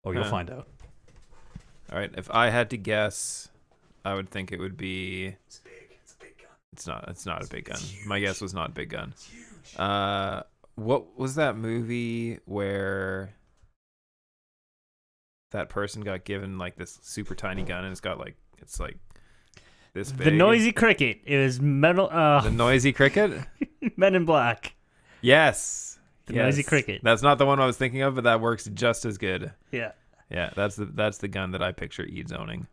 Oh, you'll find out. All right. If I had to guess, I would think it would be. It's big. It's a big gun. It's not a big gun. Huge. My guess was not a big gun. It's huge. What was that movie where that person got given like this super tiny gun and it's like this big? The noisy cricket. It was metal. The noisy cricket. Men in Black. Yes. The noisy cricket. That's not the one I was thinking of, but that works just as good. Yeah. Yeah, that's the gun that I picture Eads owning.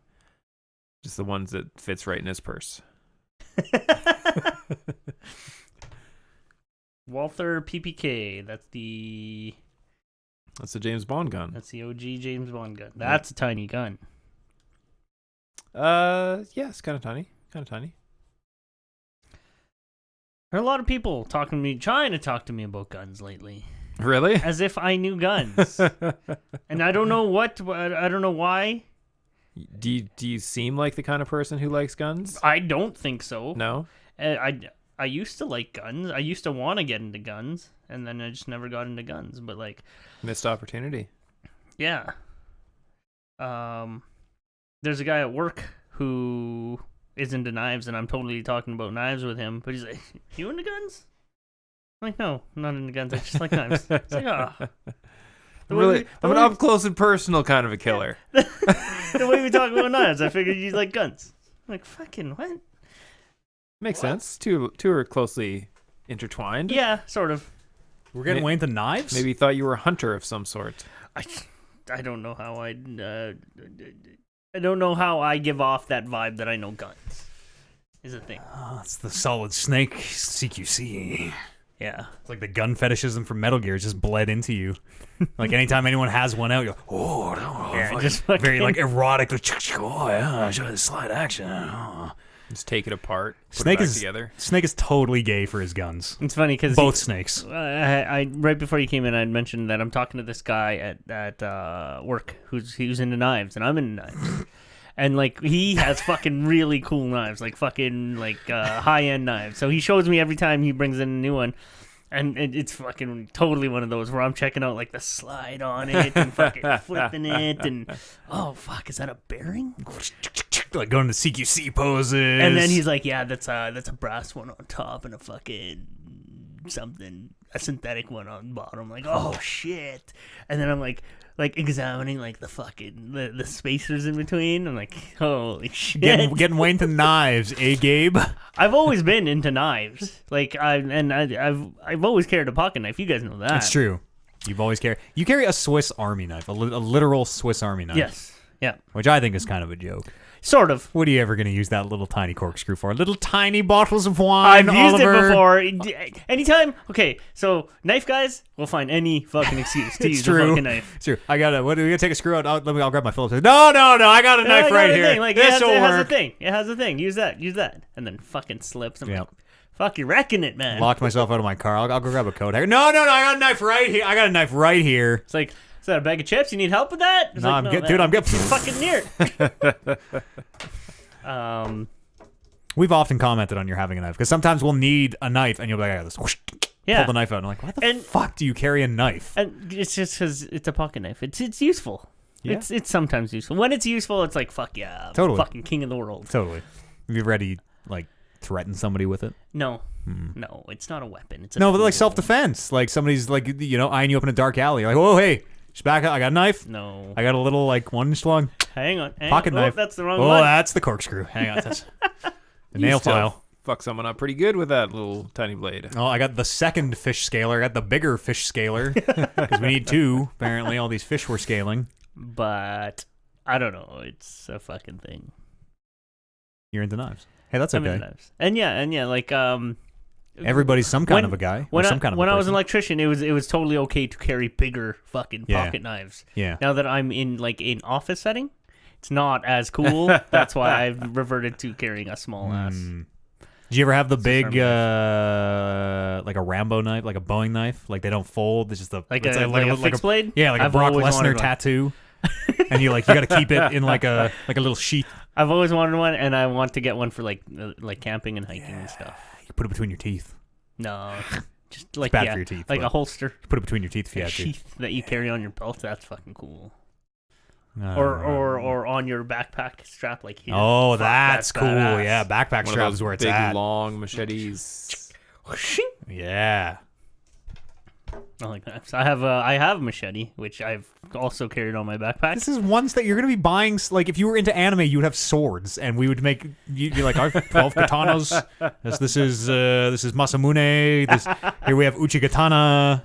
Just the ones that fits right in his purse. Walther PPK. That's the James Bond gun. That's the OG James Bond gun. That's a tiny gun. Yeah, it's kind of tiny. Kind of tiny. There are a lot of people trying to talk to me about guns lately. Really? As if I knew guns. And I don't know I don't know why. Do you seem like the kind of person who likes guns? I don't think so. No? I used to like guns. I used to want to get into guns, and then I just never got into guns. But like, Missed opportunity. yeah. There's a guy at work who is into knives, and I'm totally talking about knives with him. But he's like, "You into guns?" I'm like, "No, I'm not into guns. I just like knives." It's like, I'm an up close and personal kind of a killer. The way we talk about knives, I figured you like guns. I'm like, fucking what? Makes sense. Two are closely intertwined. Yeah, sort of. We're getting way into knives? Maybe you thought you were a hunter of some sort. I don't know how I don't know how I give off that vibe that I know guns is a thing. Oh, it's the Solid Snake CQC. Yeah. It's like the gun fetishism from Metal Gear just bled into you. Like anytime anyone has one out, you're like, oh, no, Yeah, just fucking- very like erotic. Oh yeah, slight action. Oh. Just take it apart. Put Snake it back is together. Snake is totally gay for his guns. It's funny because Both snakes. I right before you came in, I had mentioned that I'm talking to this guy at work who's into knives, and I'm into knives. And like he has fucking really cool knives, like fucking like high end knives. So he shows me every time he brings in a new one, and it's fucking totally one of those where I'm checking out like the slide on it and fucking flipping it, and oh fuck, is that a bearing? Like going to CQC poses. And then he's like, yeah, that's a brass one on top and a fucking something, a synthetic one on the bottom. Like, oh shit. And then I'm like examining like the fucking the spacers in between. I'm like, holy shit. getting way into knives, eh, Gabe? I've always been into knives. Like I've always carried a pocket knife. You guys know that. That's true. You carry a Swiss Army knife, a literal Swiss Army knife. Yes. Yeah. Which I think is kind of a joke. Sort of. What are you ever going to use that little tiny corkscrew for? Little tiny bottles of wine, I've used Oliver. it before. Anytime. Okay, so knife guys will find any fucking excuse to use a fucking knife. It's true. I gotta. What? Are we gonna take a screw out? I'll grab my Phillips. No. I got a knife right here. Like, this will it has a work. thing. It has a thing. Use that. And then fucking slips. I'm Yep. like, fuck, you're wrecking it, man. Locked myself out of my car. I'll go grab a coat hanger. No. I got a knife right here. I got a knife right here. It's like, is that a bag of chips? You need help with that? It's No, like, I'm no, good, man, dude. I'm good. It's fucking near. We've often commented on your having a knife because sometimes we'll need a knife and you'll be like, I got this. Whoosh, Yeah. Pull the knife out. And I'm like, why the fuck do you carry a knife? And it's just because it's a pocket knife. It's useful. Yeah. It's sometimes useful. When it's useful, it's like, fuck yeah. I'm Totally. fucking king of the world. Totally. Have you ready like threaten somebody with it? No. No, it's not a weapon. It's a No, but like tool. self-defense. Like somebody's like, eyeing you up in a dark alley. You're like, whoa, hey, just back up. I got a knife. No. I got a little like 1-inch long Hang on. pocket knife. Oh, that's the wrong Oh, one. that's the corkscrew. Hang on. That's the You nail still file. Fuck someone up pretty good with that little tiny blade. Oh, I got the second fish scaler. I got the bigger fish scaler because we need two. Apparently, all these fish we're scaling. But I don't know. It's a fucking thing. You're into knives. Hey, that's I'm okay. into knives. And yeah, like Everybody's some kind of a guy. Or some kind of a when I was an person. electrician, it was totally okay to carry bigger fucking Yeah. pocket knives. Yeah. Now that I'm in like an office setting, it's not as cool. That's why I've reverted to carrying a small ass. Did you ever have the big, Army like a Rambo knife, like a Boeing knife? Like they don't fold. It's just a Like it's a fixed blade? Yeah, like a I've Brock always wanted Lesnar one. tattoo. And you got to keep it in like a little sheath. I've always wanted one, and I want to get one for like camping and hiking and stuff. You put it between your teeth. No, just like bad for your teeth, like but- a holster, Put it between your teeth if you a had to. sheath that you carry on your belt. That's fucking cool. or on your backpack strap like here. Oh, Fuck, that's cool. badass. Yeah, backpack One strap of those is where it's big, at. long machetes. Yeah. I like that. So I have a machete, which I've also carried on my backpack. This is ones that you're going to be buying. Like, if you were into anime, you would have swords, and we would make you'd be like, our 12 katanas. This is Masamune. Here we have Uchigatana.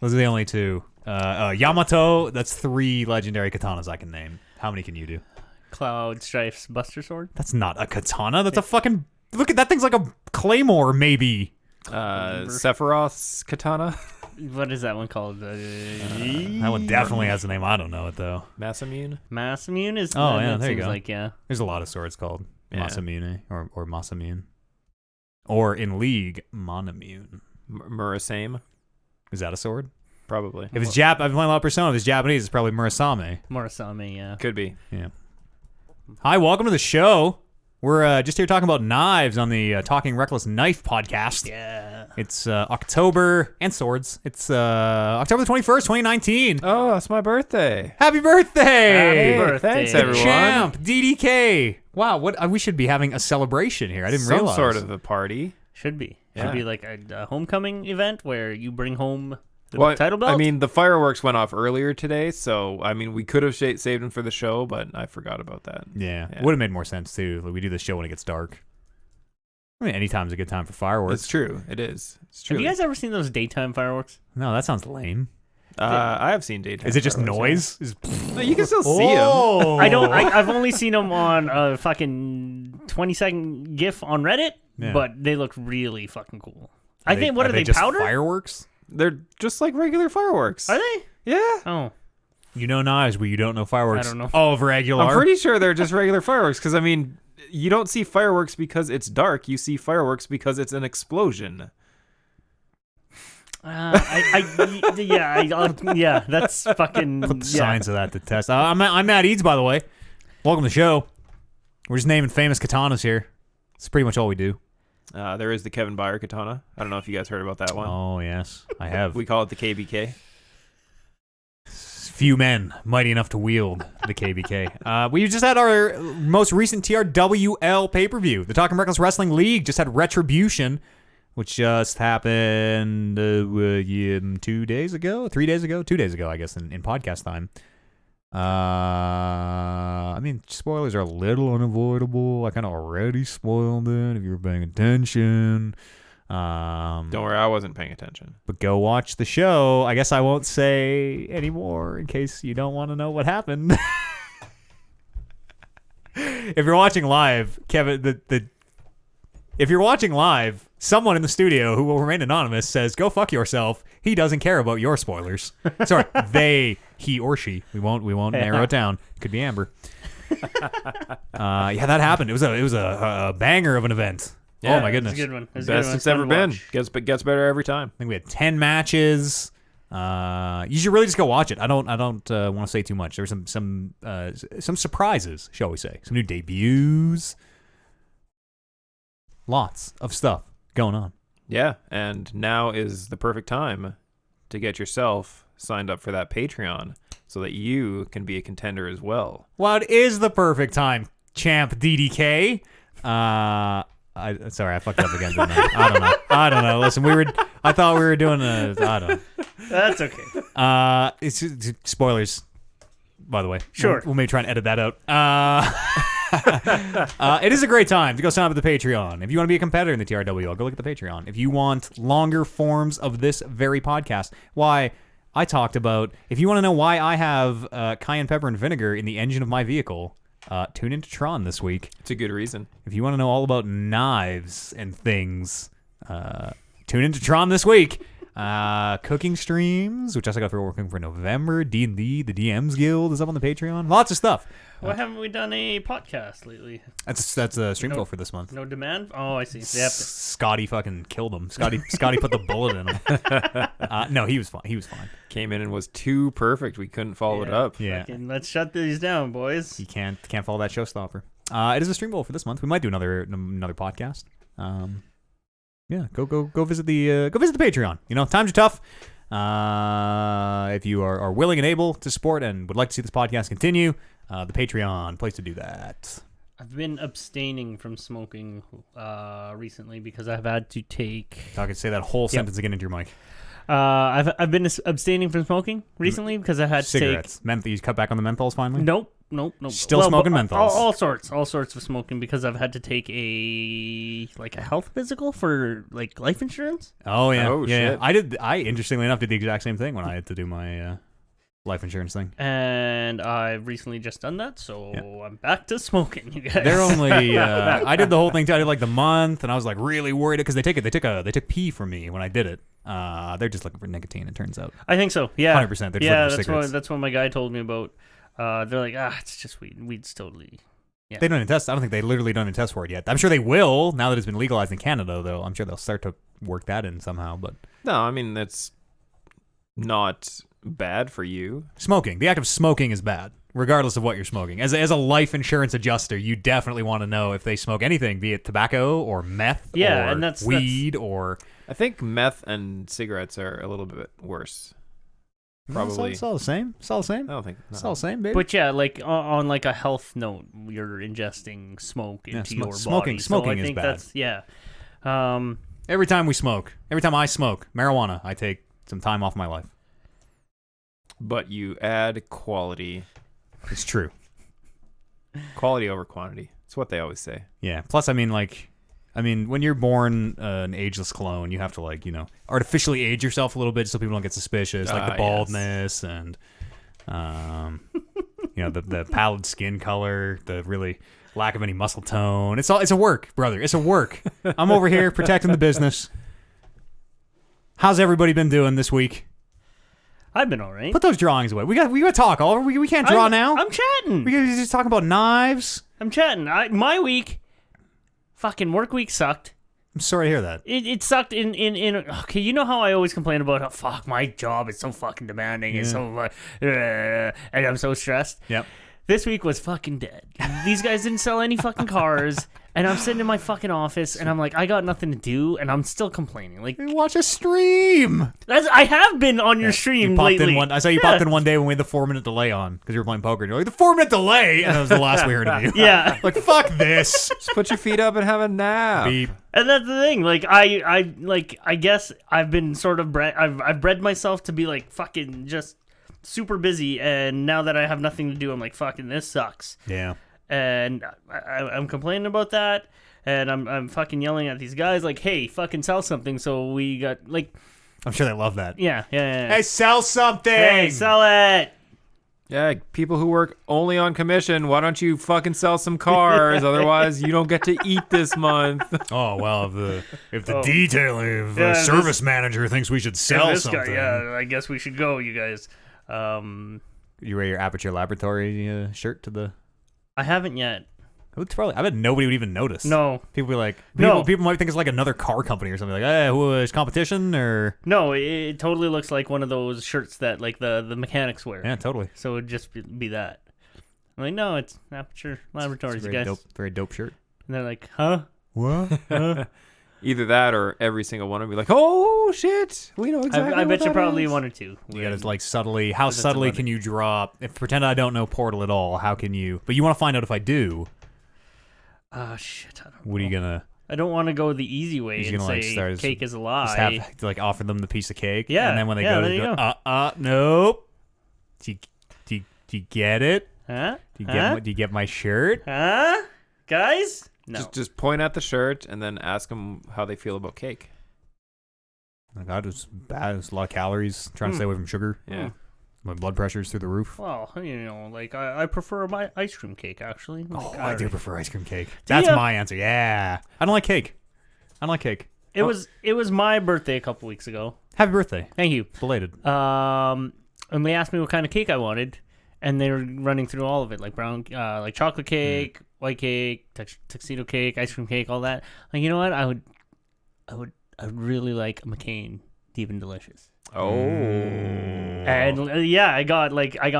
Those are the only two. Yamato. That's 3 legendary katanas I can name. How many can you do? Cloud Strife's Buster Sword. That's not a katana. That's a fucking. Look at that thing's like a claymore, maybe. Sephiroth's katana. What is that one called? That one definitely has a name. I don't know it though. Masamune. Masamune is. Oh, that yeah, there you seems go. Like There's a lot of swords called Yeah. Masamune or Masamune. Or in League, Monamune. Murasame. Is that a sword? Probably. If it's I've been playing a lot of Persona. If it's Japanese, it's probably Murasame. Murasame, yeah. Could be. Yeah. Hi, welcome to the show. We're just here talking about knives on the Talking Reckless Knife podcast. Yeah. It's October and swords. It's October the 21st, 2019. Oh, it's my birthday. Happy birthday! Happy birthday. Thanks, everyone. Champ, DDK. Wow, what we should be having a celebration here. I didn't realize. Some sort of a party. Should be. Yeah. Should be like a homecoming event where you bring home the Well, title belt. I mean, the fireworks went off earlier today, so I mean, we could have saved them for the show, but I forgot about that. Yeah, Yeah. would have made more sense too. Like, we do the show when it gets dark. I mean, anytime's a good time for fireworks. It's true. It is. It's true. have you guys ever seen those daytime fireworks? No, that sounds lame. I have seen daytime. Is it just fireworks, noise? Is- yeah. No, you can still see them. Oh! I don't. I've only seen them on a fucking 20-second GIF on Reddit, Yeah. but they look really fucking cool. I think. What are they? just Powder? fireworks? They're just like regular fireworks. Are they? Yeah. Oh, You know knives, but you don't know fireworks. I don't know. Oh, regular. I'm pretty sure they're just regular fireworks because I mean, you don't see fireworks because it's dark. You see fireworks because it's an explosion. yeah. That's fucking. Put the science of that to test. I'm Matt Eads, by the way. Welcome to the show. We're just naming famous katanas here. It's pretty much all we do. There is the Kevin Byer katana. I don't know if you guys heard about that one. Oh, yes. I have. We call it the KBK. Few men mighty enough to wield the KBK. We just had our most recent TRWL pay-per-view. The Talking Reckless Wrestling League just had Retribution, which just happened 2 days ago, 3 days ago, 2 days ago, I guess, in podcast time. I mean, spoilers are a little unavoidable. I kind of already spoiled it if you were paying attention. Don't worry, I wasn't paying attention. But go watch the show. I guess I won't say any more in case you don't want to know what happened. If you're watching live, Kevin, if you're watching live, someone in the studio who will remain anonymous says, "Go fuck yourself." He doesn't care about your spoilers. Sorry, he or she. We won't narrow it down. Could be Amber. Yeah, that happened. It was a banger of an event. Yeah, oh my goodness. It's a good one. Best it's ever been. Gets better every time. I think we had 10 matches. You should really just go watch it. I don't want to say too much. There were some surprises, shall we say? Some new debuts. Lots of stuff going on. Yeah, and now is the perfect time to get yourself signed up for that Patreon so that you can be a contender as well. Well, it is the perfect time, champ DDK. Sorry, I fucked up again, didn't I? I don't know. Listen, I thought we were doing I don't know. That's okay. It's spoilers, by the way. Sure. We'll maybe try and edit that out. It is a great time to go sign up at the Patreon. If you want to be a competitor in the TRWL, go look at the Patreon. If you want longer forms of this very podcast, why I talked about, if you want to know why I have cayenne pepper and vinegar in the engine of my vehicle, tune into Tron this week. It's a good reason. If you want to know all about knives and things, tune into Tron this week. Cooking streams, which I got for working for November. D&D, the DMs Guild is up on the Patreon. Lots of stuff. Why haven't we done a podcast lately? That's a stream goal for this month. No demand? Oh, I see. They have to. Scotty fucking killed him. Scotty put the bullet in him. No, he was fine. He was fine. Came in and was too perfect. We couldn't follow it up. Yeah. Fucking, let's shut these down, boys. You can't follow that showstopper. It is a stream goal for this month. We might do another podcast. Yeah, go visit the Patreon. You know, times are tough. If you are willing and able to support and would like to see this podcast continue, the Patreon, place to do that. I've been abstaining from smoking recently because I've had to take. I can say that whole sentence again into your mic. I've been abstaining from smoking recently because I had Cigarettes. to take. You cut back on the menthols finally? Nope. Still smoking menthols. All sorts of smoking because I've had to take a health physical for like life insurance. Oh yeah. Oh, yeah. shit. I interestingly enough did the exact same thing when I had to do my life insurance thing. And I've recently just done that, so I'm back to smoking, you guys. They're only. I did the whole thing too. I did like the month, and I was like really worried because they took pee from me when I did it. They're just looking for nicotine. It turns out. I think so. Yeah, 100%. They're just looking for cigarettes. that's what my guy told me about. They're like, it's just weed. Weed's totally. Yeah. They don't even test. I don't think they literally don't even test for it yet. I'm sure they will now that it's been legalized in Canada, though. I'm sure they'll start to work that in somehow. But No, I mean, that's not bad for you. smoking, the act of smoking is bad, regardless of what you're smoking. As a life insurance adjuster, you definitely want to know if they smoke anything, be it tobacco or meth or and that's weed or... I think meth and cigarettes are a little bit worse. Probably. It's all the same. It's all the same. I don't think. It's all the same, baby. But yeah, like on like a health note, you're ingesting smoke into your body. Smoking so I is think bad. That's Every time I smoke marijuana, I take some time off my life. But you add quality. It's true. Quality over quantity. It's what they always say. Yeah. Plus, I mean, when you're born an ageless clone, you have to artificially age yourself a little bit so people don't get suspicious, like the baldness and the pallid skin color, the really lack of any muscle tone. It's a work, brother. It's a work. I'm over here protecting the business. How's everybody been doing this week? I've been all right. Put those drawings away. We got to talk, Oliver. We can't draw now. I'm chatting. We got just talking about knives. I'm chatting. My week, fucking work week sucked. I'm sorry to hear that. It sucked in okay, you know how I always complain about how fuck my job is so fucking demanding and so and I'm so stressed. Yep. This week was fucking dead. These guys didn't sell any fucking cars, and I'm sitting in my fucking office, and I'm like, I got nothing to do, and I'm still complaining. Like, watch a stream. I have been on your stream lately. I saw you popped in one day when we had the 4-minute delay on because you were playing poker. And you're like, the 4-minute delay, and that was the last we heard of you. Yeah. Like, fuck this. Just put your feet up and have a nap. Beep. And that's the thing. Like, I guess I've been sort of I've bred myself to be like fucking just super busy, and now that I have nothing to do, I'm like, fucking this sucks. Yeah. And I'm complaining about that, and I'm fucking yelling at these guys like, hey, fucking sell something. So we got like, I'm sure they love that. yeah. Hey, sell something. Hey, sell it. Yeah, people who work only on commission, why don't you fucking sell some cars? Otherwise, you don't get to eat this month. Oh, well, if the detailing service manager thinks we should sell something. Guy, I guess we should go, you guys. You wear your Aperture Laboratory shirt to the... I haven't yet. I bet nobody would even notice. No. People be like... No. People might think it's like another car company or something. Like, hey, who is competition or... No, it totally looks like one of those shirts that like the mechanics wear. Yeah, totally. So it'd just be that. I'm like, no, it's Aperture Laboratories, it's guys. very dope shirt. And they're like, huh? What? Either that or every single one would be like, oh, shit. We know exactly I bet what you that probably is. one or two. You gotta like subtly... How That's subtly about can you draw... If pretend I don't know Portal at all, how can you... But you want to find out if I do. Shit. I don't What are you know. gonna... I don't want to go the easy way He's and gonna, like, say start cake is a lie. Just have to like offer them the piece of cake. Yeah, And then when they yeah, go there to you go, go. nope. Do you get it? Huh? Do you get my shirt? Huh? Guys? No. Just point at the shirt and then ask them how they feel about cake. Oh my God, it's bad. It's a lot of calories. Trying to stay away from sugar. Yeah. My blood pressure's through the roof. Well, like I prefer my ice cream cake actually. Like, I do prefer ice cream cake. That's ya? my answer. Yeah. I don't like cake. It was my birthday a couple weeks ago. Happy birthday. Thank you. Belated. And they asked me what kind of cake I wanted, and they were running through all of it, like brown, like chocolate cake, white cake, tuxedo cake, ice cream cake, all that. Like, you know what? I would really like a McCain Deep and Delicious. Oh. And I got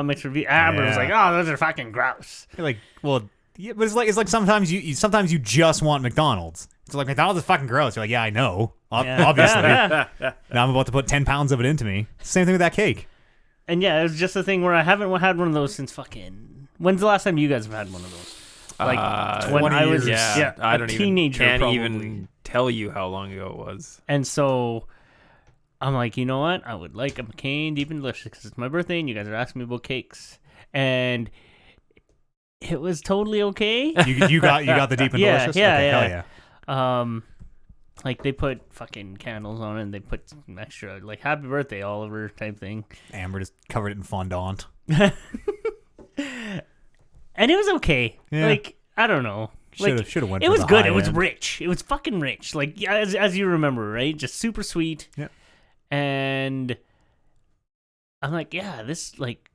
mixed reviews. Amber was like, "Oh, those are fucking gross." You're like, well, yeah, but it's like sometimes you just want McDonald's. It's like McDonald's is fucking gross. You're like, yeah, I know. Obviously. Now I'm about to put 10 pounds of it into me. Same thing with that cake. And yeah, it was just a thing where I haven't had one of those since fucking. When's the last time you guys have had one of those? Like when 20 I was years. I a don't teenager, can't probably. even tell you how long ago it was. And so I'm like, you know what? I would like a McCain Deep and Delicious because it's my birthday and you guys are asking me about cakes. And it was totally okay. You got the deep and delicious? Yeah, Okay, yeah. hell yeah. Like they put fucking candles on it and they put some extra like happy birthday Oliver type thing. Amber just covered it in fondant. And it was okay. Yeah. Like, I don't know. Should have went It for was the good. high It was end. rich. It was fucking rich. Like as you remember, right? Just super sweet. Yeah. And I'm like, yeah, this like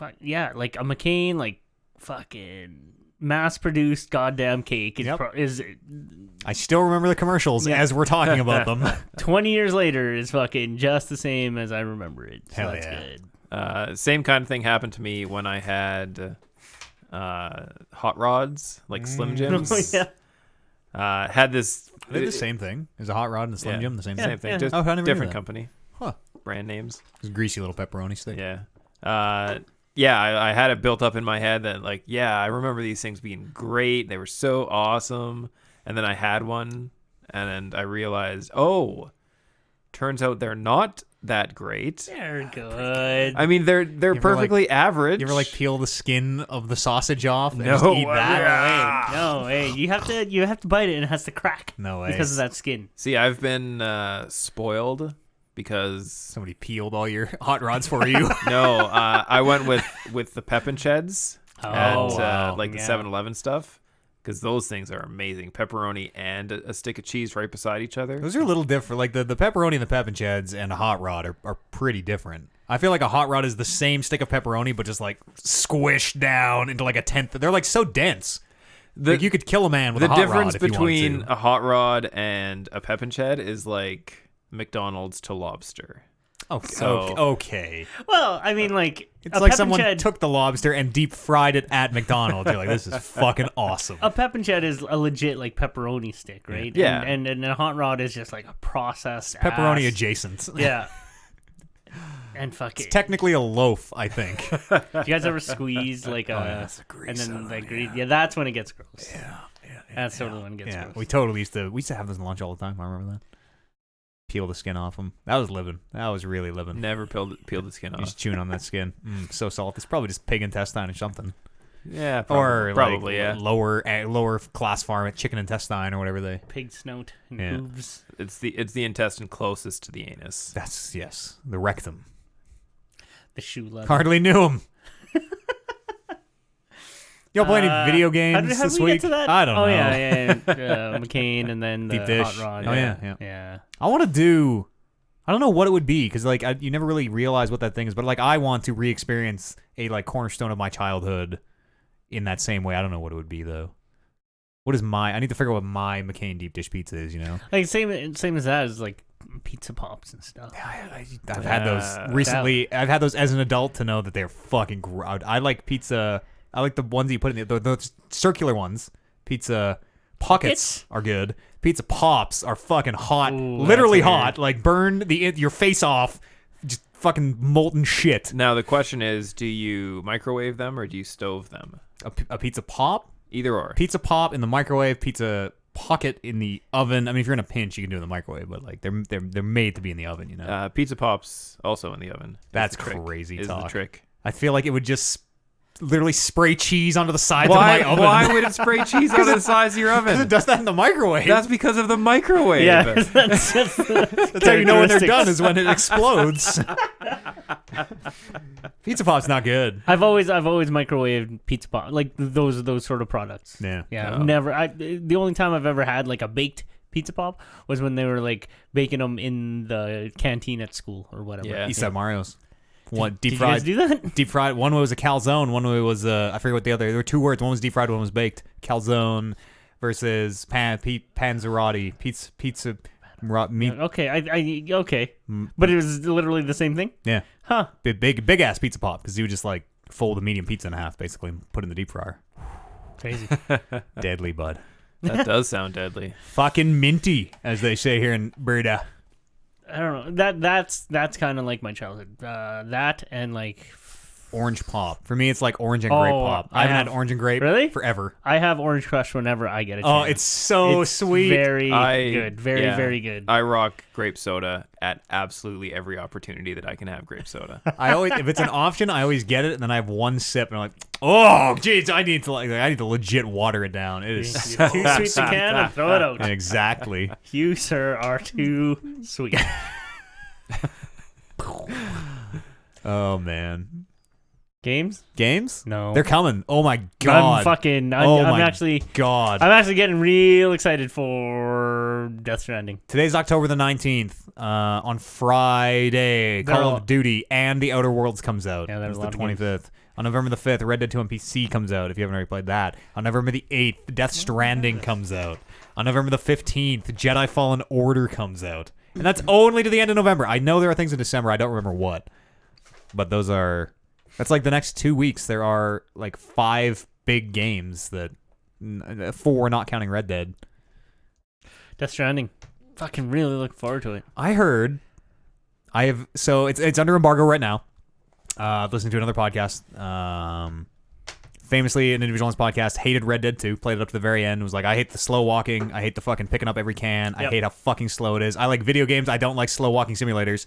like a McCain like fucking mass-produced goddamn cake is, Yep. is I still remember the commercials as we're talking about them. 20 years later is fucking just the same as I remember it. So Hell that's yeah. good. Same kind of thing happened to me when I had hot rods, like Slim Jims. Oh, yeah. Had this. Are they the same thing? Is a hot rod and a Slim Yeah. Jim the same Same thing? thing, Yeah. just Oh, I never knew different that. company, Huh. brand names. It's a greasy little pepperoni stick. Yeah. I had it built up in my head that like, yeah, I remember these things being great. They were so awesome. And then I had one and I realized, oh, turns out they're not that great. They're good. I mean, they're ever, perfectly average. You ever like peel the skin of the sausage off and No just eat way. that? No way. You have to bite it and it has to crack. No way. Because of that skin. See, I've been spoiled because Somebody peeled all your hot rods for you. I went with the Pep and Cheds at wow. like the Yeah. 7-Eleven stuff because those things are amazing. Pepperoni and a stick of cheese right beside each other. Those are a little different. Like the pepperoni and the pep and cheds and a hot rod are pretty different. I feel like a hot rod is the same stick of pepperoni, but just like squished down into like a tenth. They're like so dense. Like you could kill a man with The a hot difference rod if you between wanted to. a hot rod and a Pep and Ched is like McDonald's to lobster. Okay. Well, I mean, like It's a like Pep someone and Ched, took the lobster and deep fried it at McDonald's. You're like, this is fucking awesome. a Pep and Ched is a legit like pepperoni stick, right? Yeah. And a hot rod is just like a processed Pepperoni ass. adjacent. Yeah. And fucking. Technically a loaf, I think. Do you guys ever squeeze like that's a and grease then out, the grease? Yeah, that's when it gets gross. Yeah. That's totally when it gets Yeah, gross. we totally used to have those in lunch all the time. I remember that. Peel the skin off them. That was living. That was really living. Never peeled the skin You're off. just chewing on that skin. So salty. It's probably just pig intestine or something. Yeah, Or probably like yeah. lower class farm chicken intestine or whatever they. Pig snout and Yeah. hooves. It's the intestine closest to the anus. That's yes, the rectum. The shoe leather. Hardly knew him. Y'all play any video games how did this we week? get to that? I don't know. Yeah. McCain and then the Deep dish. hot rod. Oh, yeah. yeah. I want to do. I don't know what it would be because like you never really realize what that thing is, but like I want to re-experience a like cornerstone of my childhood in that same way. I don't know what it would be though. What is I need to figure out what my McCain deep dish pizza is. You know. Like same as that is like pizza pops and stuff. I've had those recently. I've had those as an adult to know that they're fucking gross. I like pizza. I like the ones you put in the circular ones. Pizza pockets are good. Pizza pops are fucking hot. Ooh, Literally that's hot. Like burn your face off. Just fucking molten shit. Now the question is, do you microwave them or do you stove them? A pizza pop? Either or. Pizza pop in the microwave. Pizza pocket in the oven. I mean, if you're in a pinch, you can do it in the microwave, but like they're made to be in the oven. You know. Pizza pops also in the oven. That's the trick, crazy is talk. the trick. I feel like it would just literally spray cheese onto the sides of my oven. Why would it spray cheese out of the size of your Because it oven? does that in the microwave. That's because of the microwave. Yeah, that's just That's how you know when they're done is when it explodes. Pizza pop's not good. I've always microwaved pizza pop, like those sort of products. Yeah. Yeah, No. the only time I've ever had like a baked pizza pop was when they were like baking them in the canteen at school or whatever. Yeah. East Side Mario's. One deep Did you guys fried. do that? Deep fried. One was a calzone. One was I forget what the other. There were two words. One was deep fried. One was baked. Calzone versus panzerotti. Pizza. Meat. Okay, okay, but it was literally the same thing. Yeah. Huh? Big ass pizza pop because you would just like fold a medium pizza in half basically and put it in the deep fryer. Crazy. Deadly, bud. That does sound deadly. Fucking minty, as they say here in Berta. I don't know. That's kind of like my childhood. That and like Orange pop. For me, it's like orange and grape Oh, pop. I I haven't have- had orange and grape Really? forever. I have Orange Crush whenever I get a chance. Oh, it's so It's sweet. Very I- good. Very yeah. very good. I rock grape soda at absolutely every opportunity that I can have grape soda. I always, if it's an option, I always get it, and then I have one sip, and I'm like, oh, jeez, I need to legit water it down. It is so Too sweet to can and throw it out. exactly. You, sir, are too sweet. Oh man, Games? games? No. They're coming. Oh my god. I'm my actually God. I'm actually getting real excited for Death Stranding. Today's October the 19th. On Friday, They're Call all- of Duty and The Outer Worlds comes out. Yeah, there's It's a the lot of games. 25th. On November the 5th, Red Dead 2 on PC comes out, if you haven't already played that. On November the 8th, Death Stranding comes out. On November the 15th, Jedi Fallen Order comes out. And that's only to the end of November. I know there are things in December. I don't remember what. But that's like the next 2 weeks. There are like 5 big games that, 4 not counting Red Dead. Death Stranding. Fucking really looking forward to it. I heard, so it's under embargo right now. Listening to another podcast. Famously, an individual on this podcast hated Red Dead 2, played it up to the very end, was like, I hate the slow walking, I hate the fucking picking up every can, I Yep. hate how fucking slow it is. I like video games, I don't like slow walking simulators.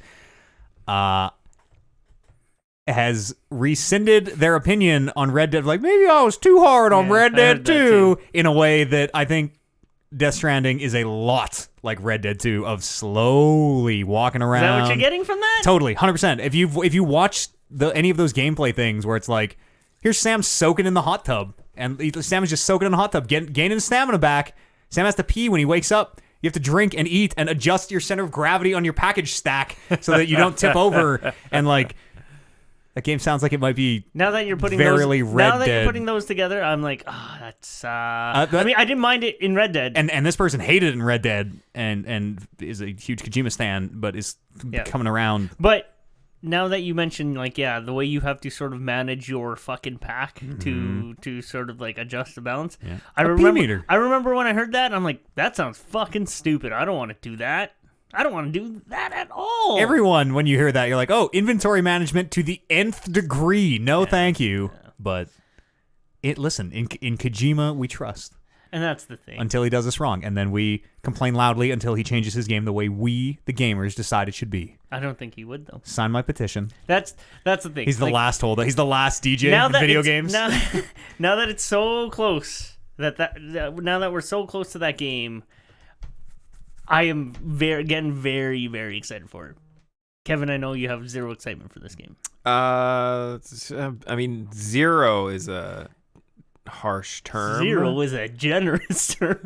Has rescinded their opinion on Red Dead, like, maybe I was too hard on Yeah, Red I Dead heard that 2, too. in a way that I think Death Stranding is a lot like Red Dead 2 of slowly walking around. Is that what you're getting from that? Totally, 100%. If you watch any of those gameplay things where it's like, here's Sam soaking in the hot tub, and Sam is just soaking in the hot tub, gaining stamina back. Sam has to pee when he wakes up. You have to drink and eat and adjust your center of gravity on your package stack so that you don't tip over. And like, that game sounds like it might be. Now that you're putting Verily those, Red now that Dead. you're putting those together, I'm like, that's. that- I mean, I didn't mind it in Red Dead. And this person hated it in Red Dead and is a huge Kojima stan, but is Yeah. coming around. But now that you mention, like, yeah, the way you have to sort of manage your fucking pack to sort of like adjust the balance. Yeah. I A pee remember. meter. I remember when I heard that, I'm like, that sounds fucking stupid. I don't want to do that. I don't want to do that at all. Everyone, when you hear that, you're like, oh, inventory management to the nth degree. No, thank you. But listen, in Kojima, we trust And that's the thing. until he does us wrong. And then we complain loudly until he changes his game the way we, the gamers, decide it should be. I don't think he would though. Sign my petition. That's the thing. He's the Like, last holder. He's the last DJ now in that video it's- games. Now that it's so close now that we're so close to that game, I am getting very, very excited for it. Kevin, I know you have zero excitement for this game. I mean, zero is a harsh term. Zero is a generous term.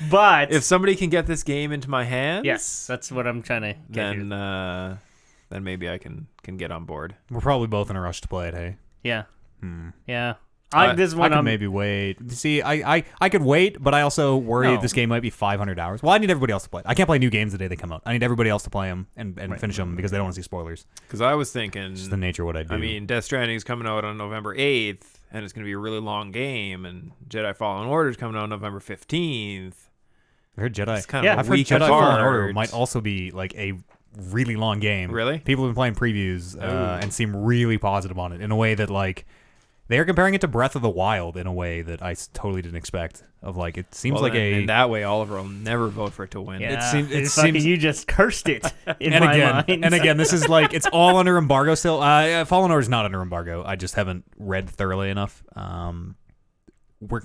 But If somebody can get this game into my hands, yes, that's what I'm trying to get then here. then maybe I can get on board. We're probably both in a rush to play it, hey? Yeah. Hmm. Yeah. This I one could I'm maybe wait. See, I could wait, but I also worry No. this game might be 500 hours. Well, I need everybody else to play it. I can't play new games the day they come out. I need everybody else to play them and finish them because they don't want to see spoilers. Because I was thinking, It's just the nature of what I do. I mean, Death Stranding is coming out on November 8th, and it's going to be a really long game, and Jedi Fallen Order is coming out on November 15th. I heard Jedi. It's kind Yeah, of I've a heard week Jedi Fallen Order apart. might also be like a really long game. Really? People have been playing previews Ooh. and seem really positive on it in a way that like they are comparing it to Breath of the Wild in a way that I totally didn't expect. Of like it seems Well, like then, a in that way, Oliver will never vote for it to win. yeah, seems- it it's fucking seems- you just cursed it in and my again, mind. and again, this is like it's all under embargo still. Fallen Order is not under embargo. I just haven't read thoroughly enough. We're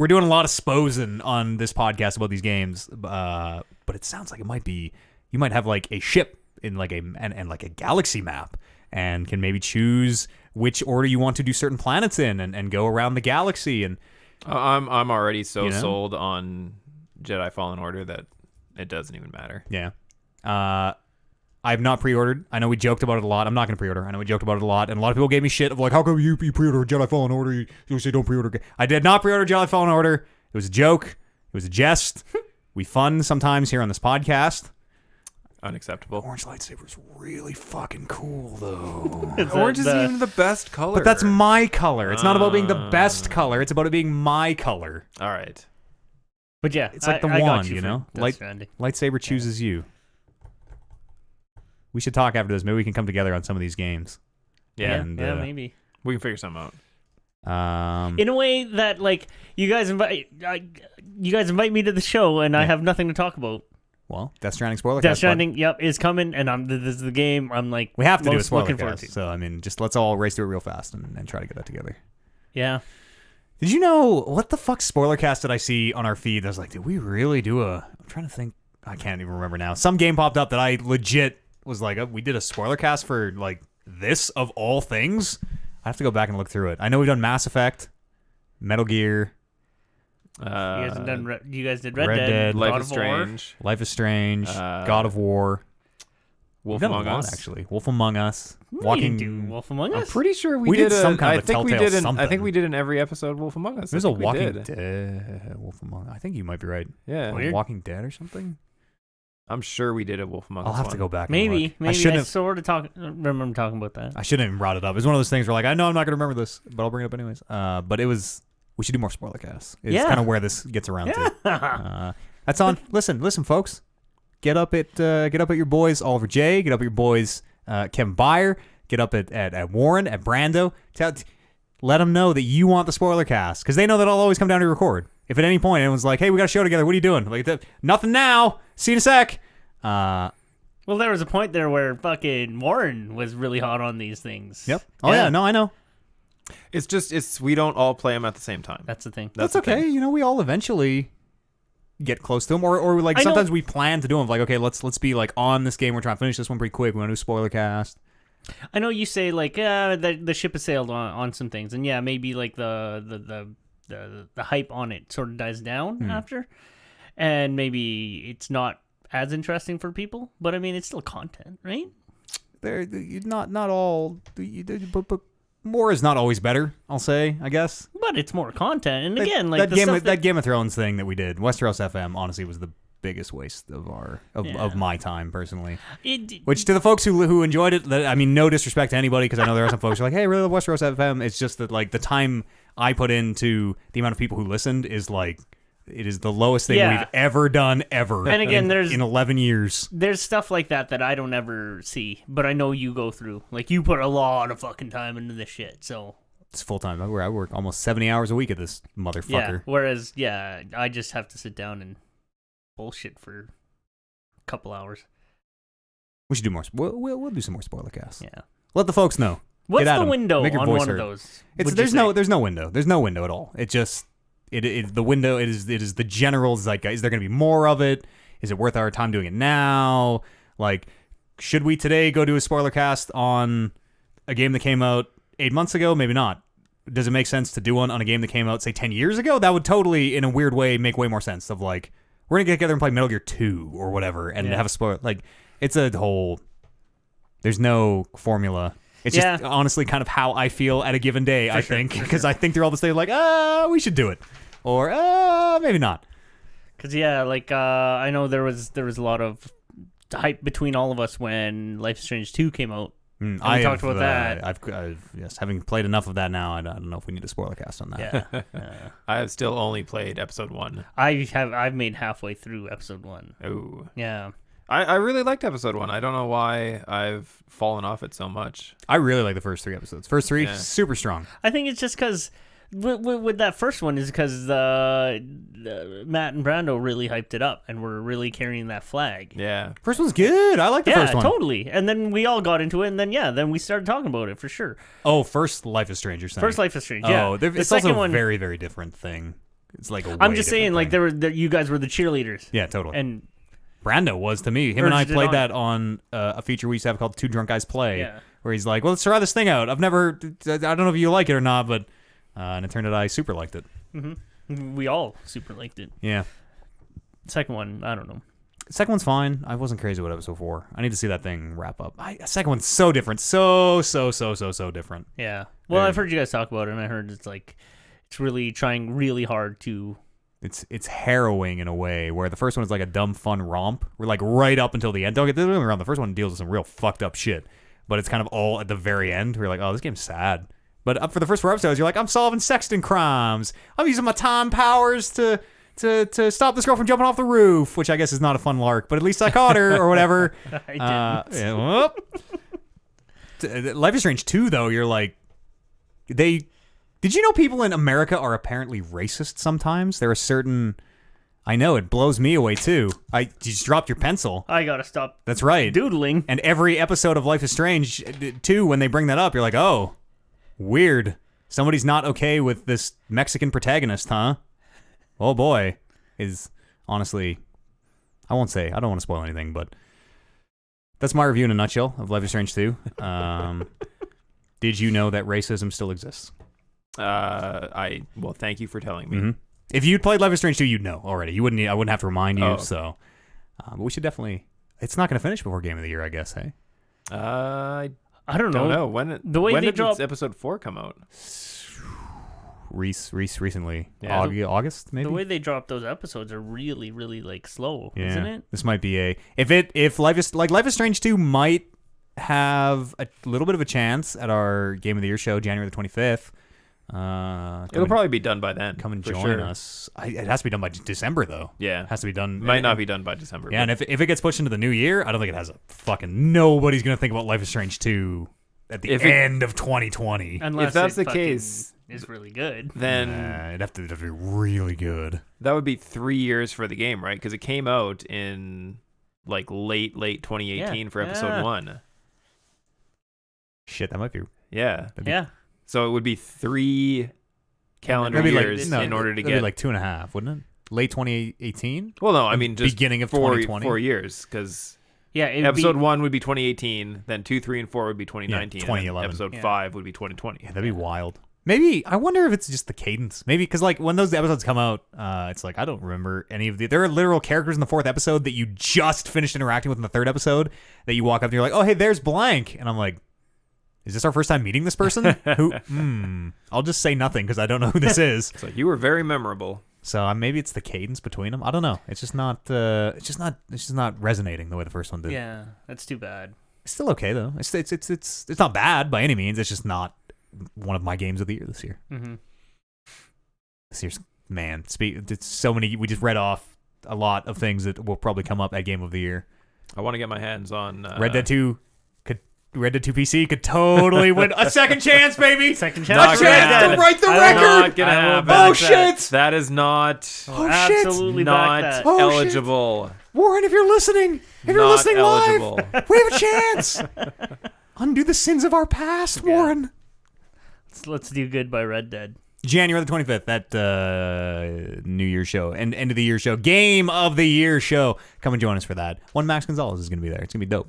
doing a lot of sposing on this podcast about these games, but it sounds like it might be you might have like a ship in like and like a galaxy map and can maybe choose which order you want to do certain planets in and go around the galaxy and I'm already so You know? sold on Jedi Fallen Order that it doesn't even matter. yeah. I've not pre-ordered. I know we joked about it a lot. I'm not going to pre-order. I know we joked about it a lot, and a lot of people gave me shit of like, how come you pre-order Jedi Fallen Order? You say don't pre-order. I did not pre-order Jedi Fallen Order. It was a joke. It was a jest. We fun sometimes here on this podcast. unacceptable. Orange lightsaber's really fucking cool, though. Orange isn't even the best color. But that's my color. It's not about being the best color. It's about it being my color. All right. But yeah, It's like the I got wand, you you for know? Death Stranding. Lightsaber chooses you. We should talk after this. Maybe we can come together on some of these games. Yeah. And, Maybe. We can figure something out. In a way that like you guys invite me to the show and I have nothing to talk about. Well, Death Stranding spoiler Death cast, Stranding, yep, is coming, and this is the game I'm like we have to do a most spoiler looking forward cast. to. So I mean, just let's all race through it real fast and try to get that together. Yeah. Did you know what the fuck spoiler cast did I see on our feed? I was like, did we really do I'm trying to think. I can't even remember now. Some game popped up that I legit was like, we did a spoiler cast for like this of all things. I have to go back and look through it. I know we've done Mass Effect, Metal Gear. You guys did Red Red Dead, Dead, Life God is of War. Strange. Life is Strange, God of War. Wolf We've done Among a lot, Us. actually. Wolf Among Us. We didn't do Wolf Among I'm Us. pretty sure We did some kind of I a think we Telltale did. I something. think we did in every episode Wolf Among Us. There's I a think we Walking did. Dead. Wolf Among. I think you might be right. Yeah, Weird. Walking Dead or something. I'm sure we did a Wolf Among Us. I'll have to one. go back. And Maybe look. I shouldn't have. sort of remember talking about that. I shouldn't have even brought it up. It's one of those things where like I know I'm not going to remember this, but I'll bring it up anyways. But it was. We should do more spoiler casts. It's Yeah. kind of where this gets around to. That's on. Listen, folks. Get up at your boys Oliver J. Get up at your boys Kevin Byer. Get up at Warren, at Brando. Let them know that you want the spoiler cast because they know that I'll always come down to record. If at any point anyone's like, "Hey, we got a show together. What are you doing?" Like, nothing now. See you in a sec. Well, there was a point there where fucking Warren was really hot on these things. Yep. Oh yeah. No, I know. It's we don't all play them at the same time. That's the thing. That's the okay. thing. You know, we all eventually get close to them, or like I know- sometimes we plan to do them. Like, okay, let's be like on this game. We're trying to finish this one pretty quick. We want to do a spoiler cast. I know you say like the ship has sailed on some things, and yeah, maybe like the hype on it sort of dies down after, and maybe it's not as interesting for people. But I mean, it's still content, right? They're not all, but more is not always better. I'll say, I guess. But it's more content, and again, like that Game of Thrones thing that we did, Westeros FM, honestly was the biggest waste of my time personally. Which to the folks who enjoyed it, I mean, no disrespect to anybody, because I know there are some folks who are like, hey, I really love Westeros FM. It's just that like the time I put into the amount of people who listened is like it is the lowest thing we've ever done ever. And again, in 11 years. There's stuff like that I don't ever see, but I know you go through. Like you put a lot of fucking time into this shit, so. It's full time. I work almost 70 hours a week at this motherfucker. Yeah. Whereas, I just have to sit down and bullshit for a couple hours. We should do more. We'll do some more spoiler casts. Yeah. Let the folks know. What's Get at the 'em. window Make your on voice one heard. of those? There's no window. There's no window at all. It just the window. It is the general zeitgeist. Is there going to be more of it? Is it worth our time doing it now? Like, should we today go do a spoiler cast on a game that came out 8 months ago? Maybe not. Does it make sense to do one on a game that came out, say, 10 years ago? That would totally, in a weird way, make way more sense. Of like, we're gonna get together and play Metal Gear 2 or whatever, and have a spoiler. Like, it's a whole. There's no formula. It's just honestly kind of how I feel at a given day, I think. Because I think through all this day, like, we should do it. Or, maybe not. Because, I know there was a lot of hype between all of us when Life is Strange 2 came out. I talked about that. I've having played enough of that now, I don't know if we need a spoiler cast on that. Yeah. I have still only played episode 1. I've made halfway through episode 1. Oh. Yeah. I really liked episode 1. I don't know why I've fallen off it so much. I really like the first 3 episodes. First 3, super strong. I think it's just because with that first one is because Matt and Brando really hyped it up and were really carrying that flag. Yeah. First one's good. I like the first one. Yeah, totally. And then we all got into it, and then we started talking about it for sure. Oh, first Life is Strange, you're saying? First Life is Strange, yeah. Oh, it's also a very, very different thing. It's like a I'm just saying, like, you guys were the cheerleaders. Yeah, totally. And Brando was to me. Him and I played that on a feature we used to have called Two Drunk Guys Play, where he's like, well, let's try this thing out. I don't know if you like it or not, but... and it turned out I super liked it. Mm-hmm. We all super liked it. Yeah. Second one, I don't know. Second one's fine. I wasn't crazy with episode 4. I need to see that thing wrap up. Second one's so different. So different. Yeah. Well, I've heard you guys talk about it, and I heard it's really trying really hard to it's harrowing in a way where the first one is like a dumb fun romp. We're like right up until the end. Don't get me wrong, the first one deals with some real fucked up shit, but it's kind of all at the very end. We're like, oh, this game's sad. But up for the first 4 episodes, you're like, I'm solving sexting crimes. I'm using my time powers to stop this girl from jumping off the roof, which I guess is not a fun lark, but at least I caught her or whatever. I didn't. Yeah, Life is Strange 2, though, you're like, did you know people in America are apparently racist sometimes? There are certain, I know, it blows me away too. You just dropped your pencil. I gotta stop. That's right. Doodling. And every episode of Life is Strange 2, when they bring that up, you're like, oh, weird. Somebody's not okay with this Mexican protagonist, huh? Oh boy. Is honestly, I don't want to spoil anything, but that's my review in a nutshell of Life is Strange 2. Did you know that racism still exists? Well, thank you for telling me. Mm-hmm. If you'd played Life is Strange 2, you'd know already. I wouldn't have to remind you. Oh, okay. So, but we should definitely. It's not going to finish before Game of the Year, I guess. Hey. I don't know. Don't know when. When did episode 4 come out? Recently, Yeah. August maybe. The way they drop those episodes are really, really like slow, Yeah. isn't it? This might be if Life is Strange 2 might have a little bit of a chance at our Game of the Year show January the 25th. It'll probably be done by then. Come and for join sure. us. It has to be done by December though. Yeah, It has to be done. might not be done by December. Yeah, and if it gets pushed into the new year, I don't think it has a fucking nobody's gonna think about Life is Strange 2 at the end of 2020. Unless if that's it the case, is really good. then It'd have to be really good. that would be 3 years for the game, right? Because it came out in like late 2018 for episode Yeah. 1. Shit, that might be. Yeah, Yeah. so it would be 3 calendar That'd be years in order to that'd be get like 2.5, wouldn't it? Late 2018. Well, no, I mean just beginning of 4 2020. 4 years because. Yeah. it'd Episode be, 1 would be 2018, then 2, 3, and 4 would be 2019. Yeah, and then 2011. Episode Yeah. 5 would be 2020. Yeah, that'd be wild. Maybe I wonder if it's just the cadence. Maybe because like when those episodes come out, it's like I don't remember any of the. There are literal characters in the 4th episode that you just finished interacting with in the 3rd episode that you walk up and you're like, oh hey, there's blank, and I'm like, is this our first time meeting this person? Who? I'll just say nothing because I don't know who this is. So you were very memorable. So maybe it's the cadence between them. I don't know. It's just not. It's just not resonating the way the first one did. Yeah, that's too bad. It's still okay though. It's not bad by any means. It's just not one of my games of the year this year. Mm-hmm. This year's it's so many. We just read off a lot of things that will probably come up at Game of the Year. I want to get my hands on Red Dead 2 PC could totally win a second chance, baby. Second A chance. chance to break the record. Not gonna happen. Oh shit! That is not Oh shit! Absolutely not back that. Oh, shit. eligible. Warren, if you're listening, Not eligible. live, we have a chance. Undo the sins of our past, Warren. Let's do good by Red Dead. January the 25th, that New Year's show and end of the year show, Game of the Year show. Come and join us for that. One Max Gonzalez is going to be there. It's going to be dope.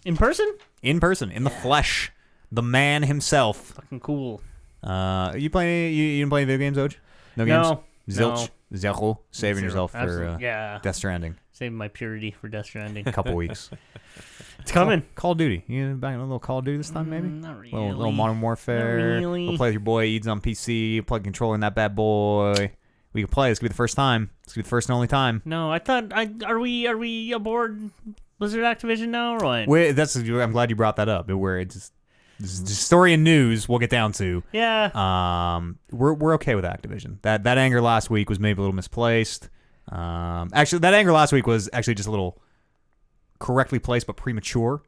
In person? In person, in the flesh, the man himself. Fucking cool. You play? You didn't play any video games, Oj? No games. Zilch, Zero, saving Zero. yourself for Absolutely. Yeah. Death Stranding. Saving my purity for Death Stranding. A couple weeks. It's coming. Call of Duty. You back in a little Call of Duty this time, maybe? Not really. Little Modern Warfare. Not really. We'll play with your boy Eads on PC. Plug a controller in that bad boy. We can play. This could be the first time. This could be the first and only time. No, I thought. Are we aboard Blizzard Activision now or what? I'm glad you brought that up. Where it's just story and news. We'll get down to. Yeah. We're okay with Activision. That anger last week was maybe a little misplaced. Actually, that anger last week was actually just a little correctly placed but premature.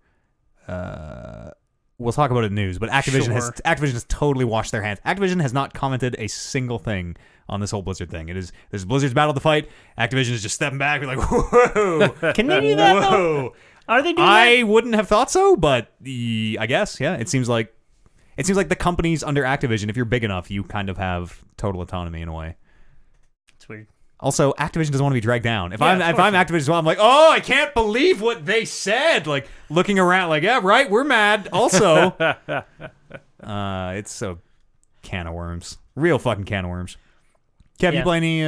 We'll talk about it in news, but Activision has totally washed their hands. Activision has not commented a single thing on this whole Blizzard thing. There's Blizzard's battle to fight. Activision is just stepping back, like, whoa. Can they do that though? Are they doing I wouldn't have thought so, but I guess, yeah. It seems like the companies under Activision, if you're big enough, you kind of have total autonomy in a way. It's weird. Also, Activision doesn't want to be dragged down. If Yeah, I'm of course Activision as well, I'm like, oh, I can't believe what they said. Like looking around, like, yeah, right, we're mad. Also, it's a can of worms, real fucking can of worms. Kev, you play any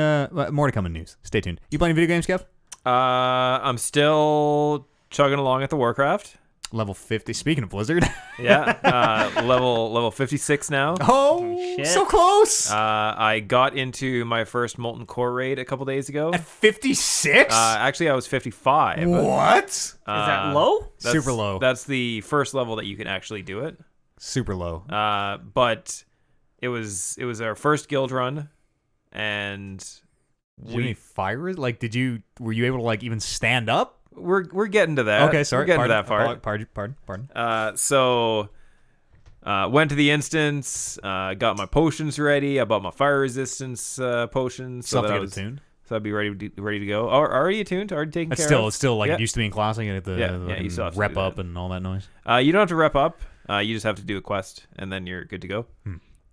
more to come in news? Stay tuned. You play any video games, Kev? I'm still chugging along at the Warcraft. Level 50. Speaking of Blizzard. Yeah, level 56 now. Oh, shit. so close. I got into my first Molten Core raid a couple days ago. At 56? Actually, I was 55. What? Is that low? Super low. That's the first level that you can actually do it. Super low. But it was our first guild run, and Did you have any fires? Like, were you able to like even stand up? we're getting to that. Okay, sorry. We're getting to that part. Pardon. So went to the instance, got my potions ready. I bought my fire resistance potions. Stuff So to that get was, attuned. so I'd be ready to go. Already attuned, already taken It's care of. still like Yeah. it used to be in classic. You get you still have to rep do up that. and all that noise. You don't have to rep up. You just have to do a quest, and then you're good to go.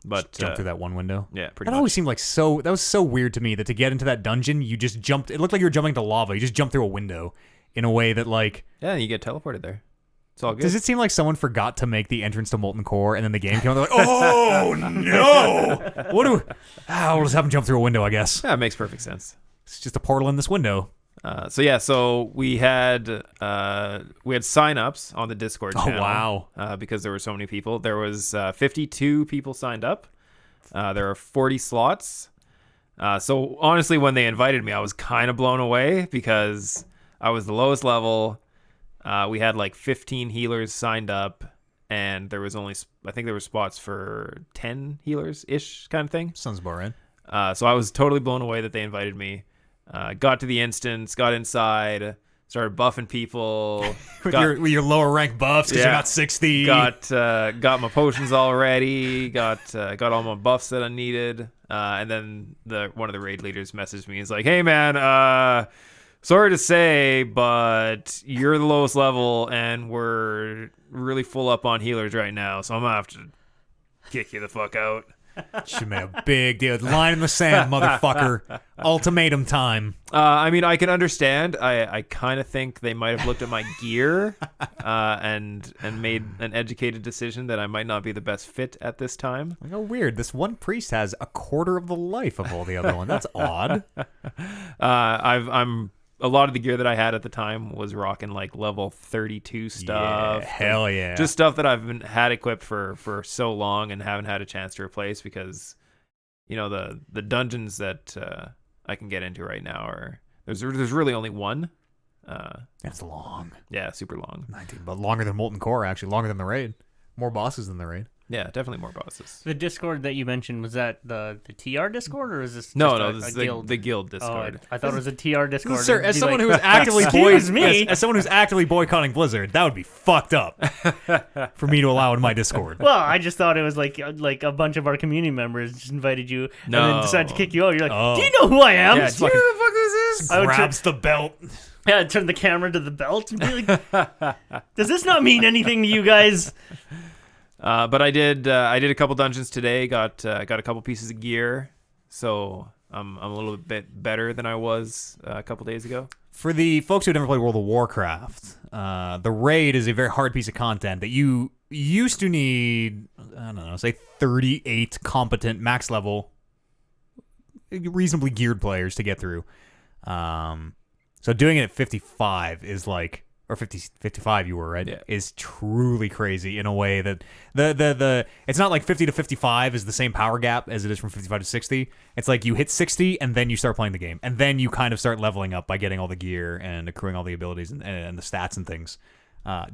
But Just jump through that one window. yeah, pretty That much. always seemed like that was so weird to me that to get into that dungeon, you just jumped. It looked like you were jumping into lava. You just jumped through a window in a way that like. Yeah, and you get teleported there. It's all good. Does it seem like someone forgot to make the entrance to Molten Core and then the game came out? They're like, oh no! We'll just have them jump through a window, I guess. Yeah, it makes perfect sense. It's just a portal in this window. So we had signups on the Discord channel. Oh, wow. Because there were so many people. There was 52 people signed up. There are 40 slots. So honestly, when they invited me, I was kind of blown away because I was the lowest level. We had like 15 healers signed up, and there was only, I think there were spots for 10 healers ish kind of thing. Sounds about right. So I was totally blown away that they invited me. Got to the instance, got inside, started buffing people. With your lower rank buffs because you're not 60. Got my potions all ready. Got all my buffs that I needed. And then one of the raid leaders messaged me. He's like, "Hey man, sorry to say, but you're the lowest level, and we're really full up on healers right now. So I'm gonna have to kick you the fuck out." She made a big deal. Line in the sand, motherfucker. Ultimatum time. I mean, I can understand. I kind of think they might have looked at my gear and made an educated decision that I might not be the best fit at this time. Like, oh, weird. This one priest has a quarter of the life of all the other ones. That's odd. I'm a lot of the gear that I had at the time was rocking like level 32 stuff. Yeah, hell yeah. Just stuff that I've had equipped for so long and haven't had a chance to replace because, you know, the dungeons that I can get into right now there's really only one. That's long. Yeah, super long. 19, but longer than Molten Core, actually. Longer than the raid. More bosses than the raid. Yeah, definitely more bosses. The Discord that you mentioned, was that the TR Discord, or is this just No, a this is guild? the guild Discord. I thought it was a TR Discord. Sir, It'd as be someone like, who is actively Excuse me. as someone who's actively boycotting Blizzard, that would be fucked up for me to allow in my Discord. Well, I just thought it was like a bunch of our community members just invited you and then decided to kick you out. You're like, do you know who I am? Yeah, do you know who the fuck this is? I would Grabs the belt. Yeah, I'd turn the camera to the belt and be like, does this not mean anything to you guys? But I did a couple dungeons today. Got a couple pieces of gear, so I'm a little bit better than I was a couple days ago. For the folks who never played World of Warcraft, the raid is a very hard piece of content that you used to need, I don't know, say 38 competent max level, reasonably geared players to get through. So doing it at 55 is like, or 55 you were, right? Yeah. Is truly crazy in a way that the it's not like 50 to 55 is the same power gap as it is from 55 to 60. It's like you hit 60 and then you start playing the game. And then you kind of start leveling up by getting all the gear and accruing all the abilities and the stats and things.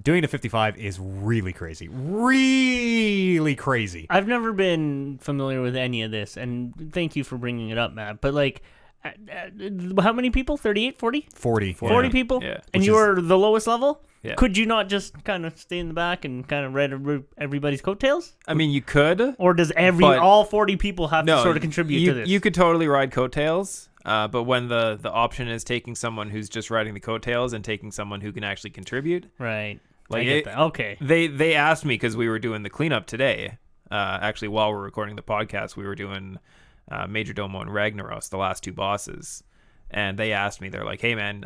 Doing it at 55 is really crazy. Really crazy. I've never been familiar with any of this, and thank you for bringing it up, Matt. But like, how many people? 38, 40? 40. 40 yeah. people? Yeah. And you were the lowest level? Yeah. Could you not just kind of stay in the back and kind of read everybody's coattails? I mean, you could. Or does But- all 40 people have to sort of contribute to this? You could totally ride coattails, but when the option is taking someone who's just riding the coattails and taking someone who can actually contribute, Right. Like I get it- that. Okay. they asked me because we were doing the cleanup today. Actually, while we're recording the podcast, we were doing Major Domo and Ragnaros, the last two bosses, and they asked me, they're like, "Hey man,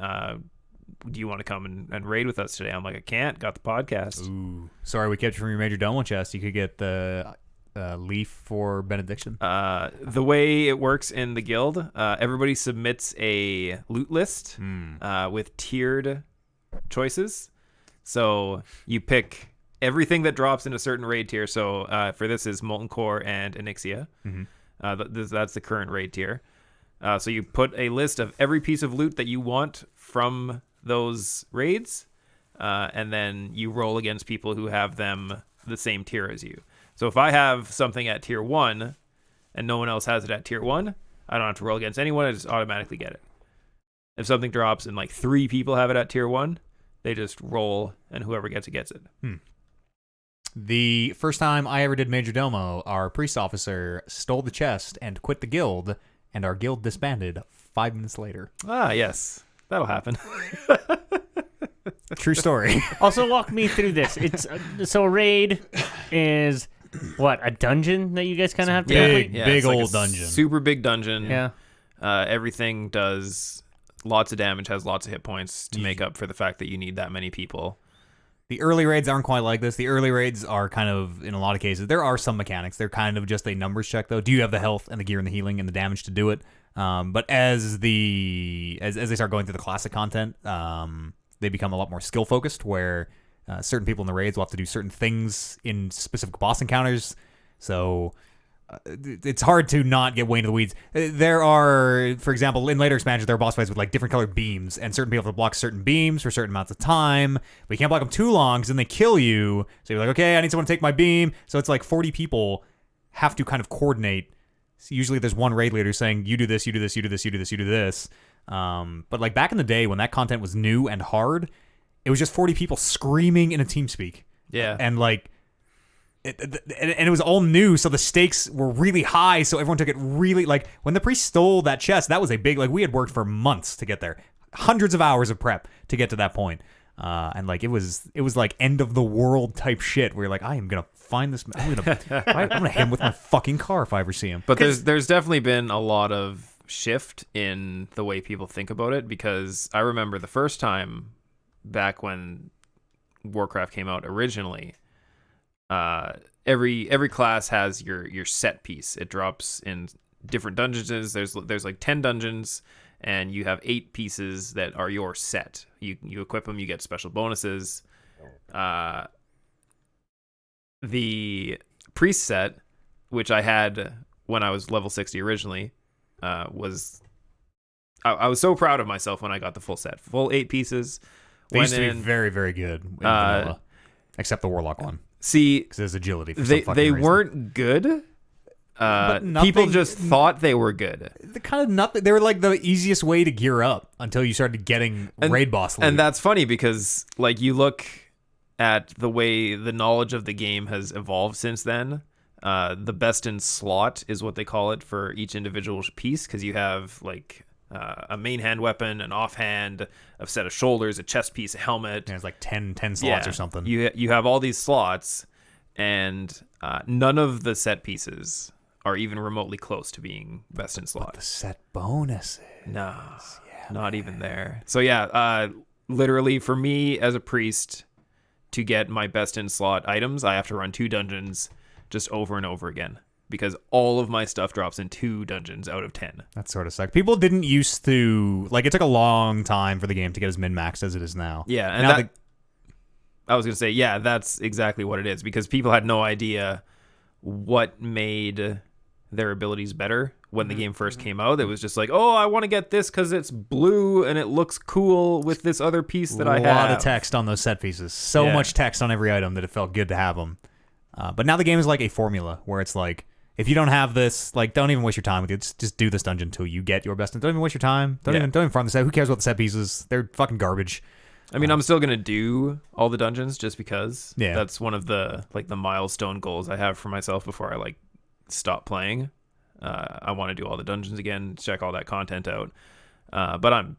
do you want to come and raid with us today?" I'm like, "I can't. Got the podcast." Ooh. Sorry, we kept you from your Major Domo chest. You could get the leaf for benediction. The way it works in the guild, everybody submits a loot list with tiered choices. So you pick everything that drops in a certain raid tier. So for this is Molten Core and Onyxia. That's the current raid tier. So you put a list of every piece of loot that you want from those raids, and then you roll against people who have them the same tier as you. So if I have something at tier 1 and no one else has it at tier 1, I don't have to roll against anyone. I just automatically get it. If something drops and like 3 people have it at tier 1, they just roll, and whoever gets it gets it. The first time I ever did Major Domo, our priest officer stole the chest and quit the guild, and our guild disbanded 5 minutes later. Ah, yes. That'll happen. True story. Also, walk me through this. It's so a raid is what, a dungeon that you guys kind of have to big, complete? big it's like old a dungeon. Super big dungeon. Yeah. Everything does lots of damage, has lots of hit points to make up for the fact that you need that many people. The early raids aren't quite like this. The early raids are kind of, in a lot of cases, there are some mechanics. They're kind of just a numbers check, though. Do you have the health and the gear and the healing and the damage to do it? But as they start going through the classic content, they become a lot more skill focused, where certain people in the raids will have to do certain things in specific boss encounters. So it's hard to not get way into the weeds. There are, for example, in later expansions, there are boss fights with like different colored beams, and certain people have to block certain beams for certain amounts of time. But you can't block them too long, because then they kill you. So you're like, okay, I need someone to take my beam. So it's like 40 people have to kind of coordinate. So usually there's one raid leader saying, you do this, you do this, you do this, you do this, you do this. But like back in the day when that content was new and hard, it was just 40 people screaming in a TeamSpeak. Yeah. And like, and it was all new, so the stakes were really high, so everyone took it really, like, when the priest stole that chest, that was a big, like, we had worked for months to get there. Hundreds of hours of prep to get to that point. And like, it was like end of the world type shit, where you're like, I am gonna find this, I'm gonna hit him with my fucking car if I ever see him. But there's definitely been a lot of shift in the way people think about it, because I remember the first time back when Warcraft came out originally, every class has your set piece. It drops in different dungeons. There's like 10 dungeons, and you have 8 pieces that are your set. You equip them, you get special bonuses. The priest set, which I had when I was level 60 originally, I was so proud of myself when I got the full set, full 8 pieces. They used to be very, very good in vanilla, except the Warlock one. See, because there's agility. They weren't good. People just thought they were good. They were like the easiest way to gear up until you started getting raid boss loot. And that's funny, because like you look at the way the knowledge of the game has evolved since then. The best in slot is what they call it for each individual piece, because you have like a main hand weapon, an offhand, a set of shoulders, a chest piece, a helmet. Yeah, it's like 10 slots or something. You have all these slots, and none of the set pieces are even remotely close to being best in slot. But the set bonuses. No, not even there. So yeah, literally for me as a priest, to get my best in slot items, I have to run 2 dungeons just over and over again, because all of my stuff drops in 2 dungeons out of 10. That sort of sucks. People didn't used to, like, it took a long time for the game to get as min-maxed as it is now. Yeah, and I was going to say, yeah, that's exactly what it is, because people had no idea what made their abilities better when the game first came out. It was just like, oh, I want to get this because it's blue and it looks cool with this other piece that I have. A lot of text on those set pieces. So much text on every item that it felt good to have them. But now the game is like a formula where it's like, if you don't have this, like, don't even waste your time with it. Just do this dungeon until you get your best. Don't even waste your time. Don't even farm the set. Who cares about the set pieces? They're fucking garbage. I mean, I'm still gonna do all the dungeons just because. Yeah. That's one of the milestone goals I have for myself before I like stop playing. I want to do all the dungeons again, check all that content out. But I'm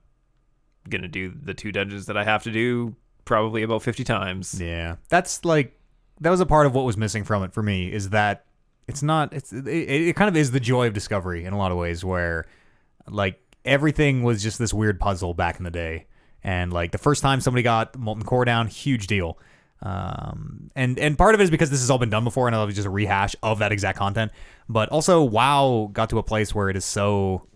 gonna do the 2 dungeons that I have to do probably about 50 times. Yeah, that was a part of what was missing from it for me, is that it kind of is the joy of discovery in a lot of ways, where like everything was just this weird puzzle back in the day. And like the first time somebody got Molten Core down, huge deal. And part of it is because this has all been done before, and it was just a rehash of that exact content. But also, WoW got to a place where it is so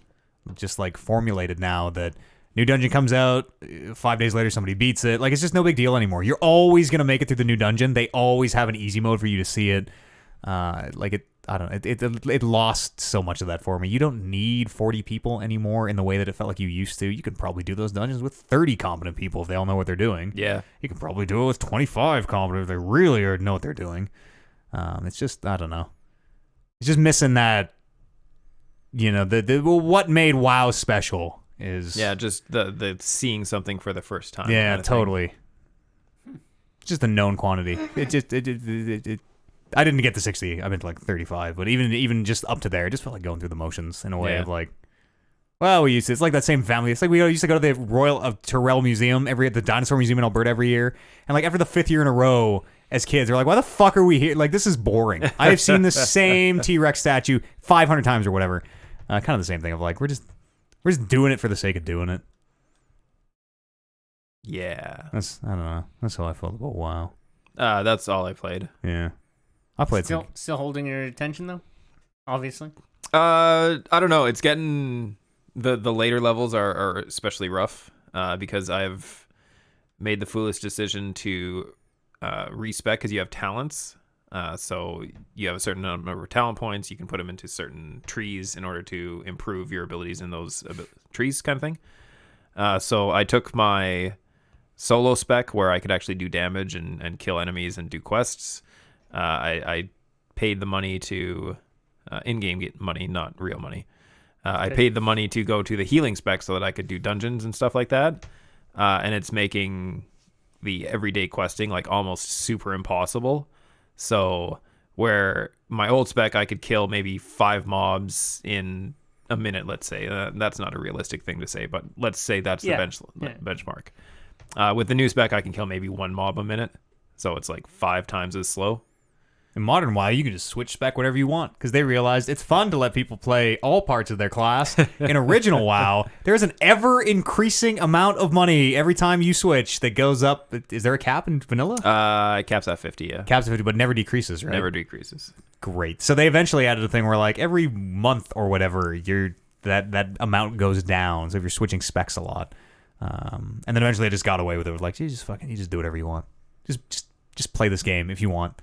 just like formulated now that New dungeon comes out, 5 days later somebody beats it. Like, it's just no big deal anymore. You're always gonna make it through the new dungeon. They always have an easy mode for you to see it. I don't know. It lost so much of that for me. You don't need 40 people anymore in the way that it felt like you used to. You could probably do those dungeons with 30 competent people if they all know what they're doing. Yeah. You could probably do it with 25 competent if they really know what they're doing. It's just, I don't know. It's just missing that, what made WoW special is... Yeah, just the seeing something for the first time. Yeah, kind of totally. It's just a known quantity. It I didn't get to 60. I've been to like 35, but even just up to there, it just felt like going through the motions in a way of like, well, it's like that same family. It's like we used to go to the Royal of Tyrrell Museum at the Dinosaur Museum in Alberta every year, and like after the 5th year in a row as kids, we're like, why the fuck are we here? Like, this is boring. I have seen the same T-Rex statue 500 times or whatever. Kind of the same thing of like we're just doing it for the sake of doing it. Yeah. I don't know. That's how I felt about WoW. That's all I played. Yeah. I played still holding your attention though, obviously. I don't know. It's getting the later levels are especially rough because I've made the foolish decision to respec because you have talents. So you have a certain number of talent points. You can put them into certain trees in order to improve your abilities in those trees, kind of thing. So I took my solo spec where I could actually do damage and kill enemies and do quests. I paid the money to in-game get money, not real money. I paid the money to go to the healing spec so that I could do dungeons and stuff like that. And it's making the everyday questing like almost super impossible. So where my old spec, I could kill maybe 5 mobs in a minute, let's say. That's not a realistic thing to say, but let's say that's the benchmark. With the new spec, I can kill maybe 1 mob a minute. So it's like 5 times as slow. In modern WoW, you can just switch spec whatever you want because they realized it's fun to let people play all parts of their class. In original WoW, there's an ever-increasing amount of money every time you switch that goes up. Is there a cap in vanilla? It caps at 50, yeah. Caps at 50, but never decreases, right? Never decreases. Great. So they eventually added a thing where like every month or whatever, that amount goes down. So if you're switching specs a lot. And then eventually they just got away with it. Like, you just do whatever you want. Just play this game if you want.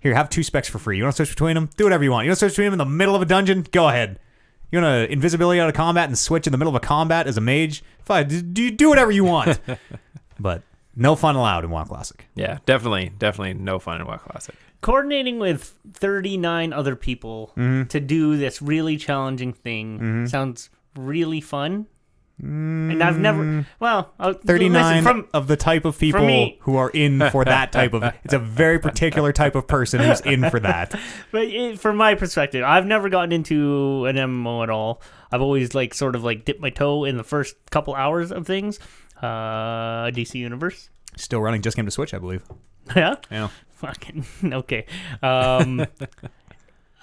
Here, have 2 specs for free. You want to switch between them? Do whatever you want. You want to switch between them in the middle of a dungeon? Go ahead. You want to invisibility out of combat and switch in the middle of a combat as a mage? Fine. Do whatever you want. But no fun allowed in WoW Classic. Yeah, definitely no fun in WoW Classic. Coordinating with 39 other people to do this really challenging thing sounds really fun. And I've never 39 of the type of people who are in for that type of it's a very particular type of person who's in for that. But from my perspective, I've never gotten into an MMO at all. I've always sort of dipped my toe in the first couple hours of things. DC Universe still running, just came to Switch, I believe. Yeah fucking okay.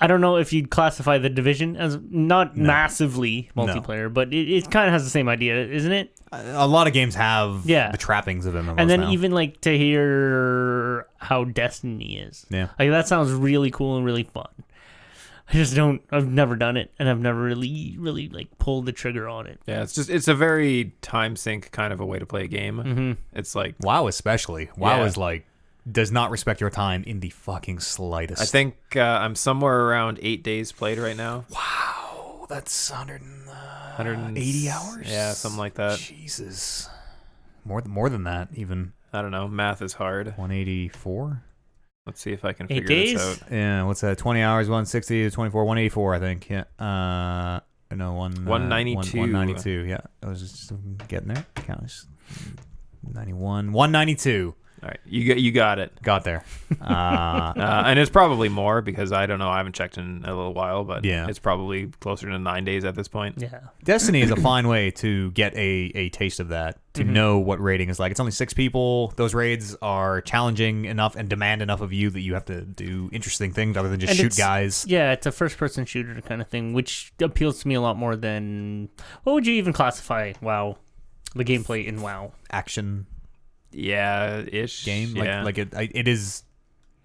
I don't know if you'd classify The Division as not massively multiplayer, but it kind of has the same idea, isn't it? A lot of games have the trappings of MMOs. And then now. even to hear how Destiny is. Yeah. That sounds really cool and really fun. I've never done it, and I've never really pulled the trigger on it. Yeah, it's a very time sink kind of a way to play a game. Mm-hmm. It's like WoW especially. WoW is does not respect your time in the fucking slightest. I think I'm somewhere around 8 days played right now. Wow, that's 180 hours? Yeah, something like that. Jesus. More than that, even. I don't know. Math is hard. 184? Let's see if I can 8 figure days? this out. Yeah, what's that? 20 hours, 160 to 24, 184, I think. Yeah. No, 192. 192, yeah. I was just getting there. Count 91. 192. All right, you got it. Got there. And it's probably more because I don't know. I haven't checked in a little while, but yeah, it's probably closer to 9 days at this point. Yeah, Destiny is a fine way to get a taste of that, to know what raiding is like. It's only 6 people. Those raids are challenging enough and demand enough of you that you have to do interesting things other than just shoot guys. Yeah, it's a first-person shooter kind of thing, which appeals to me a lot more than... What would you even classify WoW? The gameplay in WoW? Action. Yeah, ish game. Yeah. It is.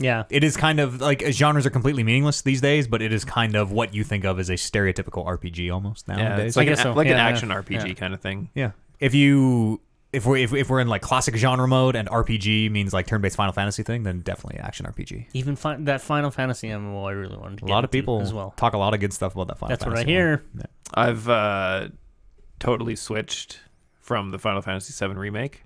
Yeah, it is kind of genres are completely meaningless these days, but it is kind of what you think of as a stereotypical RPG almost nowadays. Yeah, it's like an action RPG kind of thing. Yeah, if we're in like classic genre mode and RPG means like turn-based Final Fantasy thing, then definitely action RPG. Even that Final Fantasy MMO, I really wanted to get A lot of into people as well. talk a lot of good stuff about that Final That's Fantasy. what I hear. Yeah. I've totally switched from the Final Fantasy VII remake.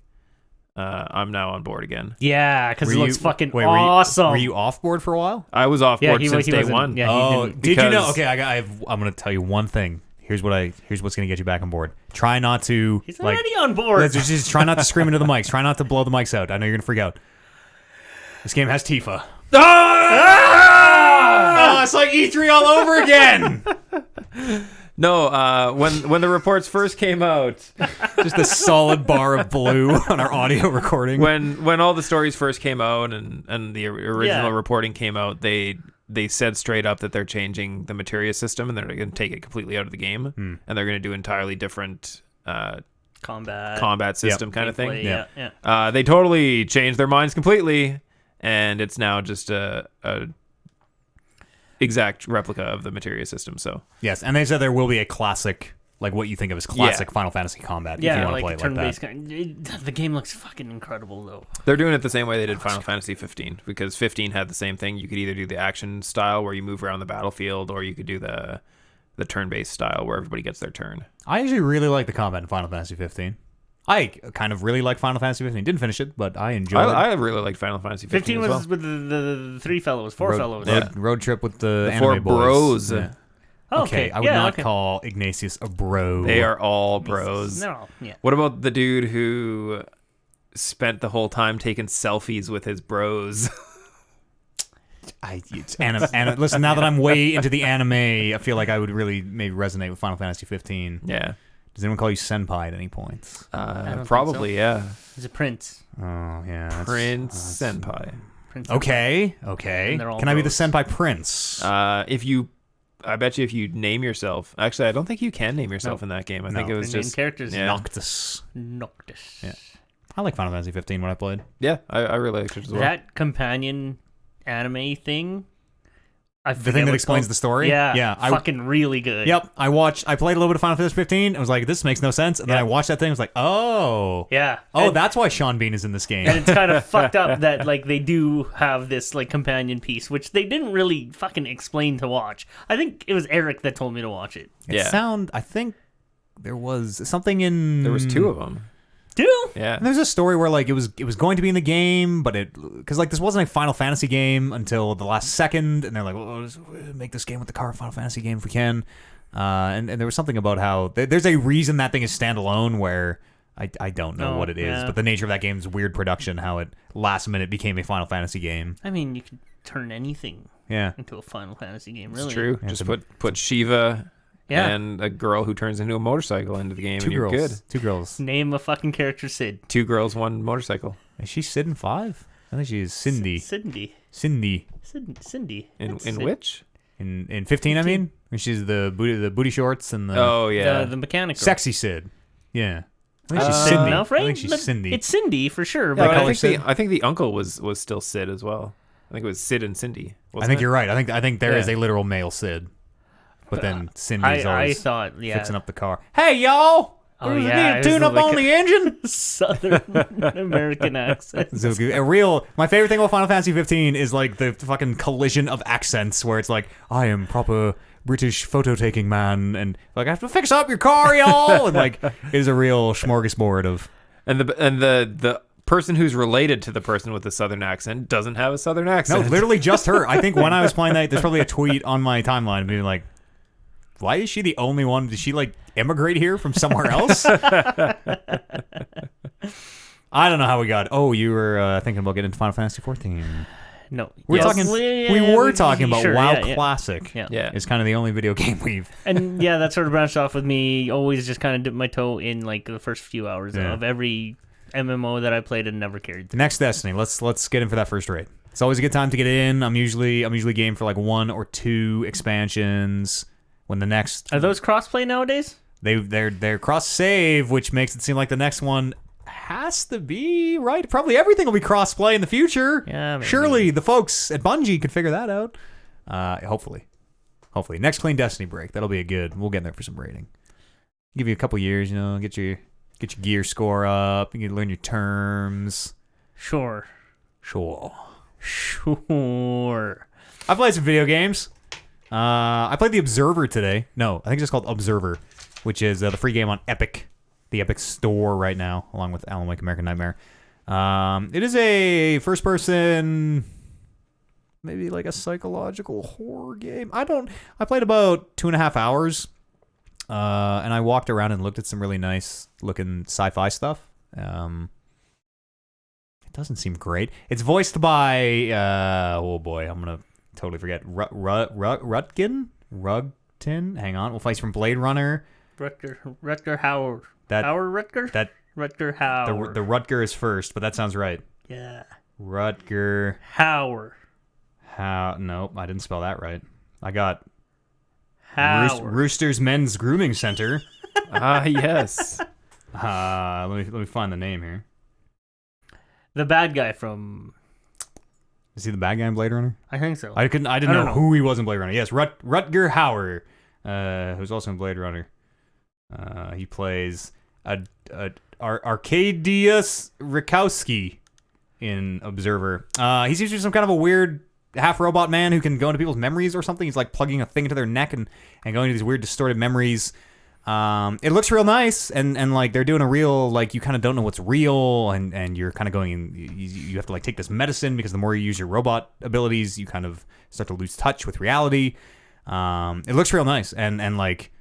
I'm now on board again. Yeah, because it looks fucking wait, awesome. Were you off board for a while? I was off board since day wasn't- one. Yeah, he Oh, didn't- did you know? because- Okay, I'm going to tell you one thing. Here's what's going to get you back on board. Try not to. He's already on board. Just try not to scream into the mics. Try not to blow the mics out. I know you're going to freak out. This game has Tifa. Oh, it's like E3 all over again. No, when the reports first came out, Just a solid bar of blue on our audio recording. when all the stories first came out and the original Yeah. reporting came out, they said straight up that they're changing the materia system and they're going to take it completely out of the game and they're going to do entirely different combat system kind of thing. Gameplay, yeah. They totally changed their minds completely, and it's now just a exact replica of the materia system. So Yes, and they said there will be a classic, like what you think of as classic Final Fantasy combat. if you Yeah, want to play like it like turn-based. that. The game looks fucking incredible, though. they're doing it the same way they did Final Fantasy 15, because 15 had the same thing. You could either do the action style where you move around the battlefield, or you could do the turn-based style where everybody gets their turn. I actually really like the combat in Final Fantasy 15. I kind of really like Final Fantasy 15. Didn't finish it, but I enjoyed it. I really liked Final Fantasy 15 15 as was well. with the three fellows, four fellows. Road trip with the The anime four boys. bros. Yeah. Oh, Okay, I would not call Ignatius a bro. They are all bros. No, yeah. What about the dude who spent the whole time taking selfies with his bros? Listen, now that I'm way into the anime, I feel like I would really maybe resonate with Final Fantasy 15. Yeah. Does anyone call you senpai at any point? don't Probably, think yeah. He's a prince. Oh, yeah. that's- Prince Senpai. Prince Okay. And they're all Can I be the bros. senpai prince? I bet you if you name yourself, actually, I don't think you can name yourself No. in that game. I No. think it was The main just characters. yeah. Noctis. Noctis. Yeah. I like Final Fantasy 15 when I played. Yeah, I really liked it as well. That companion anime thing. I The forget thing that what explains it's the story? called. Yeah. fucking really good. Yep. I played a little bit of Final Fantasy 15. I was like, this makes no sense. And then Yeah. I watched that thing. I was like, oh. Yeah. Oh, And- that's why Sean Bean is in this game. And it's kind of fucked up that like they do have this like companion piece, which they didn't really fucking explain to watch. I think it was Eric that told me to watch it. I think there was something in. There was two of them. Do? Yeah. And there's a story where like it was going to be in the game, but because like this wasn't a Final Fantasy game until the last second, and they're like, well, let's make this game with the car Final Fantasy game if we can. And there was something about how there's a reason that thing is standalone where I don't know Oh, what it is, yeah. but the nature of that game's weird production, how it last minute became a Final Fantasy game. I mean, you could turn anything Yeah. into a Final Fantasy game. Really? It's true. Yeah, Just it's put Shiva Yeah. and a girl who turns into a motorcycle into the game, Two and you're girls. good. Two girls. Name a fucking character, Sid. 2 girls, 1 motorcycle. Is she Sid in 5? I think she is Cindy. Cindy. Cindy. Cindy. In That's in Sid. which? In 15, I mean? When she's the booty shorts and the Oh yeah. The mechanic. girl. sexy Sid. Yeah. I think she's Uh, Cindy. Enough, right? I think she's But Cindy. It's Cindy for sure. Yeah, But but call I her think Sid. I think the uncle was still Sid as well. I think it was Sid and Cindy. I think you're right. I think there is Yeah. a literal male Sid. But then Cindy's I always thought, yeah. fixing up the car. Hey, y'all! Oh, Need yeah, a it tune was up like on the engine? Southern American accent. So my favorite thing about Final Fantasy 15 is like the fucking collision of accents where it's like, I am proper British photo taking man, and like I have to fix up your car, y'all, and like it is a real smorgasbord of. And the person who's related to the person with the southern accent doesn't have a southern No, accent. literally just her. I think when I was playing that, there's probably a tweet on my timeline being like, why is she the only one? Did she like immigrate here from somewhere else? I don't know how we got. Oh, you were thinking about getting into Final Fantasy 14. No. We're Yes. talking. Yeah, We were talking about sure, WoW yeah, yeah. Classic. Yeah. Yeah. It's kind of the only video game we've. And yeah, that sort of branched off with me always just kind of dipped my toe in like the first few hours Yeah. of every MMO that I played and never carried. The next Destiny. Let's get in for that first raid. It's always a good time to get in. I'm usually game for like 1 or 2 expansions. When the next Are those crossplay nowadays? they're cross save, which makes it seem like the next one has to be right. Probably everything will be cross play in the future. Yeah, maybe. Surely the folks at Bungie could figure that out. Hopefully next clean Destiny break. That'll be a good. We'll get in there for some raiding. Give you a couple years, get your Get your gear score up. You can learn your terms. Sure. I played some video games. I played The Observer today. No, I think it's just called Observer, which is the free game on Epic, the Epic Store right now, along with Alan Wake American Nightmare. It is a first-person, maybe like a psychological horror game. I played about 2.5 hours, and I walked around and looked at some really nice-looking sci-fi stuff. It doesn't seem great. It's voiced by, oh boy, I'm going to totally forget. Rutgen? Hang on. We'll face from Blade Runner. Rutger Hauer. Howard Rutger? Rutger Hauer. The Rutger is first, but that sounds right. Yeah. Rutger Hauer. Nope, I didn't spell that right. I got Howard. Rooster's Men's Grooming Center. Yes. Let me find the name here. The bad guy from... Is he the bad guy in Blade Runner? I think so. I didn't know who he was in Blade Runner. Yes, Rutger Hauer, who's also in Blade Runner. He plays Arkadiusz Rikowski in Observer. He's usually some kind of a weird half-robot man who can go into people's memories or something. He's like plugging a thing into their neck and going into these weird distorted memories. It looks real nice, and like they're doing a real, like, you kind of don't know what's real, and you're kind of going, you have to like take this medicine because the more you use your robot abilities, you kind of start to lose touch with reality. It looks real nice, and like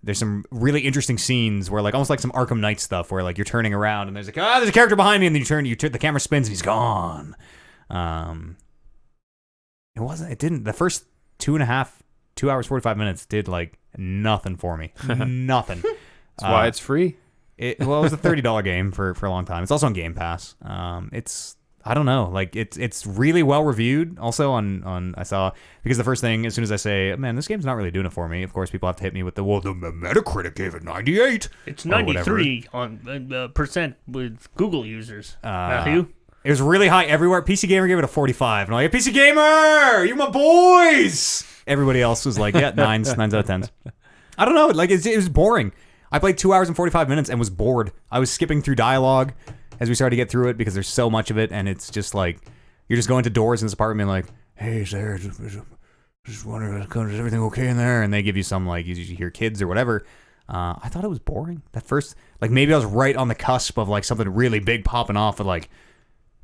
there's some really interesting scenes where, like, almost like some Arkham Knight stuff where like you're turning around and there's like, there's a character behind me, and then the camera spins and he's gone. The first 2 hours 45 minutes did like nothing for me. Nothing. That's why it's free. It was a $30 game for a long time. It's also on Game Pass. I don't know, like it's really well reviewed. Also on I saw, because the first thing, as soon as I say, man, this game's not really doing it for me, of course people have to hit me with the Metacritic gave it 98. It's 93 on percent with Google users. Matthew. It was really high everywhere. PC Gamer gave it a 45. And I'm like, PC Gamer, you're my boys. Everybody else was like, yeah, 9s out of 10s. I don't know. Like, it was boring. I played 2 hours and 45 minutes and was bored. I was skipping through dialogue as we started to get through it because there's so much of it, and it's just like, you're just going to doors in this apartment being like, hey, Sarah, just wondering, is everything okay in there? And they give you some, like, you hear kids or whatever. I thought it was boring. That first, like, maybe I was right on the cusp of, like, something really big popping off, but, like,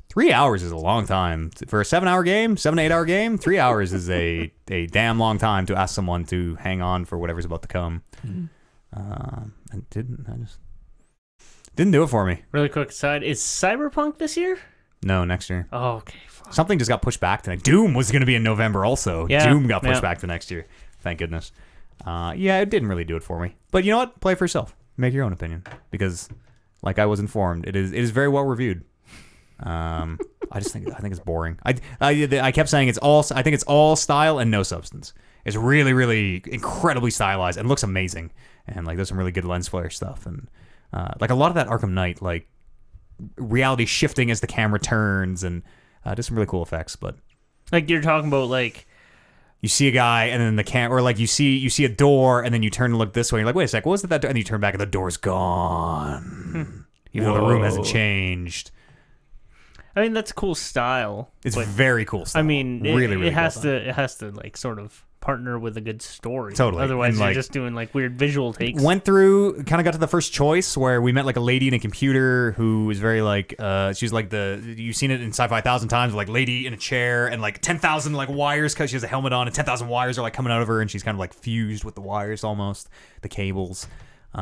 3 hours is a long time. For a 7-hour game, 7 to 8 hour game, 3 hours is a damn long time to ask someone to hang on for whatever's about to come. And I just didn't do it for me. Really quick aside, is Cyberpunk this year? No, next year. Oh, okay. Fuck. Something just got pushed back tonight. Doom was going to be in November also. Yeah, Doom got pushed back to next year. Thank goodness. Yeah, it didn't really do it for me. But you know what? Play it for yourself. Make your own opinion. Because, like I was informed, it is very well reviewed. I think it's boring. I kept saying I think it's all style and no substance. It's really, really incredibly stylized and looks amazing. And like there's some really good lens flare stuff, and like a lot of that Arkham Knight, like reality shifting as the camera turns, and just some really cool effects. But like you're talking about, like you see a guy and then the cam, or like you see a door and then you turn and look this way. And you're like, wait a sec, what was that door? And you turn back and the door's gone, even though the room hasn't changed. I mean, that's cool style. It's very cool style. I mean, really it has to like sort of partner with a good story. Totally. Otherwise, you're just doing like weird visual takes. Went through, kind of got to the first choice where we met like a lady in a computer who was very like, she's like you've seen it in sci-fi 1,000 times, like lady in a chair and like 10,000 like wires, because she has a helmet on and 10,000 wires are like coming out of her and she's kind of like fused with the wires almost, the cables. She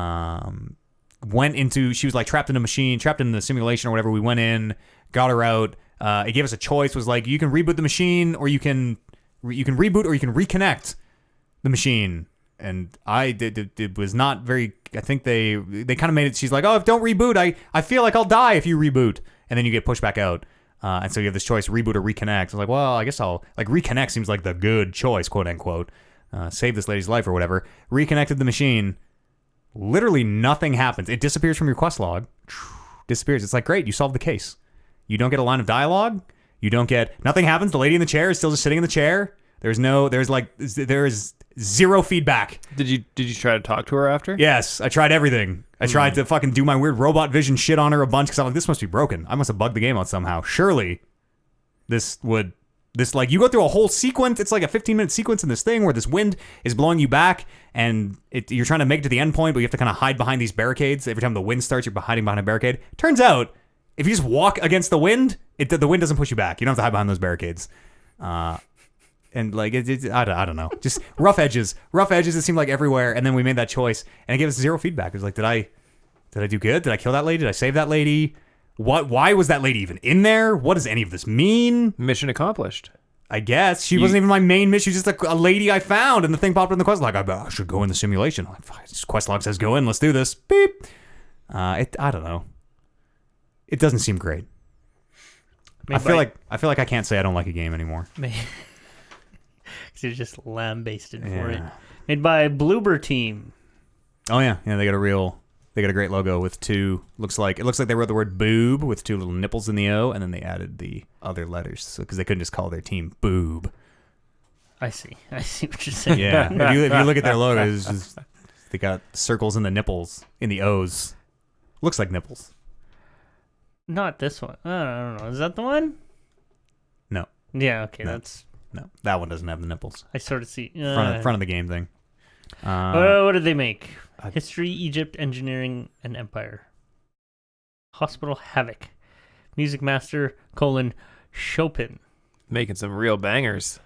was like trapped in a machine, trapped in the simulation or whatever. We went in, got her out. It gave us a choice, was like, you can reboot the machine or you can reboot or you can reconnect the machine. And it was not very, I think they kind of made it, she's like, oh, if don't reboot, I feel like I'll die if you reboot. And then you get pushed back out. And so you have this choice, reboot or reconnect. I was like, well, I guess I'll, like, reconnect seems like the good choice, quote unquote. Save this lady's life or whatever. Reconnected the machine. Literally nothing happens. It disappears from your quest log. Disappears. It's like, great, you solved the case. You don't get a line of dialogue. You don't get, nothing happens. The lady in the chair is still just sitting in the chair. There is zero feedback. Did you try to talk to her after? Yes, I tried everything. I tried to fucking do my weird robot vision shit on her a bunch because I'm like, this must be broken. I must have bugged the game out somehow. Surely, this like you go through a whole sequence. It's like a 15-minute sequence in this thing where this wind is blowing you back, and you're trying to make it to the end point, but you have to kind of hide behind these barricades. Every time the wind starts, you're hiding behind a barricade. Turns out, if you just walk against the wind, the wind doesn't push you back. You don't have to hide behind those barricades. And like I don't know, just rough edges. It seemed like everywhere. And then we made that choice, and it gave us zero feedback. It was like, did I do good? Did I kill that lady? Did I save that lady? Why was that lady even in there? What does any of this mean? Mission accomplished. I guess she wasn't even my main mission. She's just a lady I found, and the thing popped up in the quest log. I should go in the simulation. I'm like, this quest log says go in. Let's do this. Beep. I don't know. It doesn't seem great. I feel like I can't say I don't like a game anymore. Because you're just lambasted for it. Made by Bloober Team. Oh yeah, they got a great logo with two. It looks like they wrote the word boob with two little nipples in the O, and then they added the other letters because they couldn't just call their team boob. I see what you're saying. Yeah, if you look at their logo, it's just, they got circles in the nipples in the O's. Looks like nipples. Not this one. I don't know. Is that the one? No. Yeah. Okay. No. No, that one doesn't have the nipples. I sort of see front of the game thing. What did they make? History, Egypt, Engineering, and Empire. Hospital Havoc. Music Master, Chopin. Making some real bangers.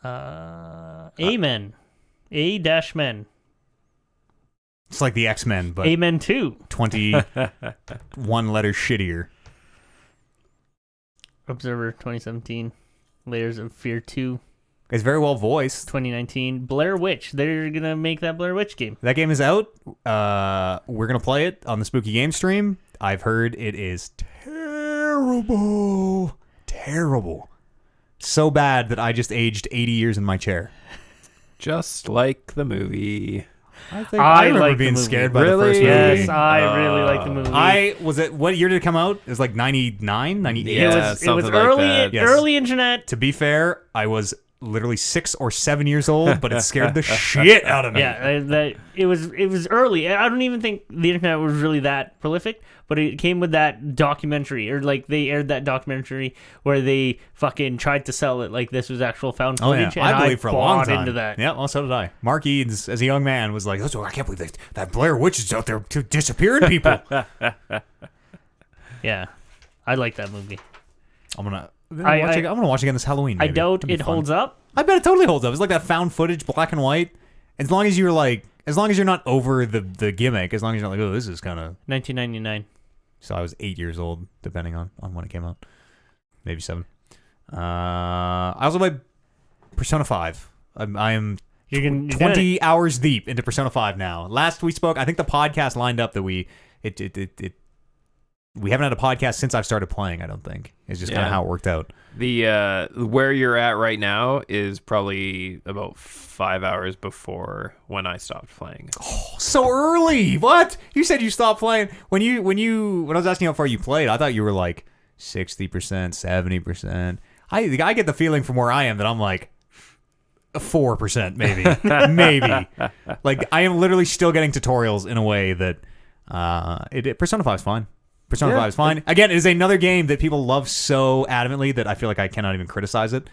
Amen. A-Men. It's like the X-Men, but Amen 2. 21 letters shittier. Observer 2017. Layers of Fear 2. It's very well voiced. 2019. Blair Witch. They're going to make that Blair Witch game. That game is out. We're going to play it on the Spooky Game stream. I've heard it is terrible. Terrible. So bad that I just aged 80 years in my chair. Just like the movie. I remember being scared by the first movie. Yes, I really like the movie. What year did it come out? It was like 99, 98? Yeah, it was like early, that. Yes. early internet. To be fair, I was literally 6 or 7 years old, but it scared the shit out of me. Yeah, it was early. I don't even think the internet was really that prolific, but it came with that documentary, or like they aired that documentary where they fucking tried to sell it like this was actual found footage. I believe for a long time. Into that. Yeah, well, so did I. Mark Eads, as a young man, was like, "Oh, I can't believe that Blair Witch is out there disappearing people." Yeah, I like that movie. I'm gonna watch again this Halloween. Maybe. I doubt it holds up. I bet it totally holds up. It's like that found footage, black and white. As long as you're not over the gimmick, as long as you're not like, oh, this is kind of 1999. So I was 8 years old, depending on when it came out. Maybe 7. I also played Persona 5. I am 20 hours deep into Persona 5 now. Last we spoke, I think the podcast lined up that we haven't had a podcast since I've started playing, I don't think. It's just kind of how it worked out. The where you're at right now is probably about 5 hours before when I stopped playing. Oh, so early. What? You said you stopped playing when I was asking how far you played, I thought you were like 60%, 70%. I get the feeling from where I am that I'm like 4% maybe. Maybe. Like I am literally still getting tutorials in a way that Persona 5 is fine. Persona 5 is fine. Again, it is another game that people love so adamantly that I feel like I cannot even criticize it.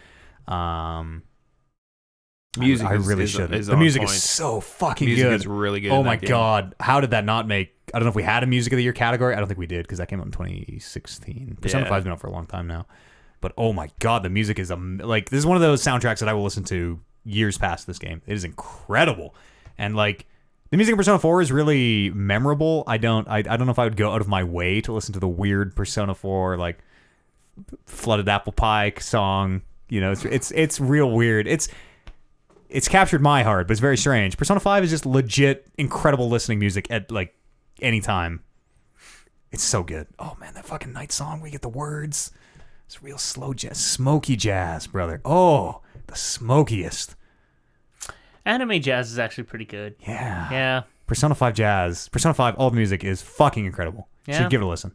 Music I really should. The music is so fucking good. Music is really good. Oh my god. How did that not make... I don't know if we had a Music of the Year category. I don't think we did because that came out in 2016. Persona 5's been out for a long time now. But oh my god, the music is... this is one of those soundtracks that I will listen to years past this game. It is incredible. And like... The music in Persona 4 is really memorable. I don't know if I would go out of my way to listen to the weird Persona 4 like Flooded Apple Pie song. You know, it's real weird. It's captured my heart, but it's very strange. Persona 5 is just legit incredible listening music at like any time. It's so good. Oh man, that fucking night song where you get the words. It's real slow jazz, smoky jazz, brother. Oh, the smokiest. Anime jazz is actually pretty good. Yeah. Yeah. Persona 5 jazz. Persona 5 all the music is fucking incredible. You should give it a listen.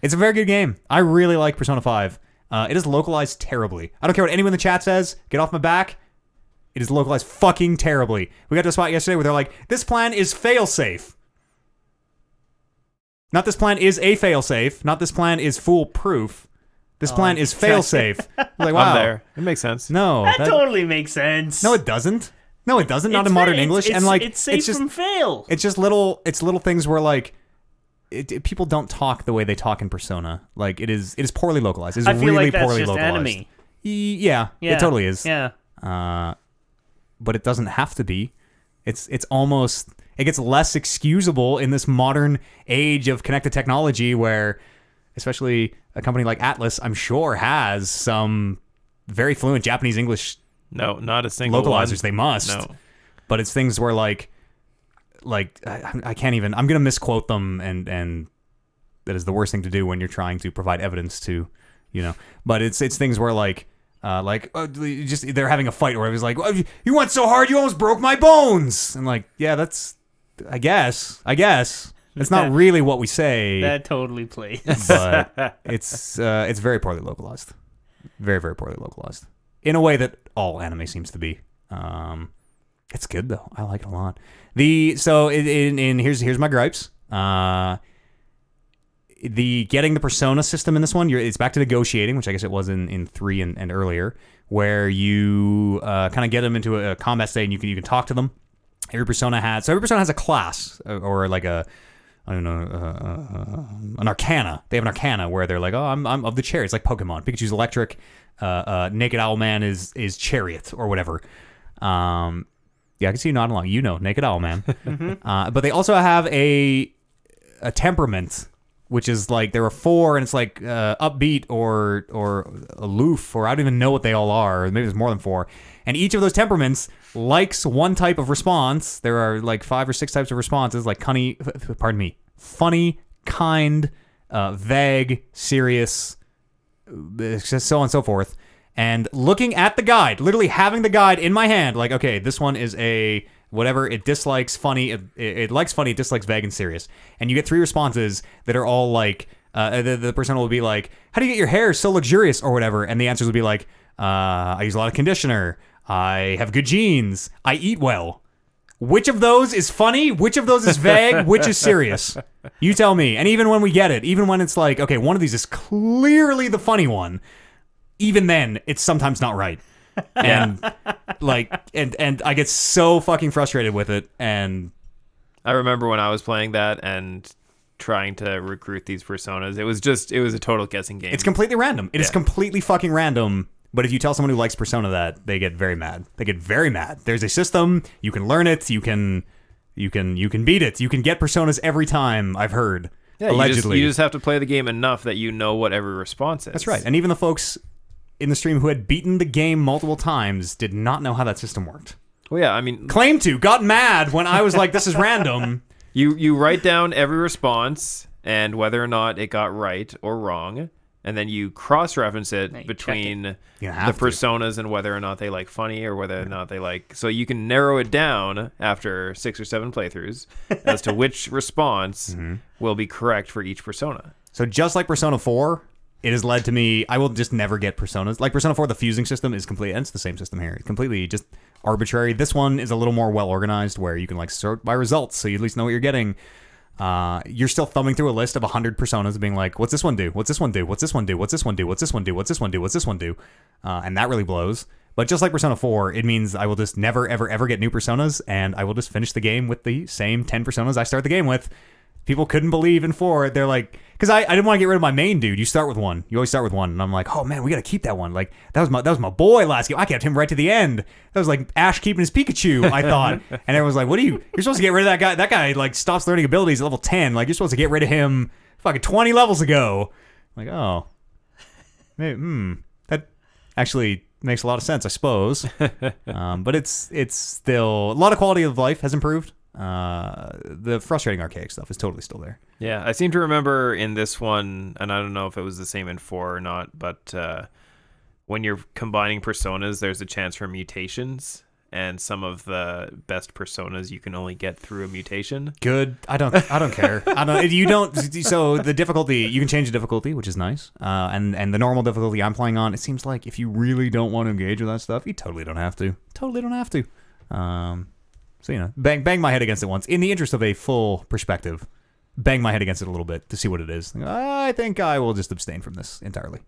It's a very good game. I really like Persona 5. It is localized terribly. I don't care what anyone in the chat says. Get off my back. It is localized fucking terribly. We got to a spot yesterday where they're like, this plan is fail-safe. Not this plan is a fail-safe. Not this plan is foolproof. This plan is fail-safe. Like, wow. I'm there. It makes sense. No. That totally makes sense. No, it doesn't. No, it doesn't. Not in modern English. It's, and like, it's safe from fail. It's just little things where like, people don't talk the way they talk in Persona. Like, it is poorly localized. It's I feel really like that's poorly just localized. anime. Yeah, it totally is. Yeah. But it doesn't have to be. It's almost, it gets less excusable in this modern age of connected technology where, especially a company like Atlas, I'm sure has some very fluent Japanese English. No, not a single localizers. one. They must. No. But it's things where like I can't even. I'm gonna misquote them, and that is the worst thing to do when you're trying to provide evidence to, But it's things where like just they're having a fight where it was like, oh, you went so hard you almost broke my bones, and like, yeah, that's I guess it's not really what we say. That totally plays. But it's very poorly localized, very very poorly localized in a way that all anime seems to be. It's good though. I like it a lot. Here's my gripes. Getting the persona system in this one, it's back to negotiating, which I guess it was in 3 and earlier, where you kind of get them into a combat state and you can talk to them. Every persona has a class or like an arcana. They have an arcana where they're like, oh, I'm of the chariot. It's like Pokemon. Pikachu's electric. Naked Owlman is chariot or whatever. Yeah, I can see you nodding along. Naked Owlman. Mm-hmm. But they also have a temperament, which is like there are 4, and it's like upbeat or aloof, or I don't even know what they all are. Maybe there's more than 4. And each of those temperaments likes one type of response. There are like 5 or 6 types of responses, like funny, kind, vague, serious, so on and so forth. And looking at the guide, literally having the guide in my hand, like, okay, this one is a whatever, it dislikes funny, it likes funny, it dislikes vague and serious. And you get 3 responses that are all like, the person will be like, how do you get your hair so luxurious or whatever? And the answers will be like, I use a lot of conditioner, I have good genes, I eat well. Which of those is funny? Which of those is vague? Which is serious? You tell me. And even when we get it, even when it's like, okay, one of these is clearly the funny one, even then, it's sometimes not right. And and I get so fucking frustrated with it. And I remember when I was playing that and trying to recruit these personas, it was a total guessing game. It's completely random. It is completely fucking random. But if you tell someone who likes Persona that, they get very mad. There's a system. You can learn it. You can beat it. You can get Personas every time, I've heard. Yeah, allegedly. You just have to play the game enough that you know what every response is. That's right. And even the folks in the stream who had beaten the game multiple times did not know how that system worked. Well, yeah, I mean... got mad when I was like, this is random. You write down every response and whether or not it got right or wrong, and then you cross-reference it between the personas and whether or not they like funny or whether or not they like... So you can narrow it down after 6 or 7 playthroughs as to which response will be correct for each persona. So just like Persona 4... it has led to me, I will just never get Personas. Like Persona 4, the fusing system is complete, and it's the same system here. It's completely just arbitrary. This one is a little more well-organized, where you can like sort by results, so you at least know what you're getting. You're still thumbing through a list of 100 Personas and being like, what's this one do? What's this one do? What's this one do? What's this one do? What's this one do? What's this one do? What's this one do? And that really blows. But just like Persona 4, it means I will just never, ever, ever get new Personas, and I will just finish the game with the same 10 Personas I start the game with. People couldn't believe in 4. They're like, because I didn't want to get rid of my main dude. You start with one. You always start with one. And I'm like, oh man, we got to keep that one. Like, that was my boy last game. I kept him right to the end. That was like Ash keeping his Pikachu, I thought. And everyone was like, you're supposed to get rid of that guy. That guy like stops learning abilities at level 10. Like, you're supposed to get rid of him fucking 20 levels ago. I'm like, oh. Maybe, that actually makes a lot of sense, I suppose. But it's still, a lot of quality of life has improved. The frustrating archaic stuff is totally still there. Yeah, I seem to remember in this one, and I don't know if it was the same in 4 or not, but when you're combining personas, there's a chance for mutations. and some of the best personas you can only get through a mutation. Good. I don't care. I don't. You don't. So the difficulty, you can change the difficulty, which is nice. And the normal difficulty I'm playing on, it seems like if you really don't want to engage with that stuff, you totally don't have to. Totally don't have to. So bang my head against it once in the interest of a full perspective. Bang my head against it a little bit to see what it is. I think I will just abstain from this entirely.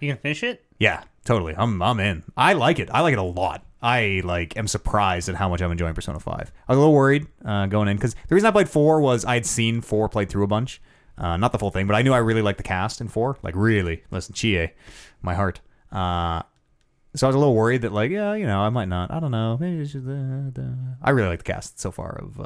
You gonna finish it? Yeah, totally. I'm in. I like it. I like it a lot. I am surprised at how much I'm enjoying Persona 5. I was a little worried going in because the reason I played 4 was I had seen 4 played through a bunch. Not the full thing, but I knew I really liked the cast in 4. Like really, listen, Chie, my heart. So I was a little worried that I might not. I don't know. Maybe it's just, I really like the cast so far of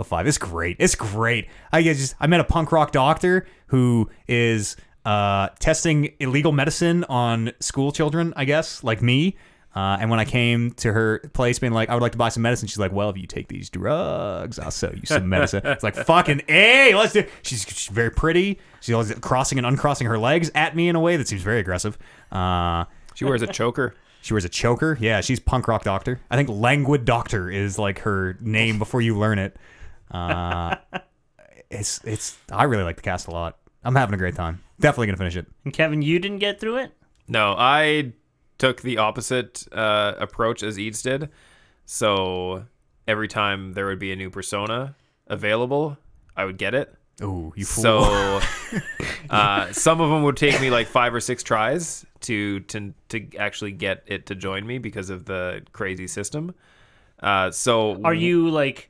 5. It's great. It's great. I met a punk rock doctor who is testing illegal medicine on school children, I guess, like me. And when I came to her place being like, I would like to buy some medicine, she's like, well, if you take these drugs, I'll sell you some medicine. It's like, fucking A, let's do it. She's very pretty. She's always crossing and uncrossing her legs at me in a way that seems very aggressive. She wears a choker. She wears a choker. Yeah, she's punk rock doctor. I think languid doctor is like her name before you learn it. I really like the cast a lot. I'm having a great time. Definitely gonna finish it. And Kevin, you didn't get through it? No, I took the opposite approach as Eads did. So every time there would be a new persona available, I would get it. Ooh, you fool. So some of them would take me like 5 or 6 tries to actually get it to join me because of the crazy system. So are you like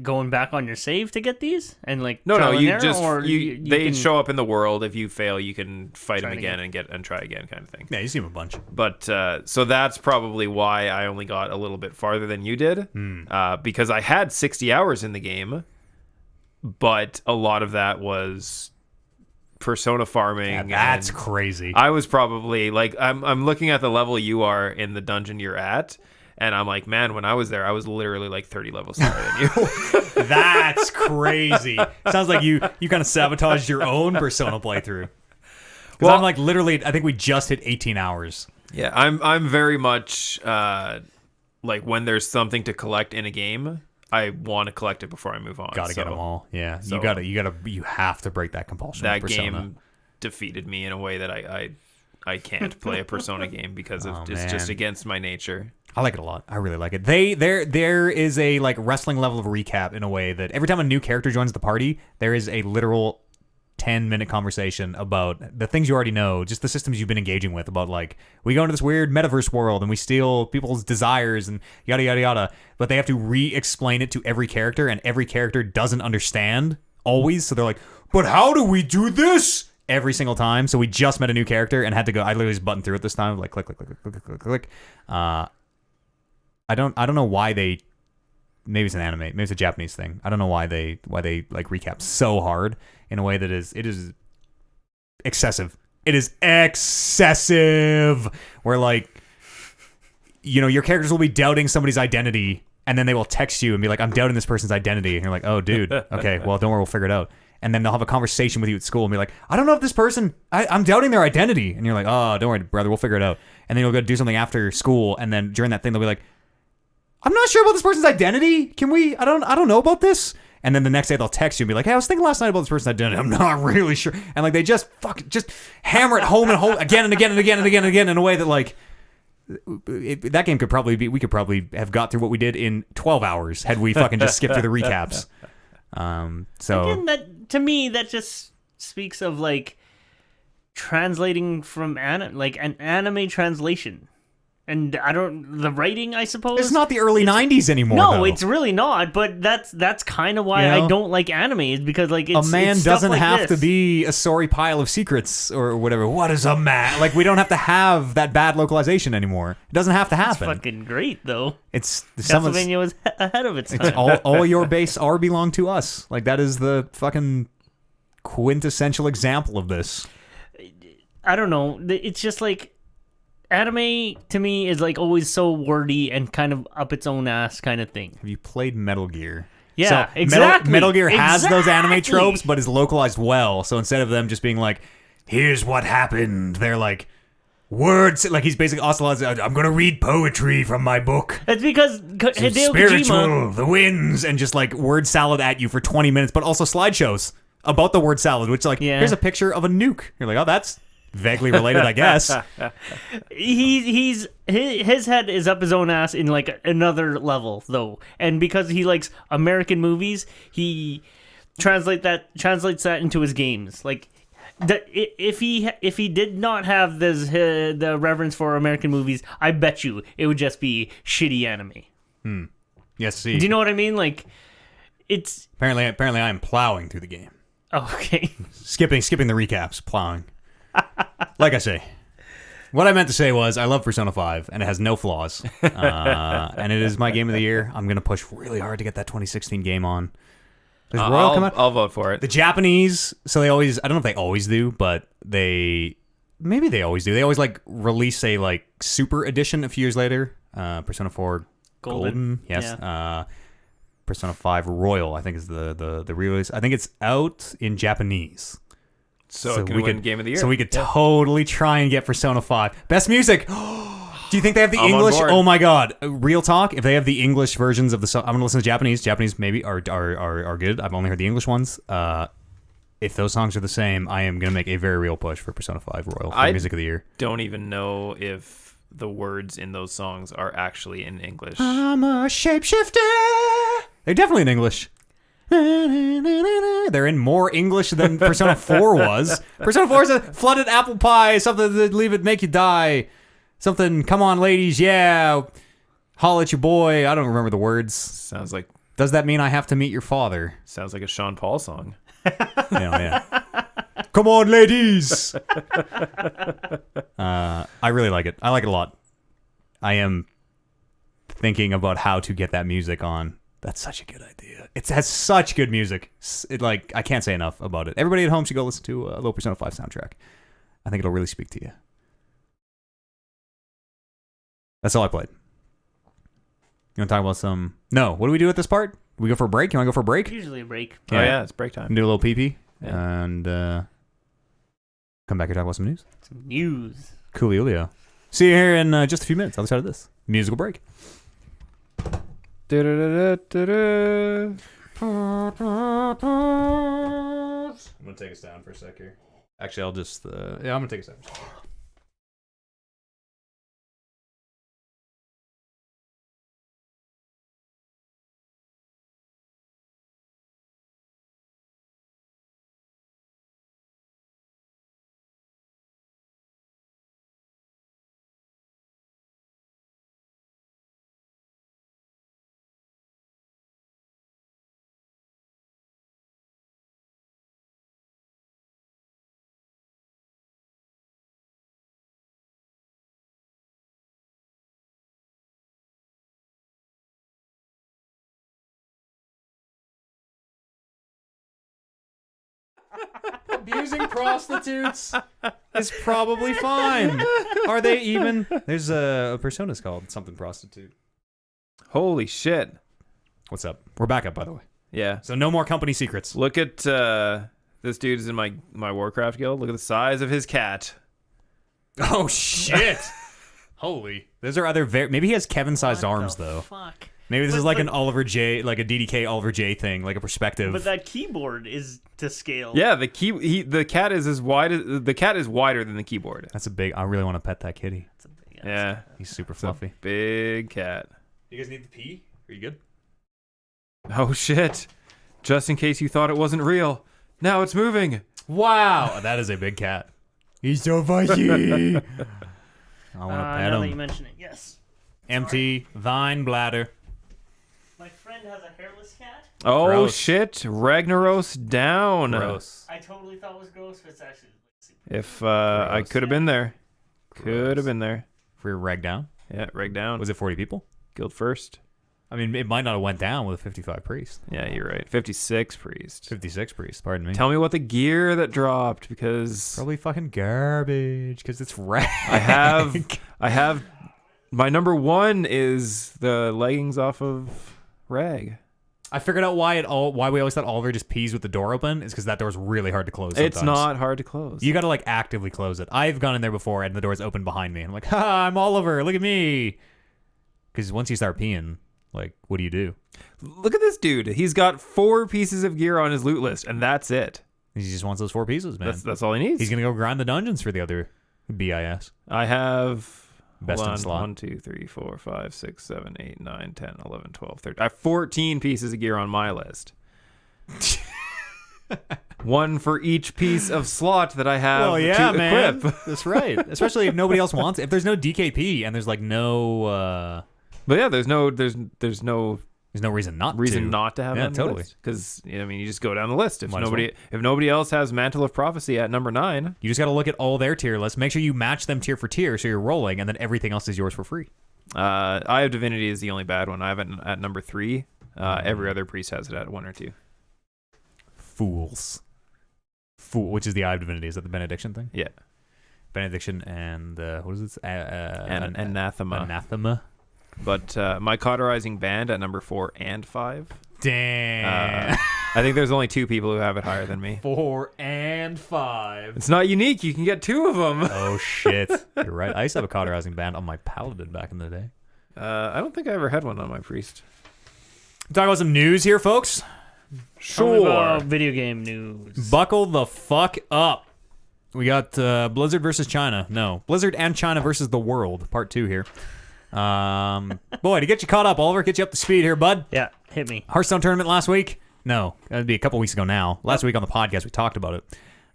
going back on your save to get these and no you error, just or they can show up in the world. If you fail, you can fight them again again. and try again, kind of thing. Yeah, you see him a bunch. But so that's probably why I only got a little bit farther than you did, because I had 60 hours in the game, but a lot of that was persona farming. Yeah, that's crazy. I was probably like, I'm looking at the level you are in the dungeon you're at, and I'm like, man, when I was there, I was literally like 30 levels higher than you. That's crazy. Sounds like you kind of sabotaged your own Persona playthrough. Because I'm like literally, I think we just hit 18 hours. Yeah, I'm very much like when there's something to collect in a game, I want to collect it before I move on. Gotta get them all. Yeah, so you have to break that compulsion. That with Persona. game defeated me in a way that I can't play a Persona game because it's just against my nature. I like it a lot. I really like it. There is a like wrestling level of recap in a way that every time a new character joins the party, there is a literal 10-minute conversation about the things you already know, just the systems you've been engaging with, about like, we go into this weird metaverse world and we steal people's desires and yada yada yada, but they have to re-explain it to every character, and every character doesn't understand always, so they're like, but how do we do this? Every single time. So we just met a new character and had to go, I literally just buttoned through it this time, like click click click click click click click. I don't know why they, maybe it's an anime, maybe it's a Japanese thing. I don't know why they like recap so hard in a way that it is excessive. It is excessive. Where like, your characters will be doubting somebody's identity, and then they will text you and be like, I'm doubting this person's identity, and you're like, oh dude, okay, well don't worry, we'll figure it out. And then they'll have a conversation with you at school and be like, I don't know if this person, I'm doubting their identity, and you're like, oh, don't worry, brother, we'll figure it out. And then you'll go do something after school, and then during that thing they'll be like, I'm not sure about this person's identity. Can we? I don't know about this. And then the next day they'll text you and be like, hey, I was thinking last night about this person's identity. I'm not really sure. And like they just hammer it home and home again and again and again and again and again in a way that like that game we could probably have got through what we did in 12 hours had we fucking just skipped through the recaps. So again, that to me that just speaks of like translating from an anime translation. And the writing, I suppose. It's not the early 90s anymore. No, though. it's really not. But that's kind of why I don't like anime, is because like it's, a man it's doesn't like have this. to be a sorry pile of secrets or whatever. What is a man? Like we don't have to have that bad localization anymore. It doesn't have to happen. It's fucking great though. It's Castlevania was ahead of its time. all your base are belong to us. Like that is the fucking quintessential example of this. I don't know. It's just like. Anime to me is like always so wordy and kind of up its own ass kind of thing. Have you played Metal Gear? Yeah, so exactly. Metal Gear has those anime tropes, but is localized well. So instead of them just being like, "Here's what happened," they're like, words. Like he's basically Ocelot's. I'm gonna read poetry from my book. It's because Hideo Spiritual, Kojima. the winds, and just like word salad at you for 20 minutes, but also slideshows about the word salad, which like here's a picture of a nuke. You're like, oh, that's vaguely related, I guess. His head is up his own ass in like another level though, and because he likes American movies, he translates that into his games. Like, if he did not have this the reverence for American movies, I bet you it would just be shitty anime. Yes, see. Do you know what I mean? Like, it's Apparently, I am plowing through the game. okay. Skipping the recaps, plowing. Like I say, what I meant to say was I love Persona 5, and it has no flaws. And it is my game of the year. I'm going to push really hard to get that 2016 game on. Does Royal come out? I'll vote for it. The Japanese, so they always, I don't know if they always do, but maybe they always do. They always like release a like super edition a few years later. Persona 4 Golden. Yes. Yeah. Persona 5 Royal, I think is the re-release. I think it's out in Japanese. So it can win Game of the Year. So we could totally try and get Persona 5. Best music! Do you think they have the I'm on English? board. Oh my god. Real talk, if they have the English versions of the song, I'm going to listen to Japanese. Japanese maybe are good. I've only heard the English ones. If those songs are the same, I am going to make a very real push for Persona 5 Royal for Music of the Year. Don't even know if the words in those songs are actually in English. I'm a shapeshifter! They're definitely in English. They're in more English than Persona 4 was. Persona 4 is a flooded apple pie, something that leave it make you die. Something, come on ladies, yeah. Holla at your boy. I don't remember the words. Sounds like Does that mean I have to meet your father? a Sean Paul song. Yeah. Come on ladies. I really like it. I like it a lot. I am thinking about how to get that music on. That's such a good idea. It has such good music. I can't say enough about it. Everybody at home should go listen to a little Persona 5 soundtrack. I think it'll really speak to you. That's all I played. You want to talk about some... No, what do we do at this part? We go for a break? You want to go for a break? Usually a break. Oh yeah, it's break time. Do a little pee-pee. Yeah. And come back and talk about some news. Some news. Coolio. See you here in just a few minutes. Other side of this. Musical break. I'm gonna take us down for a sec here. Actually, I'll just I'm gonna take us down. Abusing prostitutes is probably fine. Are they even? There's a persona's called something prostitute. Holy shit. What's up? We're back up, by the way. Yeah. So no more company secrets. Look at this dude is in my Warcraft guild. Look at the size of his cat. Oh shit! Holy. Those are other maybe he has Kevin-sized arms though. Fuck. Maybe this is like an Oliver J, like a DDK Oliver J thing, like a perspective. But that keyboard is to scale. Yeah, the cat is as wide as the cat is wider than the keyboard. That's a big. I really want to pet that kitty. That's a big ass. Yeah, He's super fluffy. big cat. You guys need to pee? Are you good? Oh shit! Just in case you thought it wasn't real, now it's moving. Wow, that is a big cat. He's so fuzzy. I want to pet Now that you him. mention it, yes. Empty vine bladder. My friend has a hairless cat. Oh Gross. shit! Ragnaros down. Gross. I totally thought it was gross, but it's actually super. If I Gross. could have been there, could Gross. have been there. For your rag down? Yeah, rag down. Was it 40 people? Guild first? I mean, it might not have went down with a 55 priest. Yeah, you're right. 56 priest. 56 priest, pardon me. Tell me what the gear that dropped because Probably fucking garbage, because it's rag. I have my number one is the leggings off of Rag. I figured out why we always thought Oliver just pees with the door open is because that door's really hard to close sometimes. It's not hard to close. You got to like actively close it. I've gone in there before and the door's open behind me. I'm like, ha, I'm Oliver. Look at me. Because once you start peeing, like, what do you do? Look at this dude. He's got 4 pieces of gear on his loot list, and that's it. He just wants those 4 pieces, man. That's all he needs. He's going to go grind the dungeons for the other BIS. I have... Best in slot. 1, 2, 3, 4, 5, 6, 7, 8, 9, 10, 11, 12, 13. I have 14 pieces of gear on my list. 1 for each piece of slot that I have to equip. That's right. Especially if nobody else wants it. If there's no DKP and there's like no... But yeah, there's no reason not to have it totally. Because you just go down the list. If nobody else has Mantle of Prophecy at number 9, you just got to look at all their tier lists. Make sure you match them tier for tier, so you're rolling, and then everything else is yours for free. Eye of Divinity is the only bad one. I have it at number 3. Every other priest has it at 1 or 2. Fools. Which is the Eye of Divinity? Is that the benediction thing? Yeah. Benediction and what is it? Anathema. Anathema. But my Cauterizing Band at number 4 and 5. Damn. I think there's only 2 people who have it higher than me. 4 and 5. It's not unique. You can get 2 of them. Oh, shit. You're right. I used to have a Cauterizing Band on my Paladin back in the day. I don't think I ever had one on my Priest. Talk about some news here, folks. Sure. Video game news. Buckle the fuck up. We got Blizzard versus China. No. Blizzard and China versus the world. Part 2 here. Boy, to get you caught up, Oliver, get you up to speed here, bud. Yeah, hit me. Hearthstone tournament last week? No, that'd be a couple weeks ago now. Last week on the podcast, we talked about it.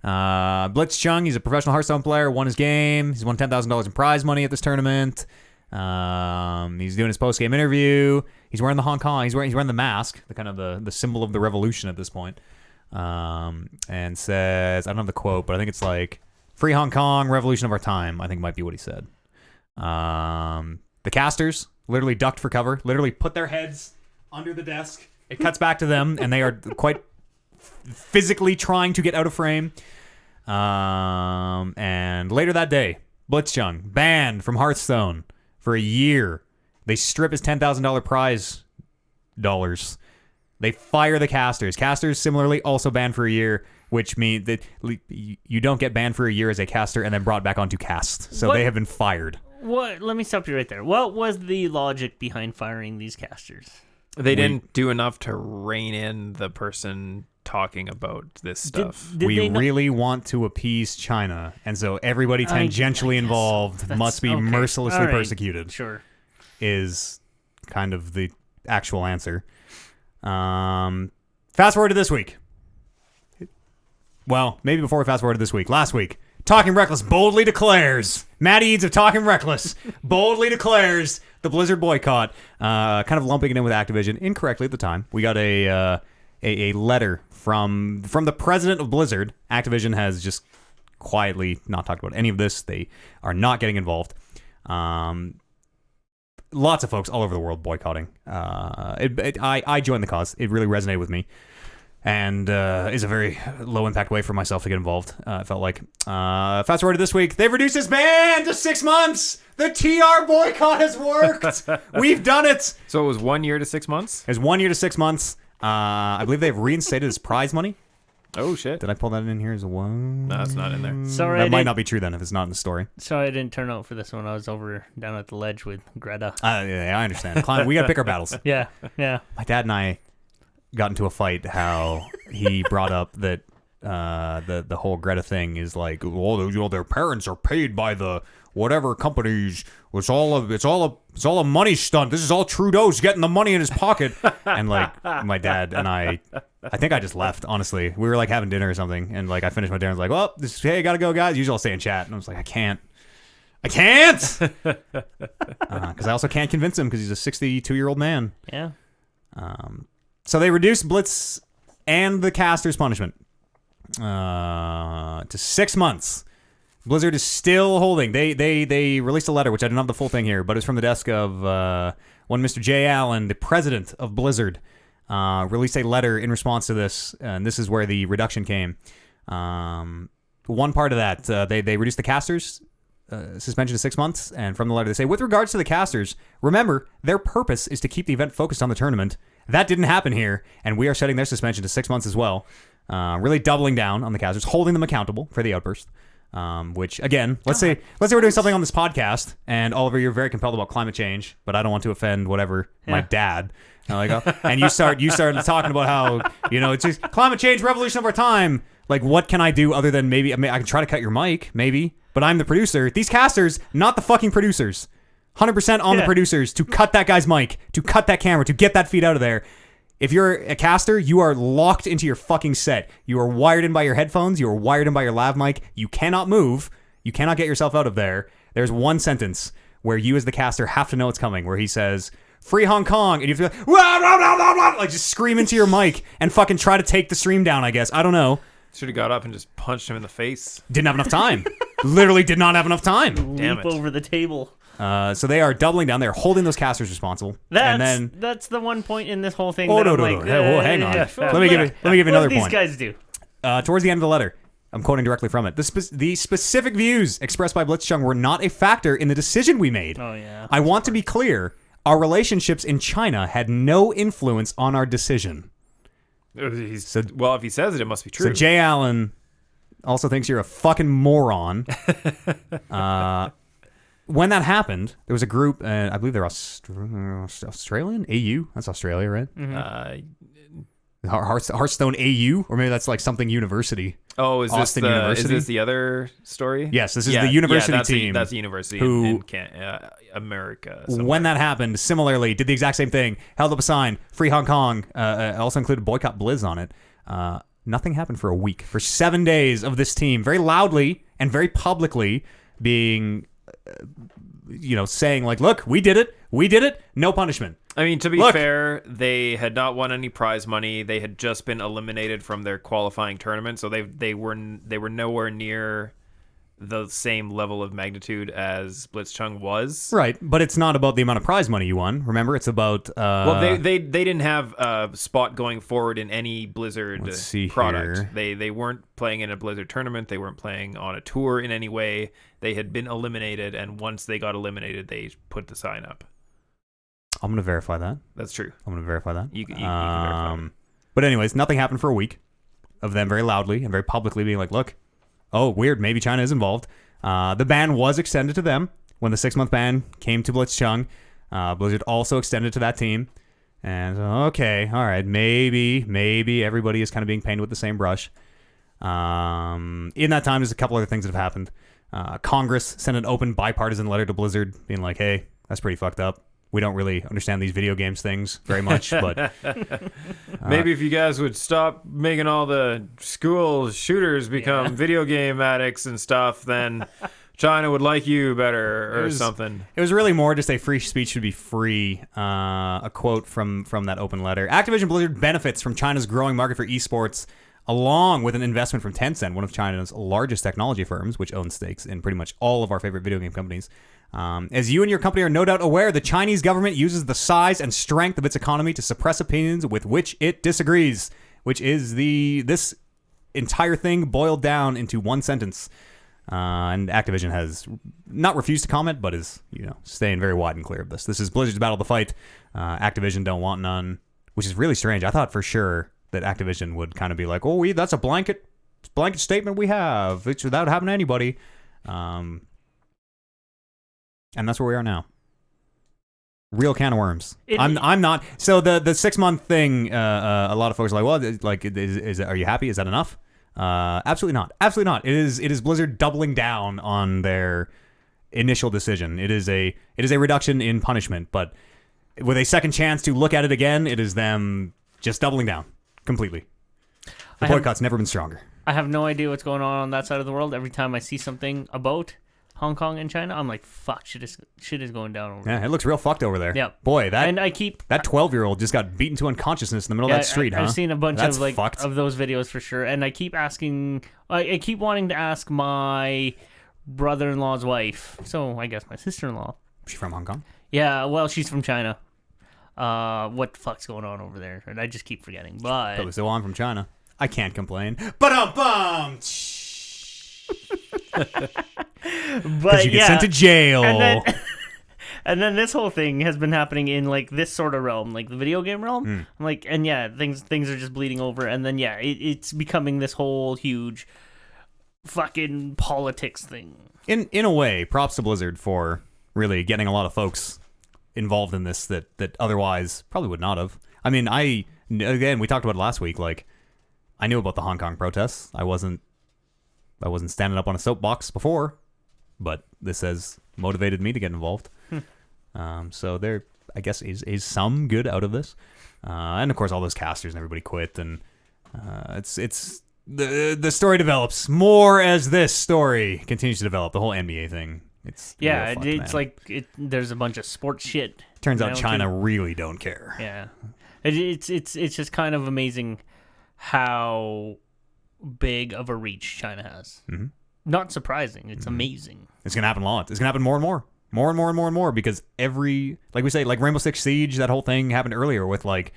Blitzchung, he's a professional Hearthstone player, won his game. He's won $10,000 in prize money at this tournament. He's doing his post-game interview. He's wearing the Hong Kong. He's wearing the mask, the kind of the symbol of the revolution at this point. And says, I don't know the quote, but I think it's like, "Free Hong Kong, revolution of our time," I think might be what he said. The casters literally ducked for cover, literally put their heads under the desk. It cuts back to them, and they are quite physically trying to get out of frame. And later that day, Blitzchung banned from Hearthstone for a year. They strip his $10,000 prize dollars. They fire the casters. Casters similarly also banned for a year, which means that you don't get banned for a year as a caster and then brought back onto cast. So they have been fired. What? Let me stop you right there. What was the logic behind firing these casters? They didn't do enough to rein in the person talking about this stuff. We really want to appease China, and so everybody tangentially involved must be mercilessly persecuted. Sure. Is kind of the actual answer. Fast forward to this week. Well, maybe before we fast forward to this week. Last week, Talking Reckless boldly declares, Matt Eads of Talking Reckless boldly declares the Blizzard boycott, kind of lumping it in with Activision incorrectly at the time. We got a letter from the president of Blizzard. Activision has just quietly not talked about any of this. They are not getting involved. Lots of folks all over the world boycotting. I joined the cause. It really resonated with me. And is a very low-impact way for myself to get involved, it felt like. Fast forward to this week. They've reduced this ban to 6 months. The TR boycott has worked. We've done it. So it was 1 year to 6 months? It was 1 year to 6 months. I believe they've reinstated his prize money. Oh, shit. Did I pull that in here as well? No, it's not in there. Sorry, that might not be true then if it's not in the story. Sorry I didn't turn out for this one. I was over down at the ledge with Greta. Yeah, I understand. We got to pick our battles. Yeah. My dad and I got into a fight how he brought up that the whole Greta thing is like, well, their parents are paid by the whatever companies. It's all a money stunt. This is all Trudeau's getting the money in his pocket. And like my dad and I think I just left, honestly. We were like having dinner or something, and like I finished my dinner and was like, well, hey, gotta go, guys. Usually I'll stay and chat. And I was like, I can't. Because I also can't convince him because he's a 62-year-old man. Yeah. So they reduced Blitz and the caster's punishment to 6 months. Blizzard is still holding. They released a letter, which I don't have the full thing here, but it's from the desk of one Mr. Jay Allen, the president of Blizzard, released a letter in response to this, and this is where the reduction came. One part of that, they reduced the casters suspension of 6 months. And from the letter, they say, with regards to the casters, remember, their purpose is to keep the event focused on the tournament. That didn't happen here, and we are setting their suspension to 6 months as well. Really doubling down on the casters, holding them accountable for the outburst. Which, again, let's say we're doing something on this podcast, and Oliver, you're very compelled about climate change, but I don't want to offend my dad. And you started talking about how, it's just climate change, revolution of our time. Like, what can I do other than maybe, I can try to cut your mic, maybe, but I'm the producer. These casters, not the fucking producers. 100% on the producers to cut that guy's mic, to cut that camera, to get that feed out of there. If you're a caster, you are locked into your fucking set. You are wired in by your headphones. You are wired in by your lav mic. You cannot move. You cannot get yourself out of there. There's one sentence where you as the caster have to know it's coming, where he says, "Free Hong Kong," and you have to go, "Wah, wah, wah, wah, wah," like just scream into your mic and fucking try to take the stream down, I guess. I don't know. Should have got up and just punched him in the face. Didn't have enough time. Literally did not have enough time. Damn it. Leap over the table. So they are doubling down. They're holding those casters responsible. That's the one point in this whole thing. Oh, that no, I'm no, like, no. Well, hang on. yeah, Let me give you another what do point. these guys do? Towards the end of the letter, I'm quoting directly from it. The specific views expressed by Blitzchung were not a factor in the decision we made. Oh, yeah. I want to be clear. Our relationships in China had no influence on our decision. Well, if he says it, it must be true. So Jay Allen also thinks you're a fucking moron. When that happened, there was a group, I believe they're Australian? AU? That's Australia, right? Hearthstone AU? Or maybe that's like something university. Oh, is Austin University? Is this the other story? Yes, this is the university team. That's the university who, in America. When that happened, similarly, did the exact same thing. Held up a sign, Free Hong Kong, also included Boycott Blizz on it. Nothing happened for a week. For 7 days of this team, very loudly and very publicly being... saying like, look, we did it, no punishment. I mean, to be fair, they had not won any prize money. They had just been eliminated from their qualifying tournament, so they were nowhere near the same level of magnitude as Blitzchung was. Right, but it's not about the amount of prize money you won. Remember, it's about... well, they didn't have a spot going forward in any Blizzard product. Here. They weren't playing in a Blizzard tournament. They weren't playing on a tour in any way. They had been eliminated, and once they got eliminated, they put the sign up. I'm going to verify that. That's true. I'm going to verify that. You can verify it. But anyways, nothing happened for a week of them very loudly and very publicly being like, look, oh, weird, maybe China is involved. The ban was extended to them when the 6-month ban came to Blitzchung. Blizzard also extended to that team. And okay, all right, maybe everybody is kind of being painted with the same brush. In that time, there's a couple other things that have happened. Congress sent an open bipartisan letter to Blizzard being like, hey, that's pretty fucked up. We don't really understand these video games things very much, but... maybe if you guys would stop making all the school shooters become video game addicts and stuff, then China would like you better or something. It was really more just a free speech should be free. A quote from that open letter. Activision Blizzard benefits from China's growing market for esports, along with an investment from Tencent, one of China's largest technology firms, which owns stakes in pretty much all of our favorite video game companies. As you and your company are no doubt aware, the Chinese government uses the size and strength of its economy to suppress opinions with which it disagrees, which is this entire thing boiled down into one sentence. And Activision has not refused to comment, but is staying very wide and clear of this. This is Blizzard's battle to fight. Activision don't want none, which is really strange. I thought for sure that Activision would kind of be like, oh, that's a blanket statement we have. It's without having to anybody. And that's where we are now. Real can of worms. I'm not. So the 6 month thing. A lot of folks are like, well, like, are you happy? Is that enough? Absolutely not. Absolutely not. It is Blizzard doubling down on their initial decision. It is a reduction in punishment, but with a second chance to look at it again, it is them just doubling down completely. The boycott's never been stronger. I have no idea what's going on that side of the world. Every time I see something about Hong Kong and China, I'm like, fuck, shit is going down over there. Yeah, it looks real fucked over there. Yeah. Boy, that 12-year-old just got beaten to unconsciousness in the middle of that street, I've seen a bunch That's of fucked. of those videos for sure, and I keep wanting to ask my brother-in-law's wife, so I guess my sister-in-law. She's from Hong Kong? Yeah, well, she's from China. What the fuck's going on over there? And I just keep forgetting. But So I'm from China. I can't complain. Ba-dum-bum! But you get sent to jail. And then this whole thing has been happening in like this sort of realm, like the video game realm. I'm like, and yeah, things are just bleeding over, and then yeah, it's becoming this whole huge fucking politics thing. In a way, props to Blizzard for really getting a lot of folks involved in this that otherwise probably would not have. I mean, we talked about it last week. Like, I knew about the Hong Kong protests. I wasn't standing up on a soapbox before, but this has motivated me to get involved. So there, I guess, is some good out of this. And of course, all those casters and everybody quit, and it's the story develops more as this story continues to develop. The whole NBA thing. It's like there's a bunch of sports shit. Turns out China really don't care. Yeah, it's just kind of amazing how big of a reach China has. Mm-hmm. Not surprising. It's amazing. It's gonna happen a lot. It's gonna happen more and more. More and more and more and more, because like we say, like Rainbow Six Siege, that whole thing happened earlier with like,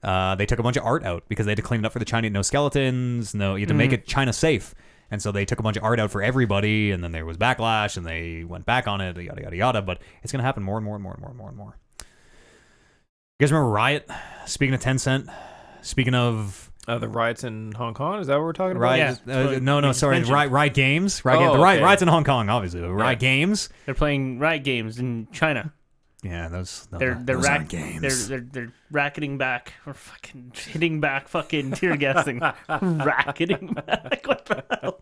they took a bunch of art out because they had to clean it up for the Chinese. No skeletons, you had to make it China safe. And so they took a bunch of art out for everybody, and then there was backlash, and they went back on it, yada, yada, yada. But it's going to happen more and more and more and more and more and more. You guys remember Riot? Speaking of Tencent, speaking of... the riots in Hong Kong? Is that what we're talking about? Riot, sorry. Riot Games. Riots in Hong Kong, obviously. Riot Games. They're playing Riot Games in China. Yeah, those aren't games. They're racketing back, or fucking hitting back, fucking tear gassing, racketing back. What the hell?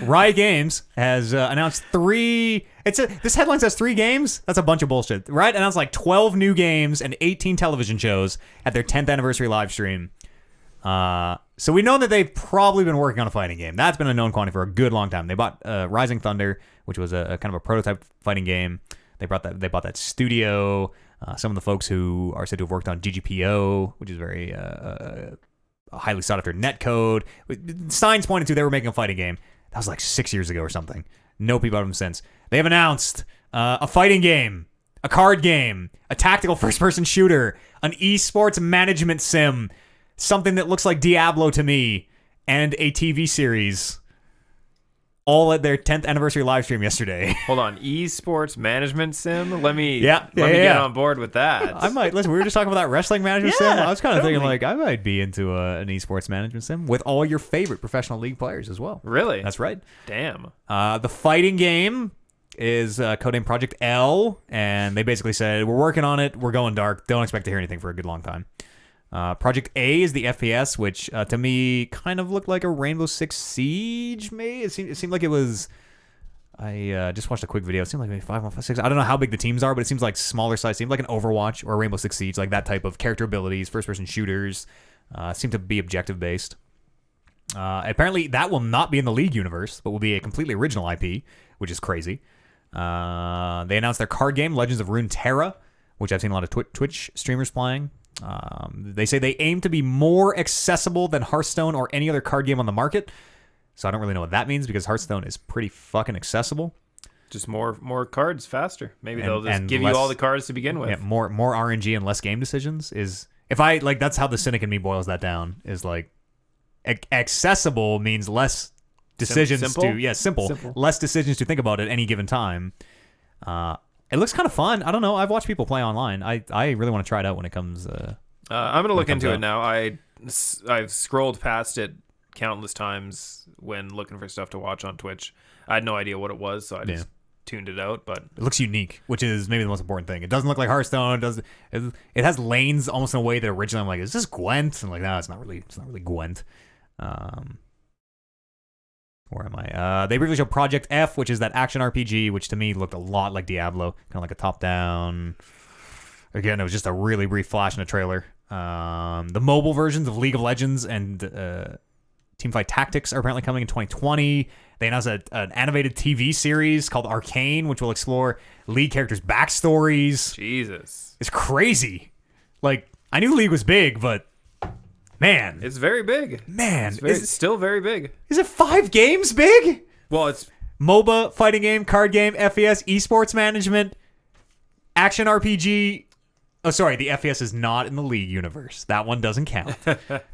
Riot Games has announced 3. This headline says 3 games. That's a bunch of bullshit. Riot announced like 12 new games and 18 television shows at their 10th anniversary live stream. So we know that they've probably been working on a fighting game. That's been a known quantity for a good long time. They bought Rising Thunder, which was a kind of a prototype fighting game. They bought that studio. Some of the folks who are said to have worked on GGPO, which is very a highly sought after netcode. Signs pointed to they were making a fighting game. That was like 6 years ago or something. No people out of them since. They have announced a fighting game, a card game, a tactical first-person shooter, an esports management sim, something that looks like Diablo to me, and a TV series. All at their 10th anniversary live stream yesterday. Hold on, esports management sim. Let me get on board with that. I might listen. We were just talking about that wrestling management sim. I was kind of thinking like I might be into an esports management sim with all your favorite professional league players as well. Really? That's right. Damn. The fighting game is codename Project L, and they basically said we're working on it. We're going dark. Don't expect to hear anything for a good long time. Project A is the FPS, which to me kind of looked like a Rainbow Six Siege. Maybe it seemed like it was. I just watched a quick video. It seemed like maybe 5-on-6. I don't know how big the teams are, but it seems like smaller size. Seemed like an Overwatch or a Rainbow Six Siege, like that type of character abilities, first-person shooters. Seem to be objective based. Apparently, that will not be in the League universe, but will be a completely original IP, which is crazy. They announced their card game, Legends of Runeterra, which I've seen a lot of Twitch streamers playing. They say they aim to be more accessible than Hearthstone or any other card game on the market. So I don't really know what that means because Hearthstone is pretty fucking accessible. Just more cards faster. Maybe they'll just give you all the cards to begin with. Yeah, more RNG and less game decisions is if I like that's how the cynic in me boils that down is like accessible means less decisions simple. Less decisions to think about at any given time. It looks kind of fun. I don't know. I've watched people play online. I really want to try it out when it comes. I'm gonna look into it now. I've scrolled past it countless times when looking for stuff to watch on Twitch. I had no idea what it was, so I just tuned it out. But it looks unique, which is maybe the most important thing. It doesn't look like Hearthstone. It has lanes almost in a way that originally I'm like, is this Gwent? And like, no, it's not really Gwent. Where am I? They briefly showed Project F, which is that action RPG, which to me looked a lot like Diablo, kind of like a top-down. Again, it was just a really brief flash in a trailer. The mobile versions of League of Legends and Teamfight Tactics are apparently coming in 2020. They announced an animated TV series called Arcane, which will explore League characters' backstories. Jesus. It's crazy. Like, I knew League was big, but man. It's very big. Man. It's still very big. Is it 5 games big? Well, it's MOBA, fighting game, card game, FES, esports management, action RPG, Oh, sorry. The FPS is not in the League universe. That one doesn't count.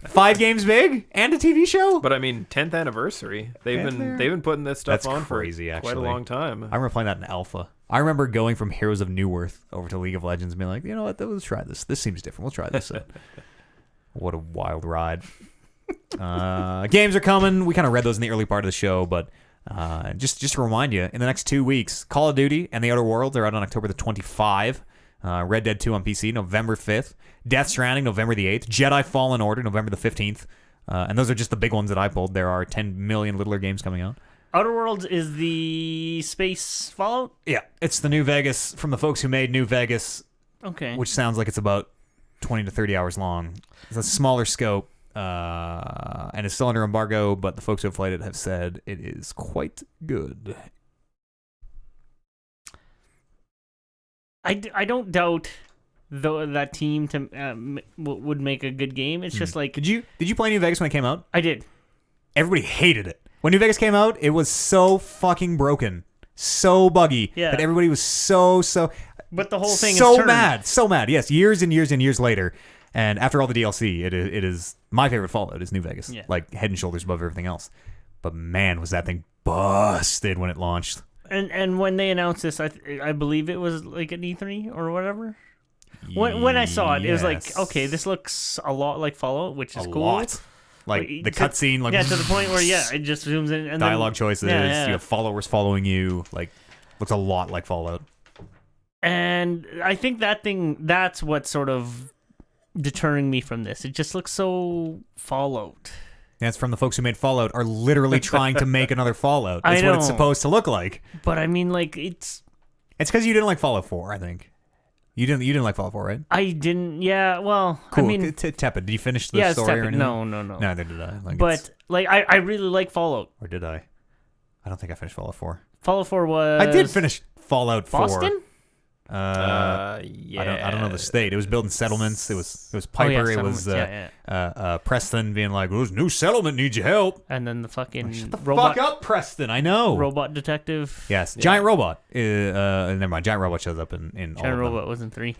5 games big and a TV show. But I mean, 10th anniversary. They've been putting this stuff That's on crazy, for quite a actually. long time. I remember playing that in alpha. I remember going from Heroes of New Earth over to League of Legends and being like, you know what? Let's try this. This seems different. We'll try this. What a wild ride. Games are coming. We kind of read those in the early part of the show, but just to remind you, in the next 2 weeks, Call of Duty and The Outer Worlds are out on October the 25th. Red Dead 2 on PC, November 5th. Death Stranding, November the 8th. Jedi Fallen Order, November the 15th. And those are just the big ones that I pulled. There are 10 million littler games coming out. Outer Worlds is the space Fallout? Yeah, it's the New Vegas from the folks who made New Vegas, Okay. which sounds like it's about 20 to 30 hours long. It's a smaller scope, and it's still under embargo, but the folks who have played it have said it is quite good. I don't doubt that team to would make a good game. It's just like... Did you play New Vegas when it came out? I did. Everybody hated it. When New Vegas came out, it was so fucking broken, so buggy, that everybody was so... But the whole thing is so turned. so mad. Yes, years and years and years later, and after all the DLC, it is my favorite Fallout is New Vegas, like head and shoulders above everything else. But man, was that thing busted when it launched. And when they announced this, I believe it was like an E3 or whatever. When I saw it, it was like, okay, this looks a lot like Fallout, which is cool. Lot. Like the cutscene, like to the point where it just zooms in and dialogue choices. Yeah. You have followers following you. Like looks a lot like Fallout. And I think that's what's sort of deterring me from this. It just looks so Fallout. That's from the folks who made Fallout are literally trying to make another Fallout. I That's know. what it's supposed to look like. But I mean, like it's because you didn't like Fallout 4, I think. You didn't like Fallout 4, right? I didn't. Yeah, well, Cool. I mean, tepid. Did you finish the story tepid. or anything? No. Neither did I. Like, but like, I really like Fallout. or did I? I don't think I finished Fallout 4. Fallout 4 was. I did finish Fallout 4. Boston? Yeah. I don't know the state. It was building settlements. It was Piper. It was Preston being like, "Well, this new settlement needs your help." And then the fucking Shut the robot. fuck up, Preston. I know. Robot detective. Yes, giant robot. Never mind. Giant robot shows up in all Giant of robot them. was in 3.